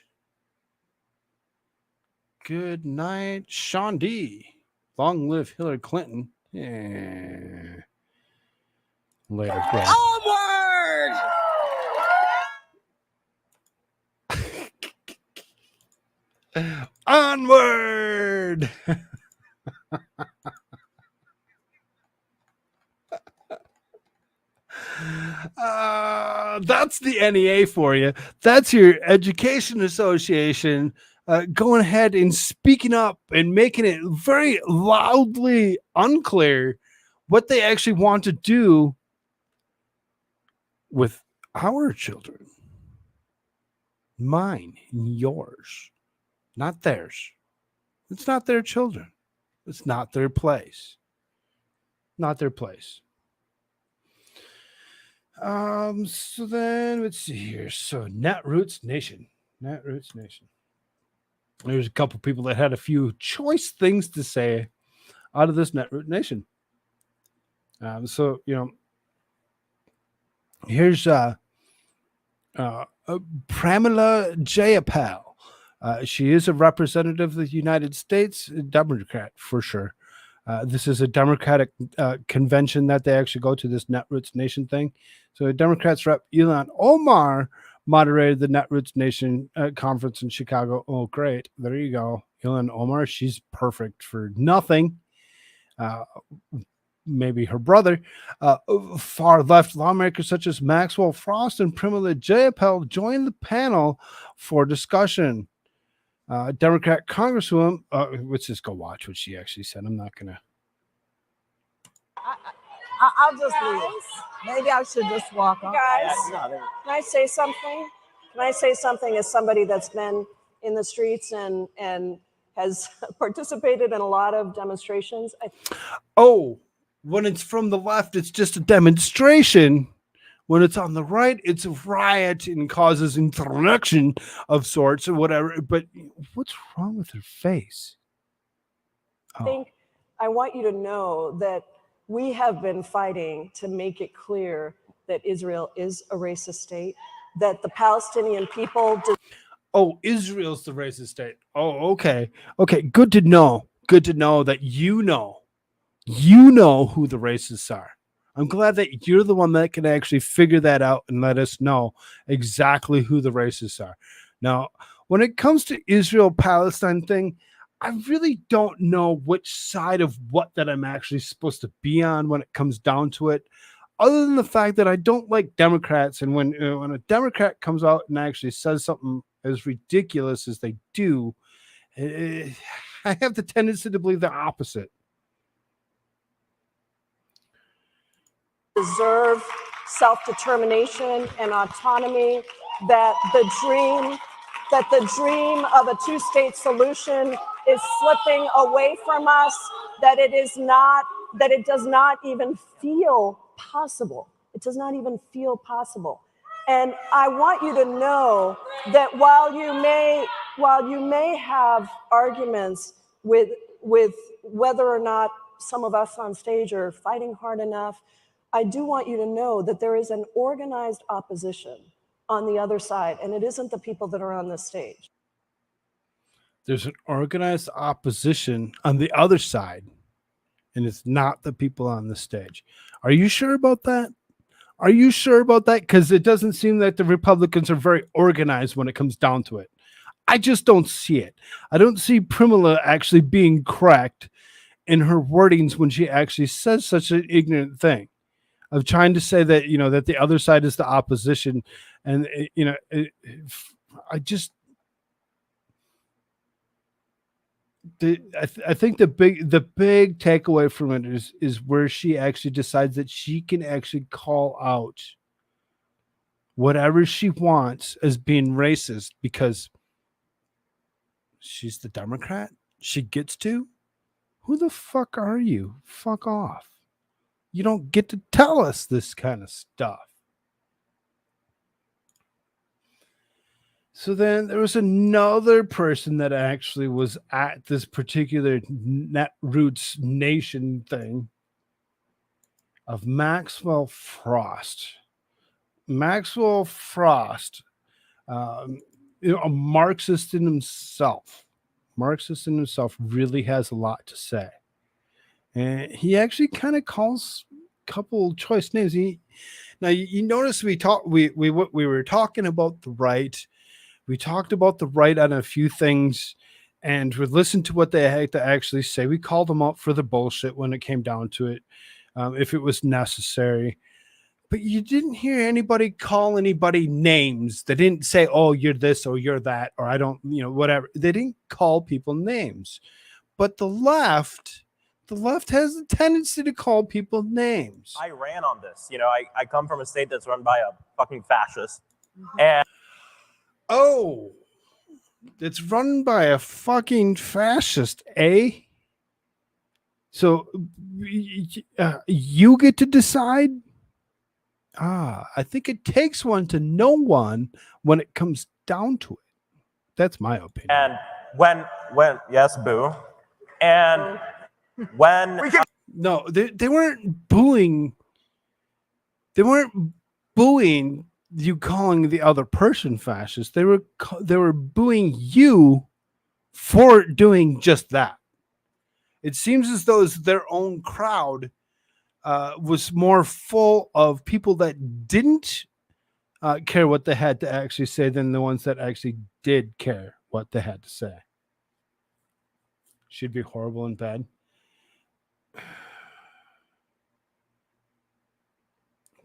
Good night, Sean D. Long live Hillary Clinton. Yeah. Later, bro. Onward! Onward! That's the NEA for you. That's your education association going ahead and speaking up and making it very loudly unclear what they actually want to do with our children. Mine and yours, not theirs. It's not their children. It's not their place. Not their place. So then let's see here. So Netroots Nation. Netroots Nation. There's a couple people that had a few choice things to say out of this Netroot Nation. So, you know, here's Pramila Jayapal. She is a representative of the United States, a Democrat for sure. This is a Democratic convention that they actually go to, this Netroots Nation thing. So Democrats rep Ilhan Omar moderated the Netroots Nation conference in Chicago. Oh, great. There you go. Ilhan Omar, she's perfect for nothing. Maybe her brother. Far left lawmakers such as Maxwell Frost and Pramila Jayapal joined the panel for discussion. Democrat Congresswoman, let's just go watch what she actually said. I'm not gonna. I'll just leave. Maybe I should just walk on. Guys, can I say something? Can I say something as somebody that's been in the streets and has participated in a lot of demonstrations? When it's from the left, it's just a demonstration. When it's on the right, it's a riot and causes insurrection of sorts or whatever. But what's wrong with her face? I think I want you to know that we have been fighting to make it clear that Israel is a racist state, that the Palestinian people... Israel's the racist state. Oh, okay. Okay, good to know. Good to know that you know who the racists are. I'm glad that you're the one that can actually figure that out and let us know exactly who the racists are. Now, when it comes to Israel-Palestine thing, I really don't know which side of what that I'm actually supposed to be on when it comes down to it, other than the fact that I don't like Democrats. And when a Democrat comes out and actually says something as ridiculous as they do, I have the tendency to believe the opposite. Deserve self-determination and autonomy that the dream of a two-state solution is slipping away from us, that it does not even feel possible. It does not even feel possible. And I want you to know that while you may have arguments with whether or not some of us on stage are fighting hard enough, I do want you to know that there is an organized opposition on the other side, and it isn't the people that are on this stage. There's an organized opposition on the other side, and it's not the people on the stage. Are you sure about that? Are you sure about that? Because it doesn't seem that the Republicans are very organized when it comes down to it. I just don't see it. I don't see Primula actually being correct in her wordings when she actually says such an ignorant thing of trying to say that, you know, that the other side is the opposition. And, you know, I think the big takeaway from it is where she actually decides that she can actually call out whatever she wants as being racist because she's the Democrat. She gets to. Who the fuck are you? Fuck off. You don't get to tell us this kind of stuff. So then there was another person that actually was at this particular Netroots Nation thing of Maxwell Frost. Maxwell Frost, a Marxist in himself. Marxist in himself really has a lot to say. And he actually kind of calls a couple choice names. Now you notice we were talking about the right. We talked about the right on a few things, and we listened to what they had to actually say. We called them out for the bullshit when it came down to it, if it was necessary. But you didn't hear anybody call anybody names. They didn't say, oh, you're this or you're that, or I don't, whatever. They didn't call people names. But the left has a tendency to call people names. I ran on this. I come from a state that's run by a fucking fascist. And oh, it's run by a fucking fascist, eh? So you get to decide? I think it takes one to know one when it comes down to it. That's my opinion. And when yes, boo. And when no, they weren't booing. They weren't booing you calling the other person fascist. They were booing you for doing just that. It seems as though their own crowd was more full of people that didn't care what they had to actually say than the ones that actually did care what they had to say. Should be horrible and bad.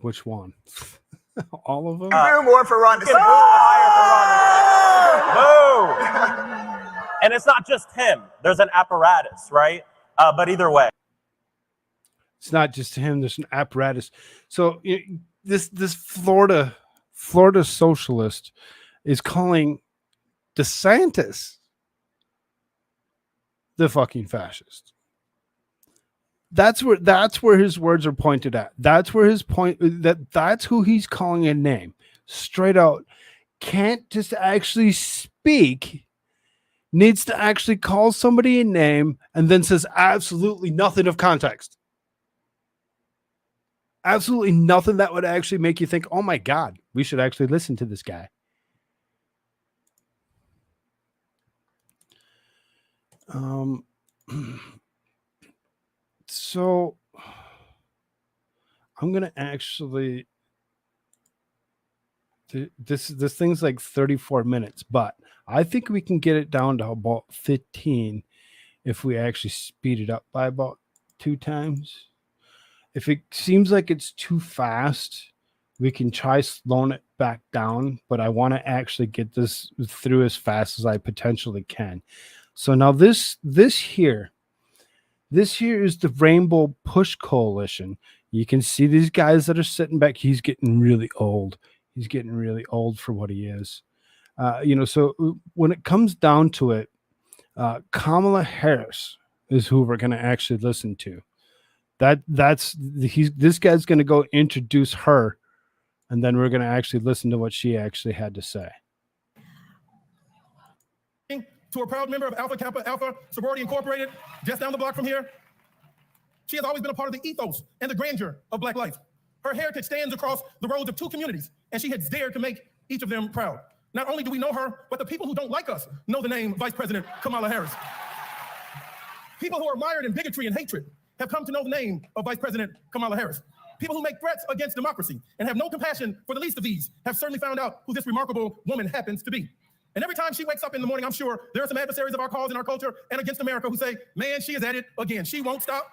Which one? All of them? Boo more for Ron. Boo higher for Ron. Boo! And it's not just him. There's an apparatus, right? But either way. It's not just him. There's an apparatus. So this Florida socialist is calling DeSantis the fucking fascist. That's where his words are pointed at. That's where his point that's who he's calling a name. Straight out. Can't just actually speak. Needs to actually call somebody a name and then says absolutely nothing of context. Absolutely nothing that would actually make you think, oh my God, we should actually listen to this guy. So I'm going to actually, this thing's like 34 minutes, but I think we can get it down to about 15 if we actually speed it up by about 2 times. If it seems like it's too fast, we can try slowing it back down, but I want to actually get this through as fast as I potentially can. So now this here is the Rainbow Push Coalition. You can see these guys that are sitting back. He's getting really old. He's getting really old for what he is. So when it comes down to it, Kamala Harris is who we're going to actually listen to. This guy's going to go introduce her, and then we're going to actually listen to what she actually had to say. To a proud member of Alpha Kappa Alpha Sorority Incorporated, just down the block from here, she has always been a part of the ethos and the grandeur of Black life. Her heritage stands across the roads of 2 communities, and she has dared to make each of them proud. Not only do we know her, but the people who don't like us know the name Vice President Kamala Harris. People who are mired in bigotry and hatred have come to know the name of Vice President Kamala Harris. People who make threats against democracy and have no compassion for the least of these have certainly found out who this remarkable woman happens to be. And every time she wakes up in the morning, I'm sure there are some adversaries of our cause and our culture and against America who say, man, she is at it again. She won't stop.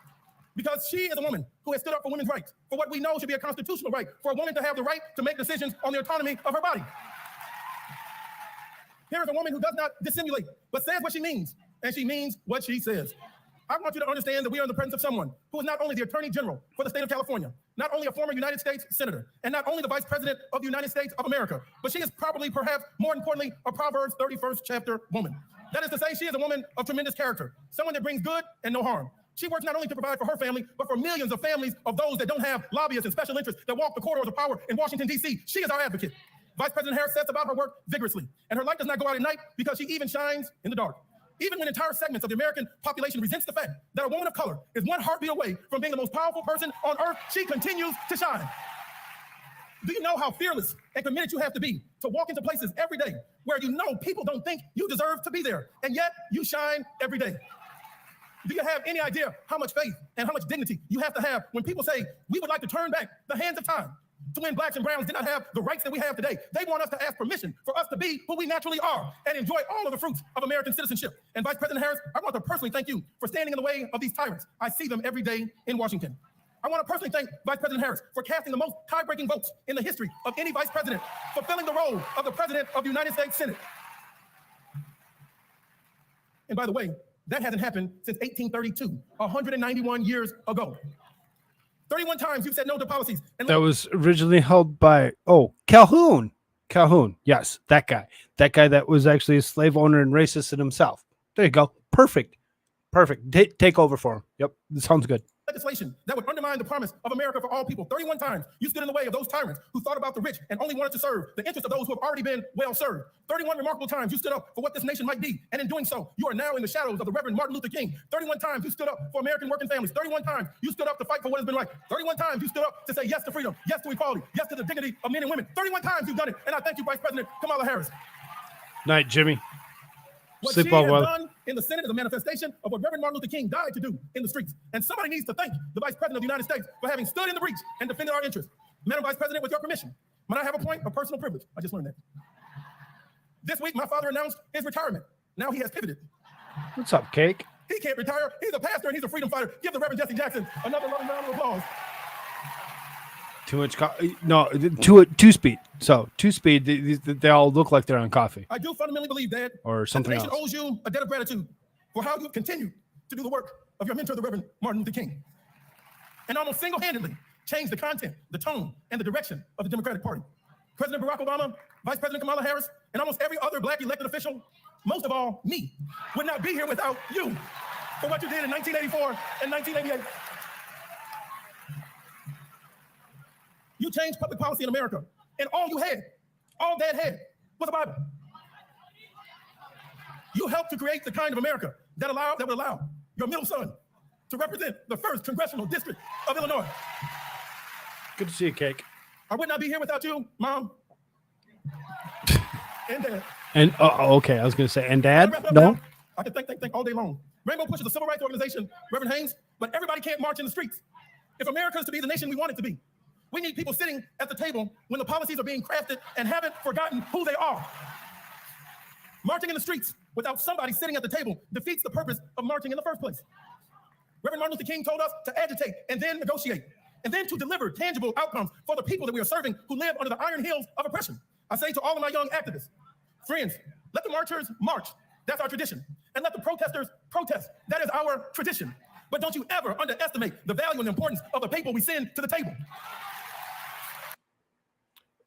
Because she is a woman who has stood up for women's rights, for what we know should be a constitutional right, for a woman to have the right to make decisions on the autonomy of her body. Here is a woman who does not dissimulate, but says what she means, and she means what she says. I want you to understand that we are in the presence of someone who is not only the Attorney General for the state of California, not only a former United States Senator, and not only the Vice President of the United States of America, but she is probably, perhaps more importantly, a Proverbs 31st chapter woman. That is to say, she is a woman of tremendous character, someone that brings good and no harm. She works not only to provide for her family, but for millions of families of those that don't have lobbyists and special interests that walk the corridors of power in Washington, D.C. She is our advocate. Vice President Harris sets about her work vigorously, and her light does not go out at night because she even shines in the dark. Even when entire segments of the American population resents the fact that a woman of color is one heartbeat away from being the most powerful person on earth, she continues to shine. Do you know how fearless and committed you have to be to walk into places every day where you know people don't think you deserve to be there, and yet you shine every day? Do you have any idea how much faith and how much dignity you have to have when people say, we would like to turn back the hands of time to when blacks and browns did not have the rights that we have today? They want us to ask permission for us to be who we naturally are and enjoy all of the fruits of American citizenship. And Vice President Harris, I want to personally thank you for standing in the way of these tyrants. I see them every day in Washington. I want to personally thank Vice President Harris for casting the most tie-breaking votes in the history of any vice president, fulfilling the role of the President of the United States Senate. And by the way, that hasn't happened since 1832, 191 years ago. 31 times you've said no to policies. And that was originally held by, Calhoun. Calhoun. Yes, that guy. That guy that was actually a slave owner and racist in himself. There you go. Perfect. Take over for him. Yep, this sounds good. Legislation that would undermine the promise of America for all people. 31 times you stood in the way of those tyrants who thought about the rich and only wanted to serve the interests of those who have already been well served. 31 remarkable times you stood up for what this nation might be, and in doing so, you are now in the shadows of the Reverend Martin Luther King. 31 times you stood up for American working families. 31 times you stood up to fight for what has been right. 31 times you stood up to say yes to freedom, yes to equality, yes to the dignity of men and women. 31 times you've done it, and I thank you, Vice President Kamala Harris. Night, Jimmy. What Sleep she well, has brother. done in the Senate is a manifestation of what Reverend Martin Luther King died to do in the streets. And somebody needs to thank the Vice President of the United States for having stood in the breach and defended our interests. Madam Vice President, with your permission, might I have a point of personal privilege? I just learned that. This week, my father announced his retirement. Now he has pivoted. What's up, Cake? He can't retire. He's a pastor and he's a freedom fighter. Give the Reverend Jesse Jackson another loving round of applause. Too much no, two speed. So 2-speed, they all look like they're on coffee. I do fundamentally believe, Dad, or something that the nation else. owes you a debt of gratitude for how you continue to do the work of your mentor, the Reverend Martin Luther King, and almost single-handedly change the content, the tone, and the direction of the Democratic Party. President Barack Obama, Vice President Kamala Harris, and almost every other black elected official, most of all me, would not be here without you for what you did in 1984 and 1988. You changed public policy in America, and all Dad had, was a Bible. You helped to create the kind of America that would allow your middle son to represent the 1st Congressional District of Illinois. Good to see you, Cake. I would not be here without you, Mom. And Dad. And okay, I was going to say, and Dad? No. No. I can think all day long. Rainbow Push is a civil rights organization, Reverend Haynes, but everybody can't march in the streets. If America is to be the nation we want it to be, we need people sitting at the table when the policies are being crafted and haven't forgotten who they are. Marching in the streets without somebody sitting at the table defeats the purpose of marching in the first place. Reverend Martin Luther King told us to agitate and then negotiate, and then to deliver tangible outcomes for the people that we are serving who live under the iron hills of oppression. I say to all of my young activists, friends, let the marchers march. That's our tradition. And let the protesters protest. That is our tradition. But don't you ever underestimate the value and importance of the people we send to the table.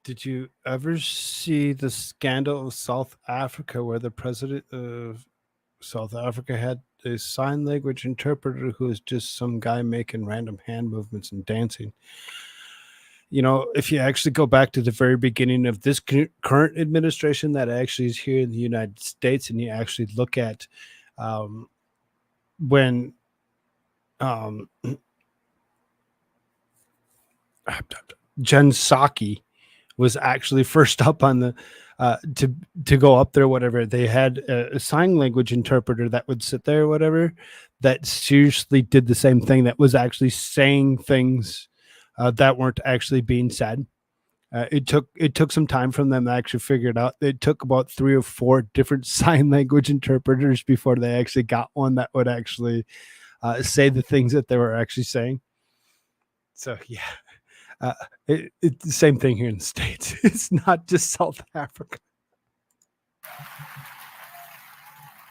Did you ever see the scandal of South Africa where the president of South Africa had a sign language interpreter who was just some guy making random hand movements and dancing? You know, if you actually go back to the very beginning of this current administration that actually is here in the United States, and you actually look at when Jen Psaki was actually first up on the to go up there, whatever, they had a sign language interpreter that would sit there, whatever, that seriously did the same thing, that was actually saying things that weren't actually being said. It took some time from them to actually figure it out. It took about 3 or 4 different sign language interpreters before they actually got one that would actually say the things that they were actually saying. So yeah, it's the same thing here in the States. It's not just South Africa.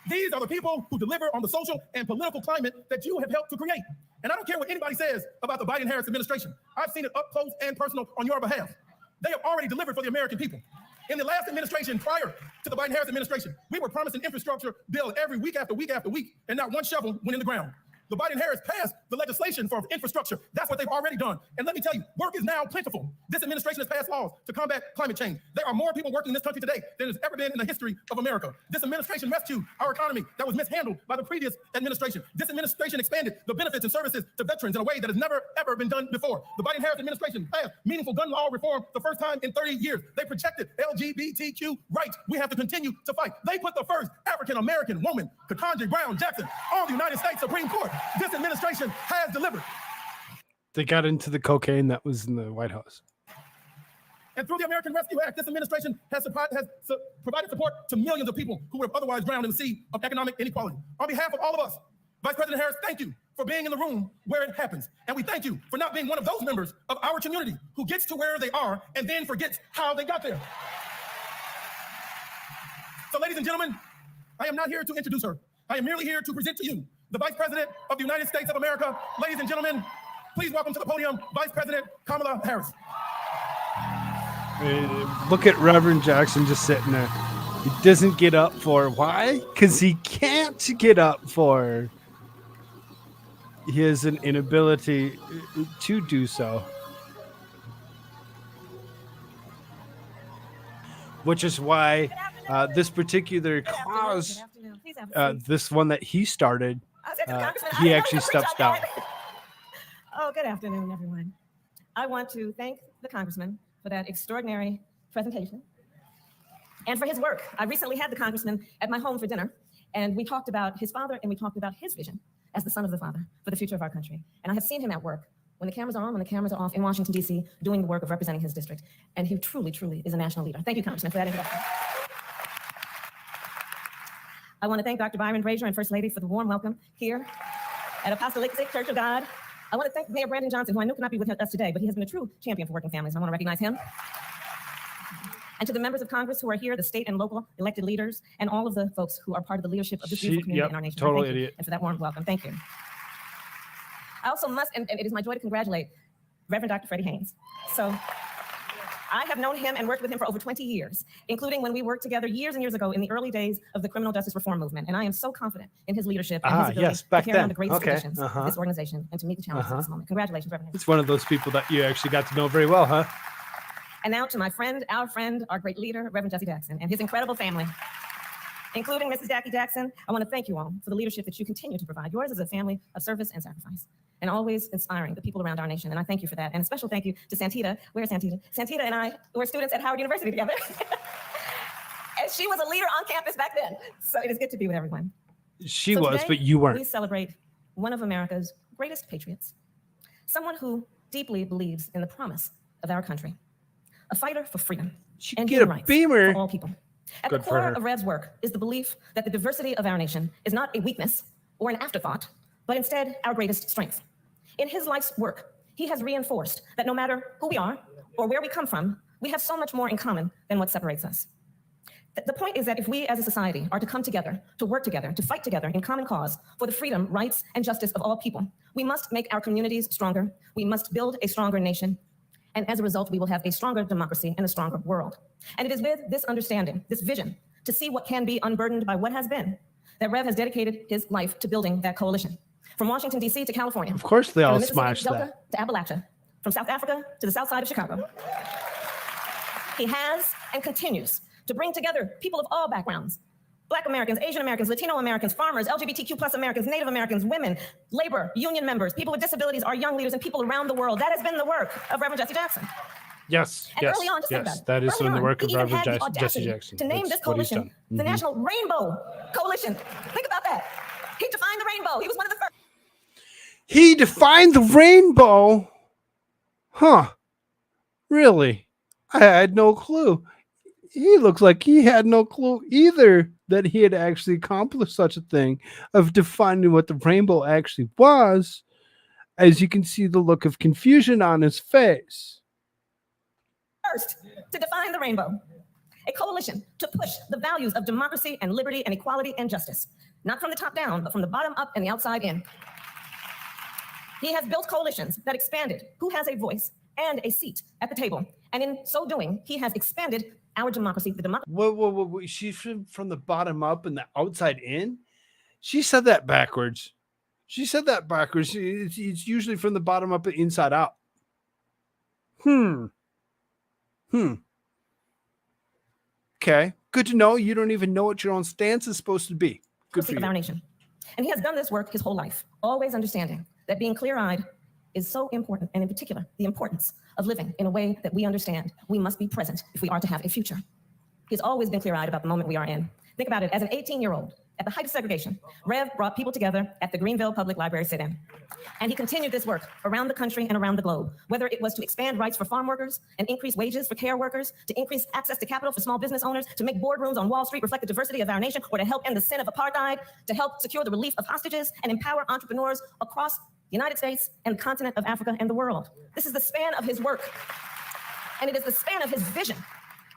These are the people who deliver on the social and political climate that you have helped to create. And I don't care what anybody says about the Biden-Harris administration. I've seen it up close and personal on your behalf. They have already delivered for the American people. In the last administration prior to the Biden-Harris administration, we were promised an infrastructure bill every week after week after week, and not one shovel went in the ground. The Biden-Harris passed the legislation for infrastructure. That's what they've already done. And let me tell you, work is now plentiful. This administration has passed laws to combat climate change. There are more people working in this country today than has ever been in the history of America. This administration rescued our economy that was mishandled by the previous administration. This administration expanded the benefits and services to veterans in a way that has never, ever been done before. The Biden-Harris administration passed meaningful gun law reform the first time in 30 years. They protected LGBTQ rights. We have to continue to fight. They put the first African-American woman, Ketanji Brown Jackson, on the United States Supreme Court. This administration has delivered. They got into the cocaine that was in the White House. And through the American Rescue Act, this administration has provided support to millions of people who would have otherwise drowned in the sea of economic inequality. On behalf of all of us, Vice President Harris, thank you for being in the room where it happens. And we thank you for not being one of those members of our community who gets to where they are and then forgets how they got there. So, ladies and gentlemen, I am not here to introduce her. I am merely here to present to you the Vice President of the United States of America. Ladies and gentlemen, please welcome to the podium Vice President Kamala Harris. Look at Reverend Jackson just sitting there. He doesn't get up for her. Why? Because he can't get up for her. He has an inability to do so. Which is why this particular cause, this one that he started, he actually steps down. Oh, good afternoon, everyone. I want to thank the Congressman for that extraordinary presentation and for his work. I recently had the Congressman at my home for dinner, and we talked about his father and we talked about his vision as the son of the father for the future of our country. And I have seen him at work when the cameras are on, when the cameras are off in Washington, D.C., doing the work of representing his district. And he truly, truly is a national leader. Thank you, Congressman, for that introduction. I want to thank Dr. Byron Brazier and First Lady for the warm welcome here at Apostolic Church of God. I want to thank Mayor Brandon Johnson, who I know could not be with us today, but he has been a true champion for working families. I want to recognize him. And to the members of Congress who are here, the state and local elected leaders, and all of the folks who are part of the leadership of this beautiful community in our nation. Total idiot. And for that warm welcome, thank you. I also must, and it is my joy to congratulate Reverend Dr. Freddie Haynes. So I have known him and worked with him for over 20 years, including when we worked together years and years ago in the early days of the criminal justice reform movement. And I am so confident in his leadership and his ability to carry on the greatest traditions of this organization and to meet the challenges of this moment. Congratulations, Reverend Haynes. It's one of those people that you actually got to know very well, huh? And now to my friend, our great leader, Reverend Jesse Jackson, and his incredible family, including Mrs. Jackie Jackson. I want to thank you all for the leadership that you continue to provide. Yours is a family of service and sacrifice, and always inspiring the people around our nation. And I thank you for that. And a special thank you to Santita. Where's Santita? Santita and I were students at Howard University together. And she was a leader on campus back then. So it is good to be with everyone. She was, but you weren't. We celebrate one of America's greatest patriots, someone who deeply believes in the promise of our country, a fighter for freedom and human rights for all people. At the core of Rev's work is the belief that the diversity of our nation is not a weakness or an afterthought, but instead our greatest strength. In his life's work, he has reinforced that no matter who we are or where we come from, we have so much more in common than what separates us. The point is that if we as a society are to come together, to work together, to fight together in common cause for the freedom, rights, and justice of all people, we must make our communities stronger. We must build a stronger nation. And as a result, we will have a stronger democracy and a stronger world. And it is with this understanding, this vision, to see what can be unburdened by what has been, that Rev has dedicated his life to building that coalition. From Washington, D.C. to California. Of course they all from the Mississippi smashed Delta that. to Appalachia. From South Africa to the south side of Chicago. He has and continues to bring together people of all backgrounds. Black Americans, Asian Americans, Latino Americans, farmers, LGBTQ plus Americans, Native Americans, women, labor, union members, people with disabilities, our young leaders, and people around the world. That has been the work of Reverend Jesse Jackson. Yes, And early on, just think about it. that is Early in the on, work he of even Reverend had the Jesse audacity Jackson. to name That's this what he's coalition done. the National Rainbow Coalition. Think about that. He defined the rainbow. He was one of the first. He defined the rainbow? Huh. Really? I had no clue. He looks like he had no clue either that he had actually accomplished such a thing of defining what the rainbow actually was. As you can see the look of confusion on his face. First to define the rainbow. A coalition to push the values of democracy and liberty and equality and justice. Not from the top down, but from the bottom up and the outside in. He has built coalitions that expanded who has a voice and a seat at the table. And in so doing, he has expanded our democracy, the democracy. Whoa. She's from the bottom up and the outside in? She said that backwards. It's usually from the bottom up and inside out. Okay. Good to know. You don't even know what your own stance is supposed to be. Good for you. Of our nation. And he has done this work his whole life, always understanding that being clear-eyed is so important, and in particular, the importance of living in a way that we understand we must be present if we are to have a future. He's always been clear-eyed about the moment we are in. Think about it, as an 18-year-old, at the height of segregation, Rev brought people together at the Greenville Public Library sit-in. And he continued this work around the country and around the globe, whether it was to expand rights for farm workers and increase wages for care workers, to increase access to capital for small business owners, to make boardrooms on Wall Street reflect the diversity of our nation, or to help end the sin of apartheid, to help secure the relief of hostages and empower entrepreneurs across the United States and the continent of Africa and the world. This is the span of his work. And it is the span of his vision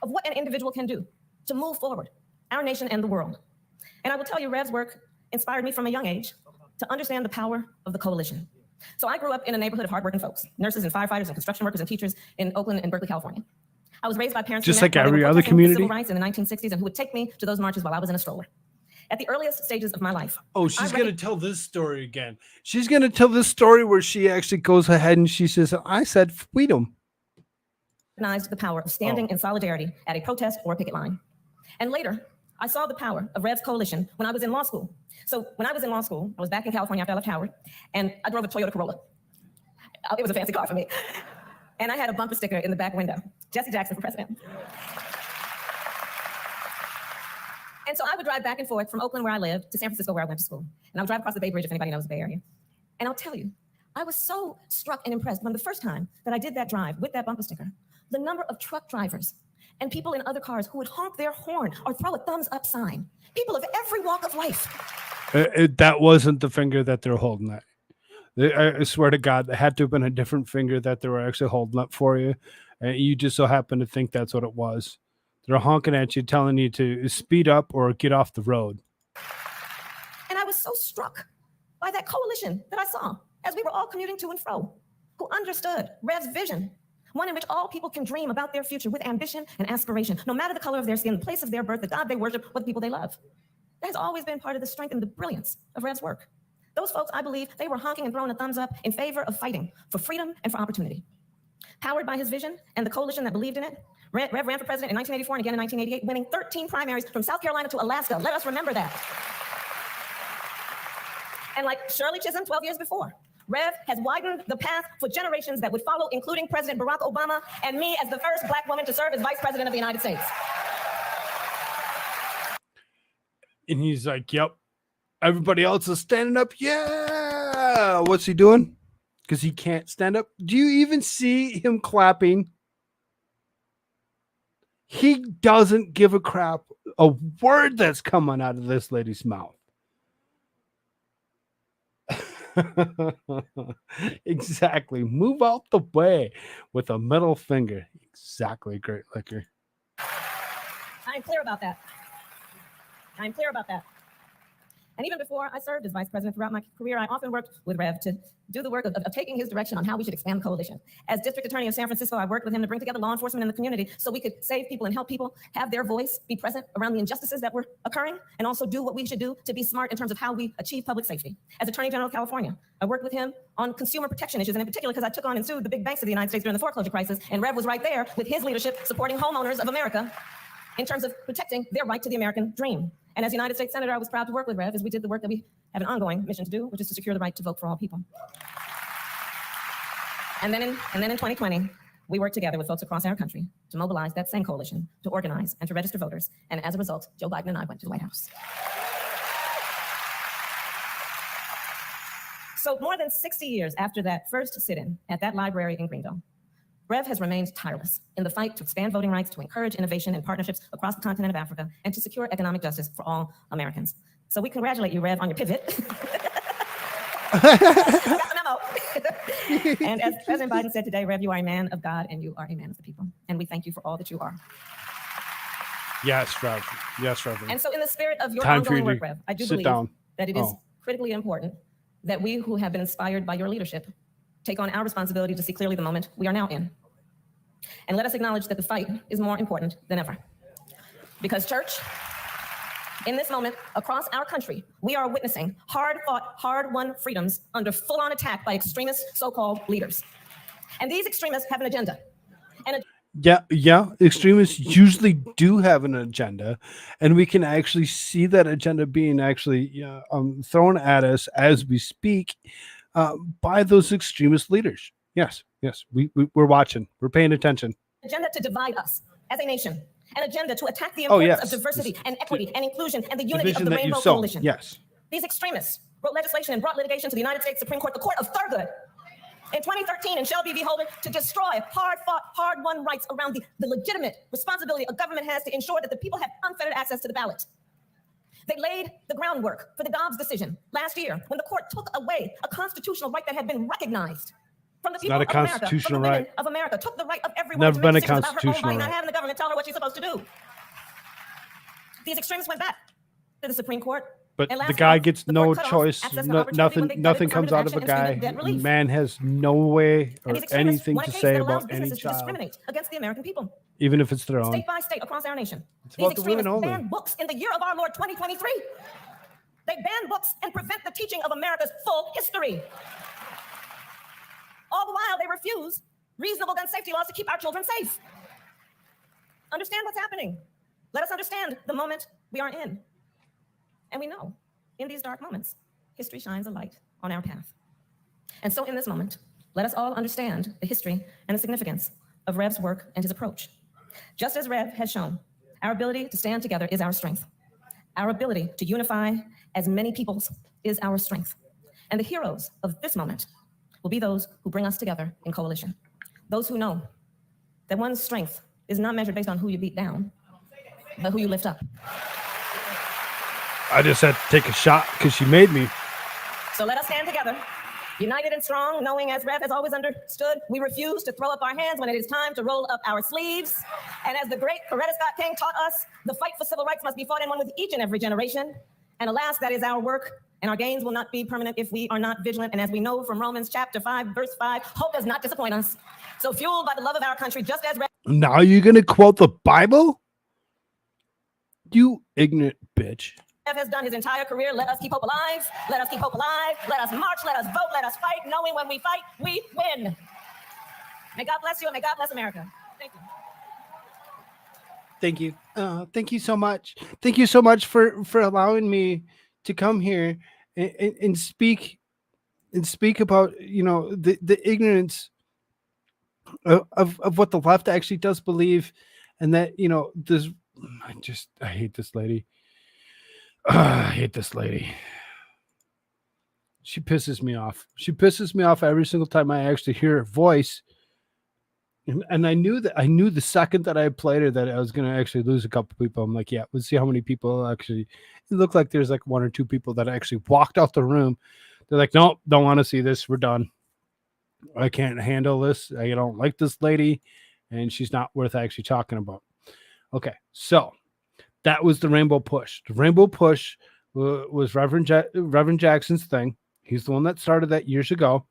of what an individual can do to move forward, our nation and the world. And I will tell you, Rev's work inspired me from a young age to understand the power of the coalition. So I grew up in a neighborhood of hardworking folks, nurses and firefighters and construction workers and teachers in Oakland and Berkeley, California. I was raised by parents just who like every other community, civil rights in the 1960s and who would take me to those marches while I was in a stroller. At the earliest stages of my life. Oh, she's going to tell this story again. She's going to tell this story where she actually goes ahead and she says, I said freedom. Recognized the power of standing in solidarity at a protest or a picket line. And later, I saw the power of Rev's coalition when I was in law school. So when I was in law school, I was back in California after I left Howard, and I drove a Toyota Corolla. It was a fancy car for me. And I had a bumper sticker in the back window, Jesse Jackson for president. And so I would drive back and forth from Oakland, where I lived, to San Francisco, where I went to school. And I would drive across the Bay Bridge, if anybody knows the Bay Area. And I'll tell you, I was so struck and impressed when the first time that I did that drive with that bumper sticker, the number of truck drivers and people in other cars who would honk their horn or throw a thumbs up sign. People of every walk of life. That wasn't the finger that they're holding up. I swear to God, it had to have been a different finger that they were actually holding up for you. And you just so happen to think that's what it was. They're honking at you, telling you to speed up or get off the road. And I was so struck by that coalition that I saw as we were all commuting to and fro, who understood Rev's vision, one in which all people can dream about their future with ambition and aspiration, no matter the color of their skin, the place of their birth, the God they worship, or the people they love. That has always been part of the strength and the brilliance of Rev's work. Those folks, I believe, they were honking and throwing a thumbs up in favor of fighting for freedom and for opportunity. Powered by his vision and the coalition that believed in it, Rev ran for president in 1984 and again in 1988, winning 13 primaries from South Carolina to Alaska. Let us remember that. And like Shirley Chisholm 12 years before, Rev has widened the path for generations that would follow, including President Barack Obama and me as the first Black woman to serve as Vice President of the United States. And he's like, yep. Everybody else is standing up. Yeah. What's he doing? Because he can't stand up. Do you even see him clapping? He doesn't give a crap a word that's coming out of this lady's mouth. Exactly. Move out the way with a middle finger. Exactly. Great liquor. I'm clear about that. I'm clear about that. And even before I served as vice president throughout my career, I often worked with Rev to do the work of taking his direction on how we should expand the coalition. As district attorney of San Francisco, I worked with him to bring together law enforcement in the community so we could save people and help people have their voice, be present around the injustices that were occurring, and also do what we should do to be smart in terms of how we achieve public safety. As Attorney General of California, I worked with him on consumer protection issues, and in particular because I took on and sued the big banks of the United States during the foreclosure crisis, and Rev was right there with his leadership supporting homeowners of America in terms of protecting their right to the American dream. And as United States Senator, I was proud to work with Rev as we did the work that we have an ongoing mission to do, which is to secure the right to vote for all people. And then in 2020, we worked together with folks across our country to mobilize that same coalition, to organize and to register voters. And as a result, Joe Biden and I went to the White House. So more than 60 years after that first sit-in at that library in Greenville, Rev has remained tireless in the fight to expand voting rights, to encourage innovation and partnerships across the continent of Africa, and to secure economic justice for all Americans. So we congratulate you, Rev, on your pivot. I got the memo. And as President Biden said today, Rev, you are a man of God and you are a man of the people. And we thank you for all that you are. Yes, Rev. Yes, Rev. And so in the spirit of your Time for ongoing you to work, Rev, I do sit believe down. that it is critically important that we who have been inspired by your leadership take on our responsibility to see clearly the moment we are now in. And let us acknowledge that the fight is more important than ever. Because, church, in this moment, across our country, we are witnessing hard-fought, hard-won freedoms under full-on attack by extremist so-called leaders. And these extremists have an agenda. Yeah. Extremists usually do have an agenda, and we can actually see that agenda being actually thrown at us as we speak by those extremist leaders. Yes, we're watching. We're paying attention. Agenda to divide us as a nation. An agenda to attack the importance of diversity and equity and inclusion and the unity of the Rainbow Coalition. Yes. These extremists wrote legislation and brought litigation to the United States Supreme Court, the Court of Thurgood, in 2013 in Shelby v. Holder, to destroy hard-fought, hard-won rights around the legitimate responsibility a government has to ensure that the people have unfettered access to the ballot. They laid the groundwork for the Dobbs decision last year when the court took away a constitutional right that had been recognized from the people not a of America, constitutional from the women right of America, took the right of everyone Never to been make a decisions about her own constitutional body, right. not having the government tell her what she's supposed to do. These extremists went back to the Supreme Court. But and the last guy month, gets the no court cut off choice. access and opportunity when they Nothing gutted comes out of a affirmative action guy. and debt relief. Man has no way or And these extremists anything want a to case say that allows about any businesses to child, discriminate against the American people. even if it's their own. State by state across our nation. It's These about the women extremists only. ban books in the year of our Lord 2023. They ban books and prevent the teaching of America's full history. All the while, they refuse reasonable gun safety laws to keep our children safe. Understand what's happening. Let us understand the moment we are in. And we know, in these dark moments, history shines a light on our path. And so in this moment, let us all understand the history and the significance of Rev's work and his approach. Just as Rev has shown, our ability to stand together is our strength. Our ability to unify as many peoples is our strength. And the heroes of this moment will be those who bring us together in coalition. Those who know that one's strength is not measured based on who you beat down, but who you lift up. I just had to take a shot because she made me. So let us stand together, united and strong, knowing, as Rev has always understood, we refuse to throw up our hands when it is time to roll up our sleeves. And as the great Coretta Scott King taught us, the fight for civil rights must be fought in one with each and every generation. And alas, that is our work, and our gains will not be permanent if we are not vigilant. And as we know from Romans chapter 5, verse 5, hope does not disappoint us. So fueled by the love of our country, just as Rev Now you're going to quote the Bible? You ignorant bitch. has done his entire career, let us keep hope alive. Let us keep hope alive. Let us march. Let us vote. Let us fight, knowing when we fight, we win. May God bless you, and may God bless America. Thank you. Thank you. Thank you so much. Thank you so much for allowing me to come here and speak about, the ignorance of what the left actually does believe, and that, I hate this lady. I hate this lady. She pisses me off. She pisses me off every single time I actually hear her voice. And I knew the second that I played her that I was going to actually lose a couple people. I'm like, yeah, let's see how many people actually. It looked like there's like one or two people that actually walked out the room. They're like, nope, don't want to see this. We're done. I can't handle this. I don't like this lady, and she's not worth actually talking about. Okay, so that was the Rainbow Push. The Rainbow Push was Reverend Jackson's thing. He's the one that started that years ago.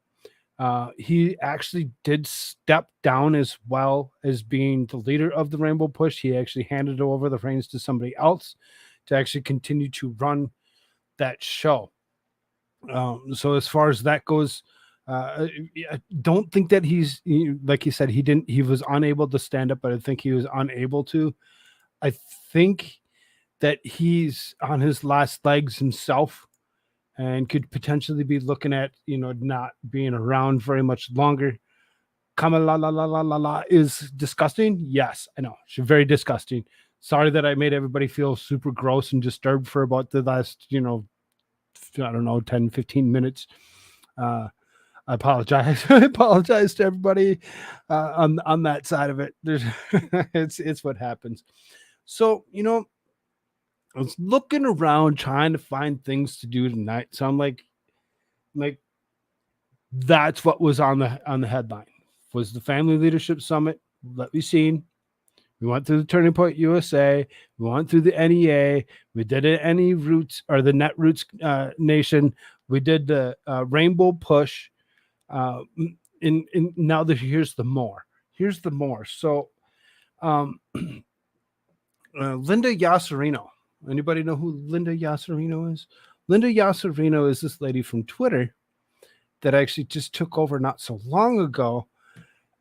He actually did step down as well as being the leader of the Rainbow Push. He actually handed over the reins to somebody else to actually continue to run that show. So as far as that goes, I don't think that like you said, he was unable to stand up, but I think he was unable to. I think that he's on his last legs himself and could potentially be looking at, not being around very much longer. Kamala is disgusting. Yes, I know. She's very disgusting. Sorry that I made everybody feel super gross and disturbed for about the last, I don't know, 10, 15 minutes. I apologize. I apologize to everybody on that side of it. It's what happens. So, I was looking around trying to find things to do tonight. So I'm like that's what was on the headline. Was the Family Leadership Summit. Let me see. We went through the Turning Point USA. We went through the NEA. We did it Netroots or the Netroots Nation. We did the Rainbow Push. And now here's the more. Here's the more. So, Linda Yasserino. Anybody know who Linda Yasserino is? Linda Yasserino is this lady from Twitter that actually just took over not so long ago.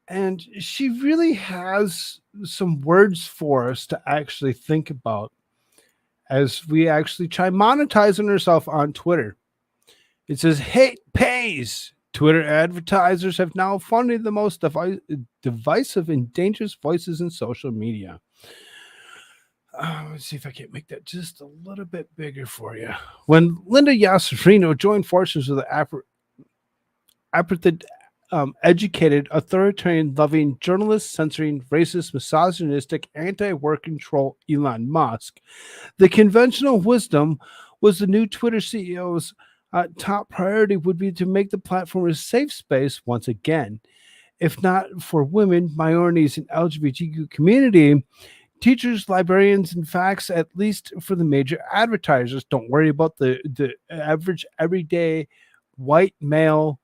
And she really has some words for us to actually think about as we actually try monetizing herself on Twitter. It says, hate pays. Twitter advertisers have now funded the most divisive and dangerous voices in social media. Let's see if I can make that just a little bit bigger for you. When Linda Yasserino joined forces with the educated, authoritarian-loving journalist censoring racist, misogynistic, anti-work control Elon Musk, the conventional wisdom was the new Twitter CEO's top priority would be to make the platform a safe space once again. If not for women, minorities, and LGBTQ community, teachers, librarians, and facts, at least for the major advertisers. Don't worry about the average, everyday white male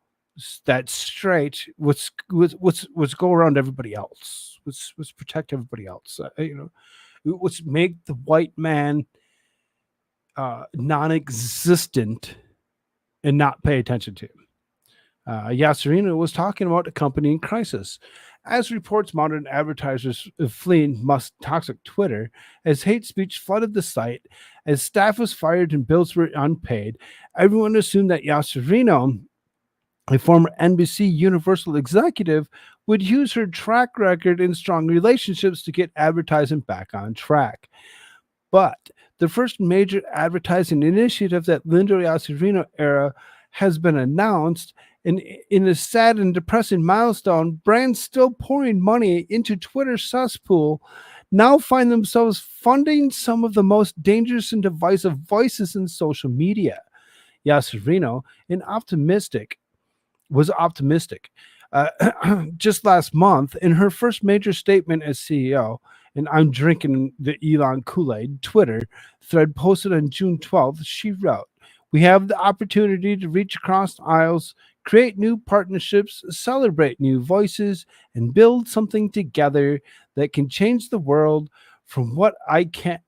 that's straight. Let's go around everybody else. Let's protect everybody else. Let's make the white man non-existent and not pay attention to him. Yasserino was talking about a company in crisis. As reports, modern advertisers fleeing toxic Twitter, as hate speech flooded the site, as staff was fired and bills were unpaid, everyone assumed that Yasserino, a former NBC Universal executive, would use her track record and strong relationships to get advertising back on track. But the first major advertising initiative that Linda Yasserino era has been announced, and in a sad and depressing milestone, brands still pouring money into Twitter's cesspool now find themselves funding some of the most dangerous and divisive voices in social media. Yasserino, was optimistic. Just last month, in her first major statement as CEO, and I'm drinking the Elon Kool-Aid Twitter thread posted on June 12th, she wrote, "We have the opportunity to reach across aisles, create new partnerships, celebrate new voices, and build something together that can change the world. From what I can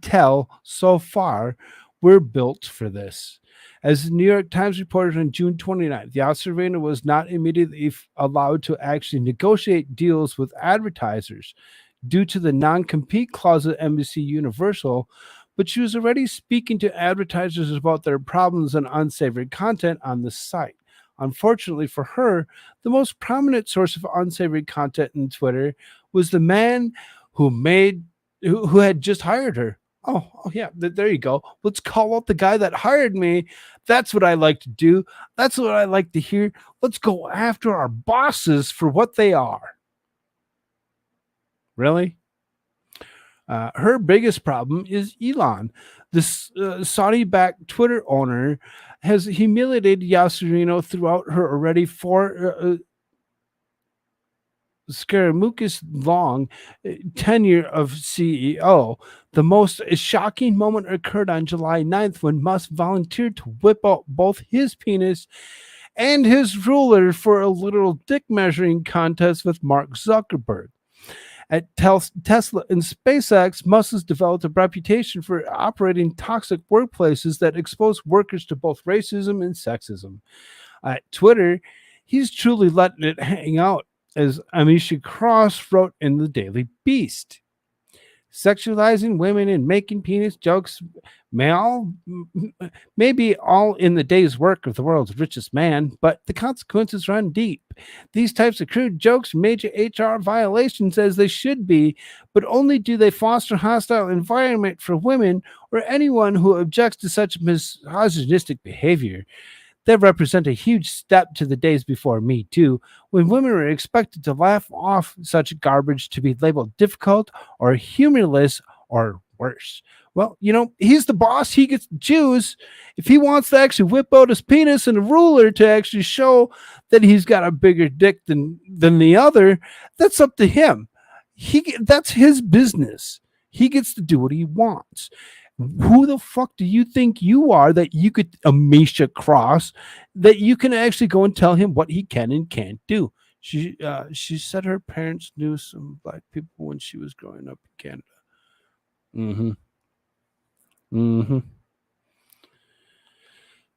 tell so far, we're built for this." As the New York Times reported on June 29th, Yasserino was not immediately allowed to actually negotiate deals with advertisers due to the non-compete clause at NBC Universal, but she was already speaking to advertisers about their problems and unsavory content on the site. Unfortunately for her, the most prominent source of unsavory content in Twitter was the man who had just hired her. Oh yeah, there you go. Let's call out the guy that hired me. That's what I like to do. That's what I like to hear. Let's go after our bosses for what they are. Really? Her biggest problem is Elon. This Saudi-backed Twitter owner has humiliated Yasserino throughout her already Scaramouche's long tenure of CEO, the most shocking moment occurred on July 9th when Musk volunteered to whip out both his penis and his ruler for a literal dick measuring contest with Mark Zuckerberg. At Tesla and SpaceX, Musk has developed a reputation for operating toxic workplaces that expose workers to both racism and sexism. At Twitter, he's truly letting it hang out, as Amisha Cross wrote in the Daily Beast. Sexualizing women and making penis jokes may be all in the day's work of the world's richest man, but the consequences run deep. These types of crude jokes are major HR violations, as they should be, but only do they foster hostile environment for women or anyone who objects to such misogynistic behavior. They represent a huge step to the days before Me Too, when women were expected to laugh off such garbage to be labeled difficult or humorless or worse. Well, he's the boss. He gets to choose. If he wants to actually whip out his penis and a ruler to actually show that he's got a bigger dick than the other, that's up to him. That's his business. He gets to do what he wants. Who the fuck do you think you are that you could, Amisha Cross, that you can actually go and tell him what he can and can't do? She said her parents knew some black people when she was growing up in Canada.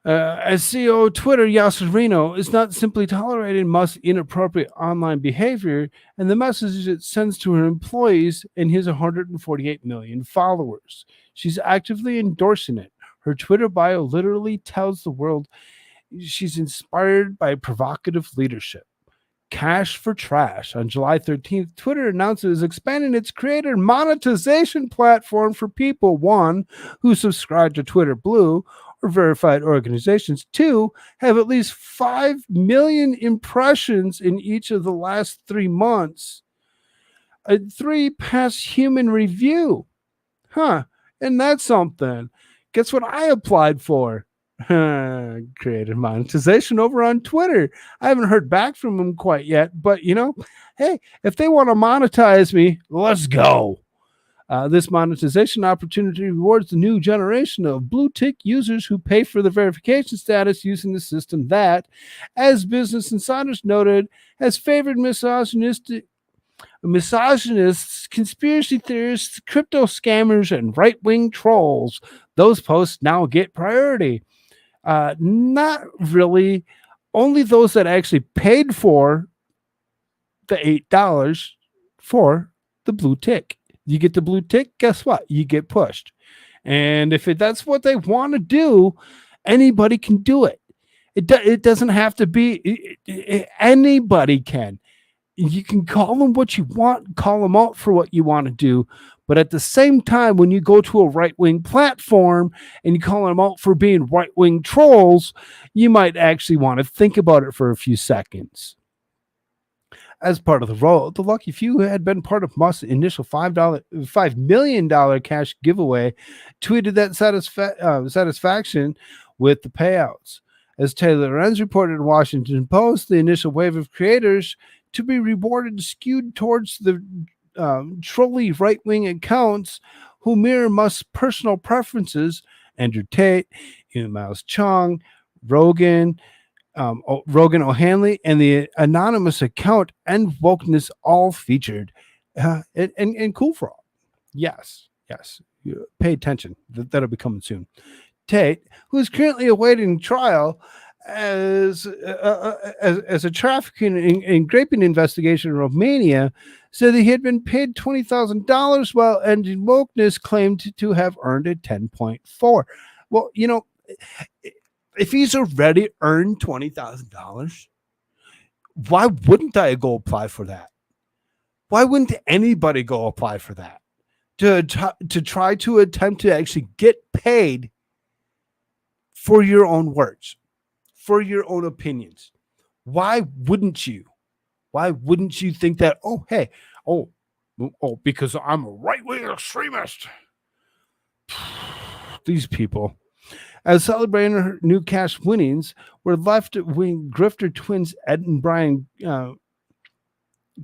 As CEO of Twitter, Yasser Reno is not simply tolerating Musk's inappropriate online behavior and the messages it sends to her employees and his 148 million followers. She's actively endorsing it. Her Twitter bio literally tells the world she's inspired by provocative leadership. Cash for Trash. On July 13th, Twitter announced it is expanding its creator monetization platform for people, 1, who subscribe to Twitter Blue or verified organizations, 2, have at least 5 million impressions in each of the last 3 months, 3, pass human review. And that's something. Guess what I applied for? Creator monetization over on Twitter. I haven't heard back from them quite yet, but hey, if they want to monetize me, let's go. This monetization opportunity rewards the new generation of blue tick users who pay for the verification status using the system that, as Business Insiders noted, has favored misogynists, conspiracy theorists, crypto scammers, and right-wing trolls. Those posts now get priority. Not really. Only those that actually paid for the $8 for the blue tick. You get the blue tick, guess what? You get pushed. And if that's what they want to do, anybody can do it. It doesn't have to be, anybody can. You can call them what you want, call them out for what you want to do. But at the same time, when you go to a right-wing platform and you call them out for being right-wing trolls, you might actually want to think about it for a few seconds. As part of the role, the lucky few who had been part of Musk's initial $5 million cash giveaway tweeted that satisfaction with the payouts. As Taylor Lorenz reported in Washington Post, the initial wave of creators to be rewarded skewed towards the trolly right-wing accounts who mirror Musk's personal preferences. Andrew Tate, Miles Chong, Rogan O'Hanley, and the anonymous account and wokeness all featured. And Koolfrogg. Yes. Pay attention. That'll be coming soon. Tate, who is currently awaiting trial as a trafficking and raping investigation in Romania, said that he had been paid $20,000 while Ending Wokeness claimed to have earned a 10.4. Well, if he's already earned $20,000, why wouldn't I go apply for that? Why wouldn't anybody go apply for that? To try to attempt to actually get paid for your own words, for your own opinions. Why wouldn't you? Why wouldn't you think that, because I'm a right-wing extremist? These people. As celebrating her new cash winnings, were left-wing grifter twins Ed and Brian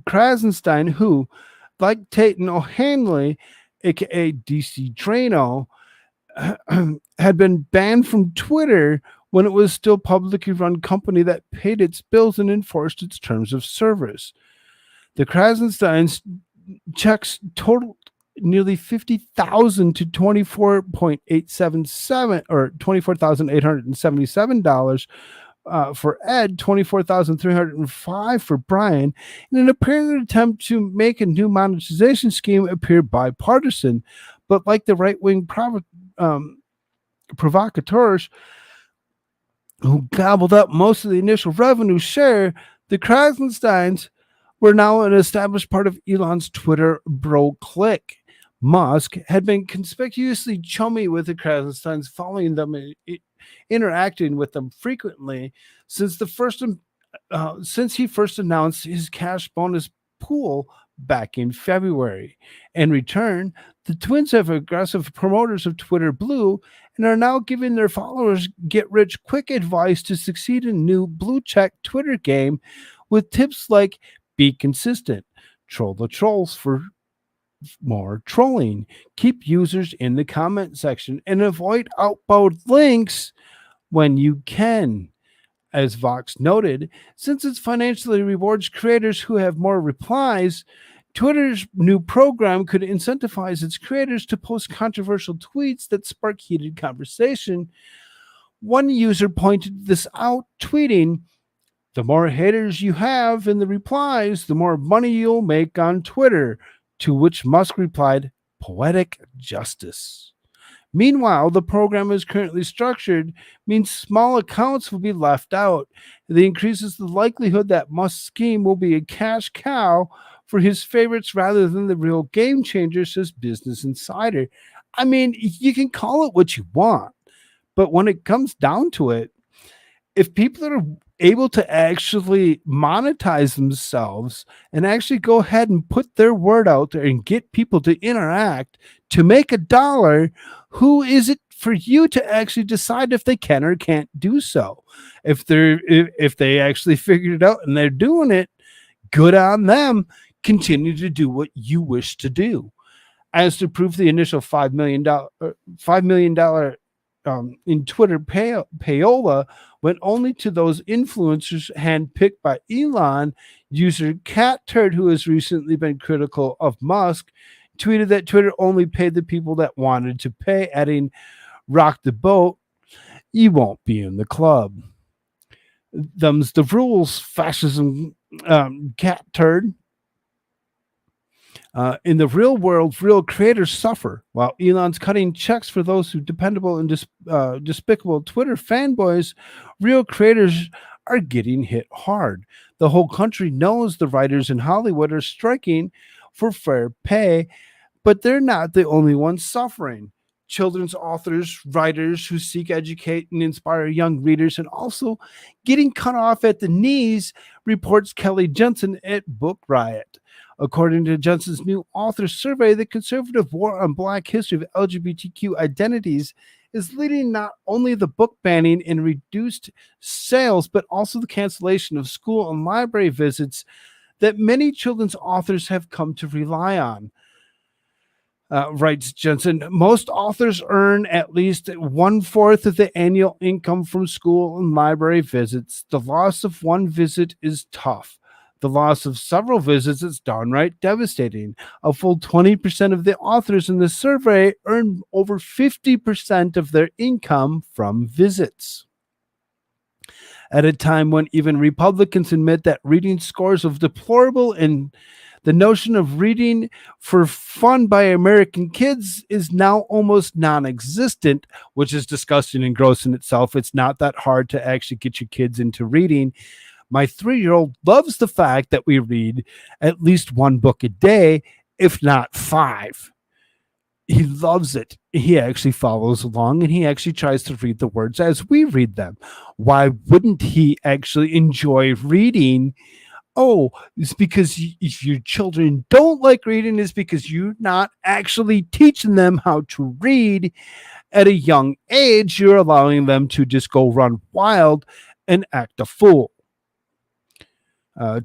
Krasenstein, who, like Tatum O'Hanley, aka DC Drano, had been banned from Twitter when it was still a publicly run company that paid its bills and enforced its terms of service. The Krasensteins checks totaled nearly 50,000 to 24.877 or $24,877 for Ed, 24,305 for Brian, in an apparent attempt to make a new monetization scheme appear bipartisan. But like the right-wing provocateurs who gobbled up most of the initial revenue share, the Krasensteins were now an established part of Elon's Twitter bro clique. Musk had been conspicuously chummy with the Krasensteins, following them, interacting with them frequently since he first announced his cash bonus pool back in February. In return, the twins have aggressive promoters of Twitter Blue and are now giving their followers get-rich-quick advice to succeed in new blue-check Twitter game with tips like be consistent, troll the trolls for more trolling, keep users in the comment section, and avoid outbound links when you can. As Vox noted, since it financially rewards creators who have more replies, Twitter's new program could incentivize its creators to post controversial tweets that spark heated conversation. One user pointed this out, tweeting, "The more haters you have in the replies, the more money you'll make on Twitter," to which Musk replied, "Poetic justice." Meanwhile, the program is currently structured means small accounts will be left out. It increases the likelihood that Musk's scheme will be a cash cow for his favorites rather than the real game changer, says Business Insider. I mean, you can call it what you want, but when it comes down to it, if people are able to actually monetize themselves and actually go ahead and put their word out there and get people to interact to make $1, who is it for you to actually decide if they can or can't do so? If they actually figured it out and they're doing it, good on them. Continue to do what you wish to do. As to prove the initial $5 million in Twitter payola went only to those influencers handpicked by Elon. User Cat Turd, who has recently been critical of Musk, tweeted that Twitter only paid the people that wanted to pay, adding, "Rock the boat, you won't be in the club." Them's the rules, fascism, Cat Turd. In the real world, real creators suffer, while Elon's cutting checks for those who dependable and despicable Twitter fanboys. Real creators are getting hit hard. The whole country knows the writers in Hollywood are striking for fair pay, but they're not the only ones suffering. Children's authors, writers who seek educate and inspire young readers, and also getting cut off at the knees, reports Kelly Jensen at Book Riot. According to Jensen's new author survey, the conservative war on Black history of LGBTQ identities is leading not only the book banning and reduced sales, but also the cancellation of school and library visits that many children's authors have come to rely on. Writes Jensen, most authors earn at least 1/4 of the annual income from school and library visits. The loss of one visit is tough. The loss of several visits is downright devastating. A full 20% of the authors in the survey earn over 50% of their income from visits. At a time when even Republicans admit that reading scores are deplorable and the notion of reading for fun by American kids is now almost non-existent, which is disgusting and gross in itself. It's not that hard to actually get your kids into reading. My 3-year-old loves the fact that we read at least one book a day, if not 5. He loves it. He actually follows along and he actually tries to read the words as we read them. Why wouldn't he actually enjoy reading? Oh, it's because if your children don't like reading, it's because you're not actually teaching them how to read at a young age. You're allowing them to just go run wild and act a fool.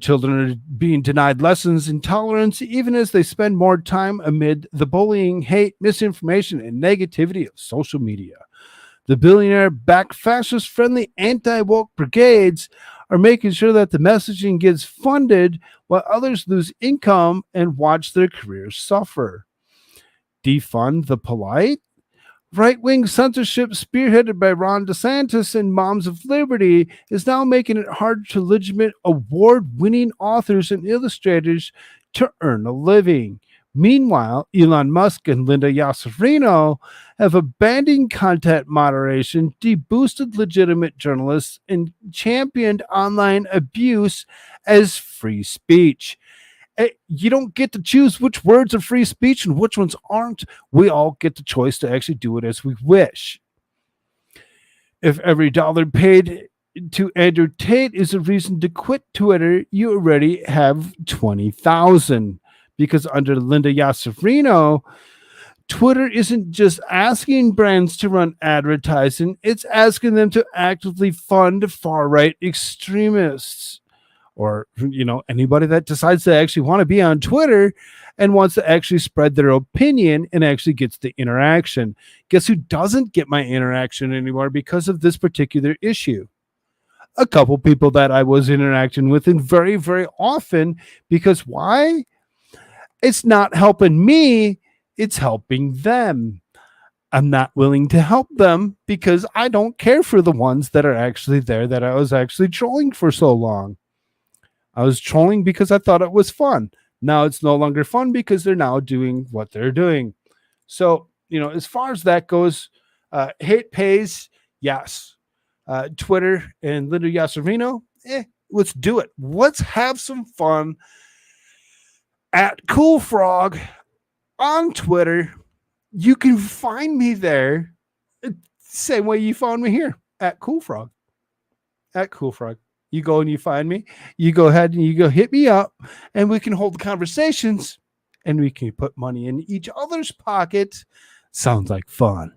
Children are being denied lessons in tolerance even as they spend more time amid the bullying, hate, misinformation, and negativity of social media. The billionaire-backed fascist-friendly anti-woke brigades are making sure that the messaging gets funded while others lose income and watch their careers suffer. Defund the polite? Right-wing censorship spearheaded by Ron DeSantis and Moms of Liberty is now making it hard to legitimate award-winning authors and illustrators to earn a living. Meanwhile, Elon Musk and Linda Yasserino have abandoned content moderation, deboosted legitimate journalists, and championed online abuse as free speech. You don't get to choose which words are free speech and which ones aren't. We all get the choice to actually do it as we wish. If every dollar paid to Andrew Tate is a reason to quit Twitter, you already have 20,000. Because under Linda Yasserino, Twitter isn't just asking brands to run advertising, it's asking them to actively fund far-right extremists. Or, anybody that decides to actually want to be on Twitter and wants to actually spread their opinion and actually gets the interaction. Guess who doesn't get my interaction anymore because of this particular issue? A couple people that I was interacting with, and very, very often. Because why? It's not helping me, it's helping them. I'm not willing to help them because I don't care for the ones that are actually there that I was actually trolling for so long. I was trolling because I thought it was fun. Now it's no longer fun because they're now doing what they're doing. So, as far as that goes, hate pays, yes. Twitter and Linda Yasserino, let's do it. Let's have some fun. At Koolfrogg on Twitter. You can find me there. Same way you found me here at Koolfrogg. At Koolfrogg. You go and you find me. You go ahead and you go hit me up, and we can hold conversations, and we can put money in each other's pocket. Sounds like fun.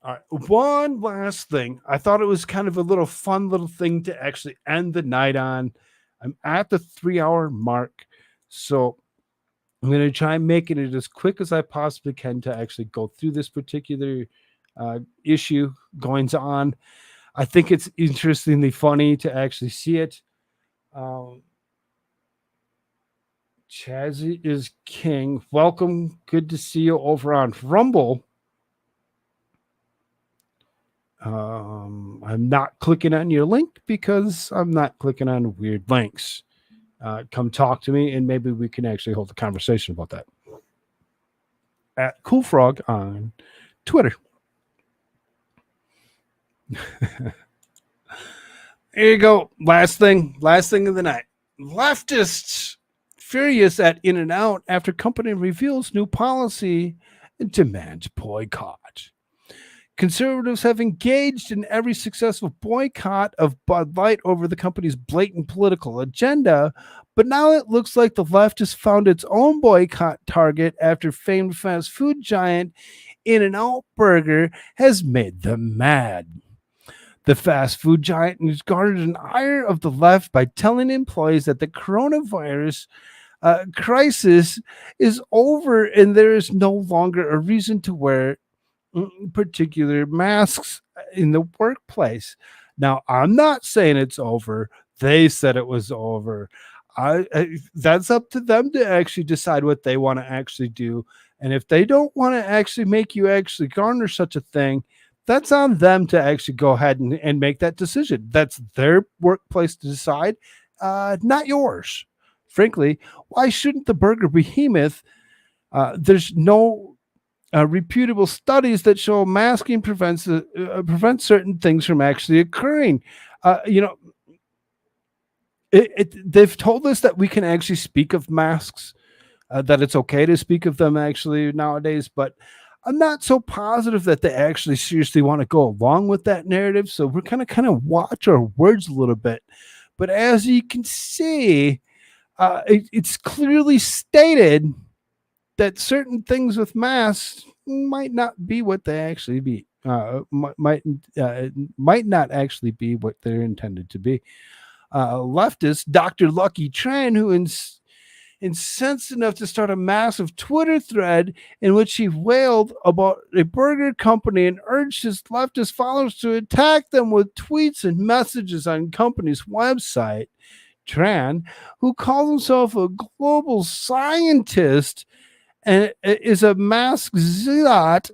All right. One last thing. I thought it was kind of a little fun little thing to actually end the night on. I'm at the 3-hour mark, so I'm going to try making it as quick as I possibly can to actually go through this particular issue goings on. I think it's interestingly funny to actually see it. Chazzy is king. Welcome. Good to see you over on Rumble. I'm not clicking on your link because I'm not clicking on weird links. Come talk to me and maybe we can actually hold a conversation about that. At Koolfrogg on Twitter. There you go. Last thing of the night. Leftists furious at In-N-Out after company reveals new policy and demands boycott. Conservatives have engaged in every successful boycott of Bud Light over the company's blatant political agenda, but now it looks like the left has found its own boycott target after famed fast food giant In-N-Out Burger has made them mad. The fast food giant has garnered an ire of the left by telling employees that the coronavirus crisis is over and there is no longer a reason to wear particular masks in the workplace. Now, I'm not saying it's over. They said it was over. That's up to them to actually decide what they want to actually do. And if they don't want to actually make you actually garner such a thing, that's on them to actually go ahead and make that decision. That's their workplace to decide, not yours. Frankly, why shouldn't the burger behemoth? There's no reputable studies that show masking prevents certain things from actually occurring. They've told us that we can actually speak of masks, that it's okay to speak of them actually nowadays, but I'm not so positive that they actually seriously want to go along with that narrative. So we're kind of watch our words a little bit. But as you can see, it's clearly stated that certain things with masks might not be what they actually be. Might not actually be what they're intended to be. leftist, Dr. Lucky Tran, who incensed enough to start a massive Twitter thread in which he wailed about a burger company and urged his leftist followers to attack them with tweets and messages on company's website. Tran, who calls himself a global scientist and is a masked zealot,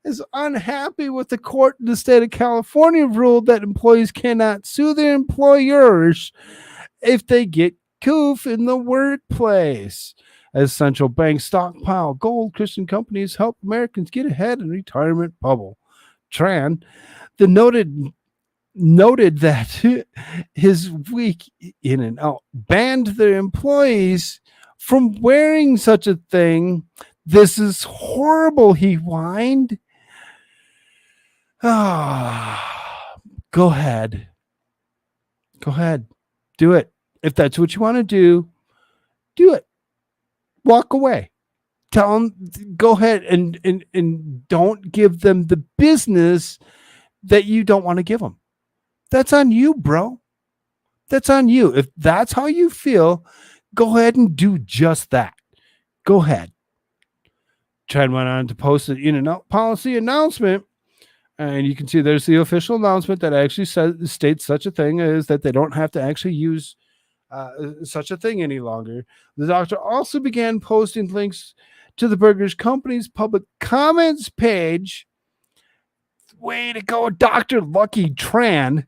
is unhappy with the court in the state of California ruled that employees cannot sue their employers if they get coof in the workplace. As central banks stockpile gold, Christian companies help Americans get ahead in retirement bubble. Tran, the noted that his week in and out banned their employees from wearing such a thing. This is horrible, he whined. Go ahead. Do it. If that's what you want to do it. Walk away. Tell them, go ahead and don't give them the business that you don't want to give them. That's on you, bro. That's on you. If that's how you feel, go ahead and do just that. Go ahead. Tran went on to post an in and out policy announcement. And you can see there's the official announcement that actually states such a thing as that they don't have to actually use such a thing any longer. The doctor also began posting links to the burgers company's public comments page. Way to go, Dr. Lucky Tran.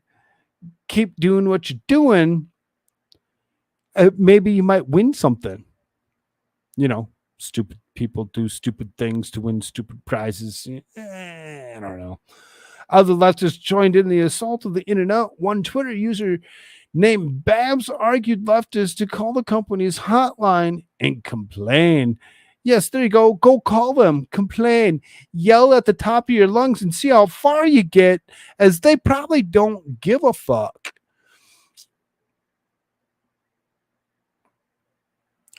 Keep doing what you're doing. Maybe you might win something. You know, stupid people do stupid things to win stupid prizes. I don't know. Other leftists joined in the assault of the In-N-Out. One Twitter user named Babs argued leftists to call the company's hotline and complain. Yes, there you go. Go call them. Complain. Yell at the top of your lungs and see how far you get, as they probably don't give a fuck.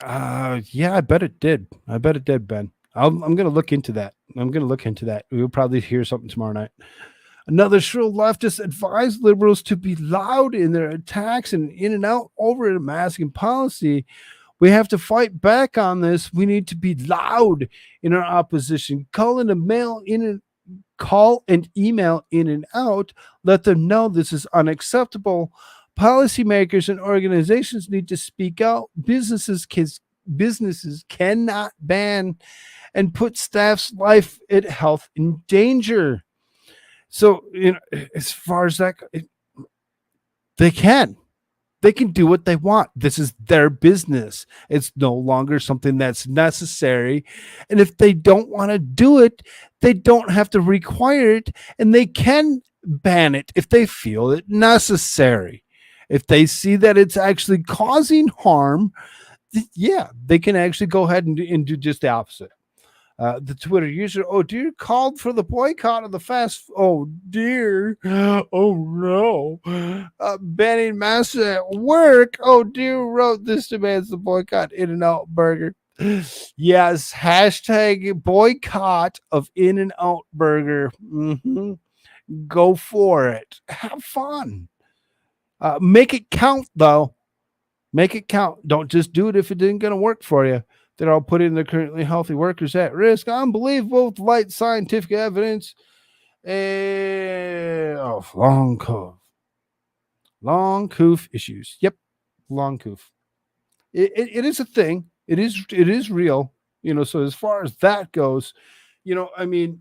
Yeah, I bet it did. Ben. I'm going to look into that. We'll probably hear something tomorrow night. Another shrill leftist advised liberals to be loud in their attacks and in and out over the masking policy. We have to fight back on this. We need to be loud in our opposition. Call and email in and out. Let them know this is unacceptable. Policymakers and organizations need to speak out. Businesses cannot ban and put staff's life and health in danger. So, as far as that, they can do what they want. This is their business. It's no longer something that's necessary. And if they don't want to do it, they don't have to require it, and they can ban it if they feel it necessary. If they see that it's actually causing harm, yeah, they can actually go ahead and do just the opposite. The Twitter user, oh dear, called for the boycott of the fast. Oh dear. Oh no. Banning masks at work. Oh dear, wrote this demands the boycott In-N-Out Burger. Yes, hashtag boycott of In-N-Out Burger. Mm-hmm. Go for it. Have fun. Make it count, though. Make it count. Don't just do it if it didn't going to work for you. They're all putting the currently healthy workers at risk. Unbelievable with light scientific evidence of long coof issues. Yep, long coof. It is a thing. It is real. So as far as that goes, maybe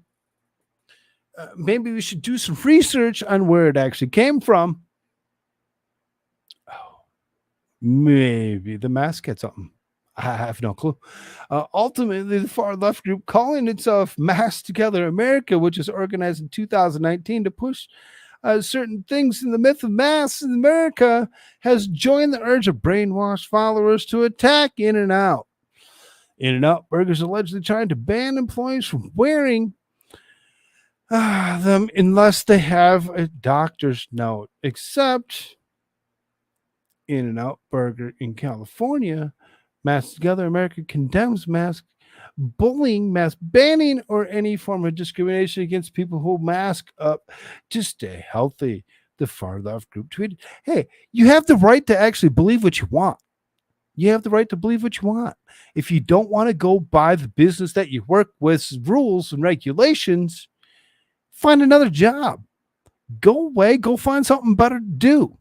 we should do some research on where it actually came from. Oh, maybe the mask had something. I have no clue. Ultimately, the far left group calling itself Mask Together America, which was organized in 2019 to push certain things in the myth of masks in America, has joined the urge of brainwashed followers to attack In-N-Out. In-N-Out Burgers allegedly trying to ban employees from wearing them unless they have a doctor's note, except In-N-Out Burger in California. Mask Together America condemns mask bullying, mask banning, or any form of discrimination against people who mask up to stay healthy. the far left group tweeted, hey, you have the right to actually believe what you want. You have the right to believe what you want. If you don't want to go by the business that you work with, rules and regulations, find another job. Go away. Go find something better to do.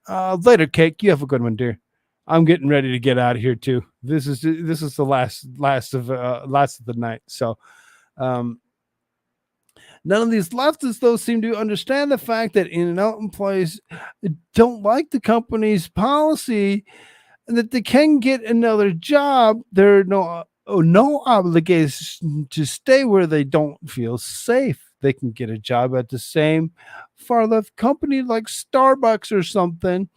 Later, Cake. You have a good one, dear. I'm getting ready to get out of here too. This is the last of the night. So, none of these leftists though seem to understand the fact that In-N-Out employees don't like the company's policy and that they can get another job. There are no obligation to stay where they don't feel safe. They can get a job at the same far left company like Starbucks or something.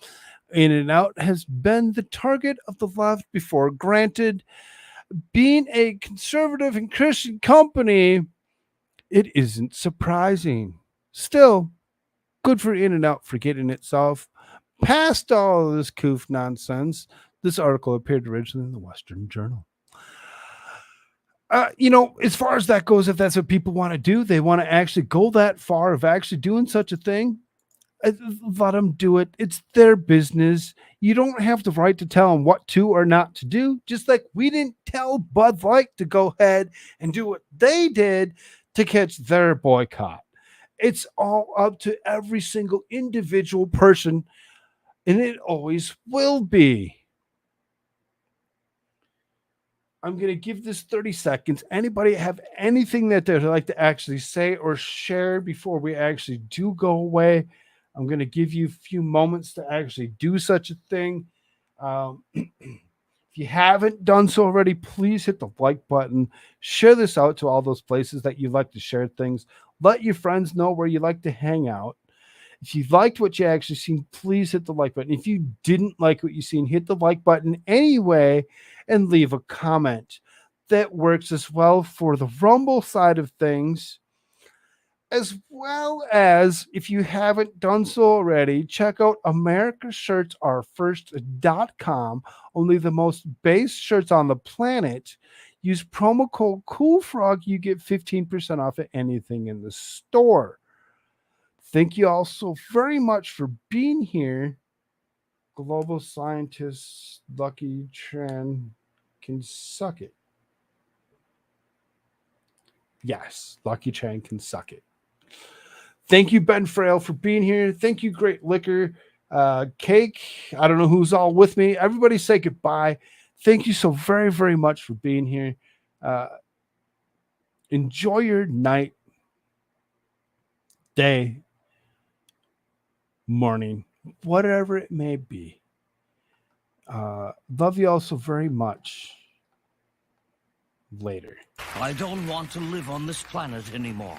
In-N-Out has been the target of the left before. Granted, being a conservative and Christian company, it isn't surprising. Still, good for In-N-Out for getting itself past all of this coof nonsense. This article appeared originally in the Western Journal. As far as that goes, if that's what people want to do, they want to actually go that far of actually doing such a thing, let them do it. It's their business. You don't have the right to tell them what to or not to do, just like we didn't tell Bud Light to go ahead and do what they did to catch their boycott. It's all up to every single individual person, and it always will be. I'm going to give this 30 seconds. Anybody have anything that they'd like to actually say or share before we actually do go away? I'm going to give you a few moments to actually do such a thing. If you haven't done so already, please hit the like button. Share this out to all those places that you like to share things. Let your friends know where you like to hang out. If you liked what you actually seen, please hit the like button. If you didn't like what you seen, hit the like button anyway and leave a comment. That works as well for the Rumble side of things, as well as, if you haven't done so already, check out americashirtsaretfirst.com. Only the most base shirts on the planet. Use promo code Koolfrogg. You get 15% off of anything in the store. Thank you all so very much for being here. Global scientist Lucky Tran can suck it. Yes, Lucky Tran can suck it. Thank you, Ben Frail, for being here. Thank you, Great Liquor. Cake, I don't know who's all with me. Everybody say goodbye. Thank you so very, very much for being here. Enjoy your night, day, morning, whatever it may be. Love you all so very much. Later. I don't want to live on this planet anymore.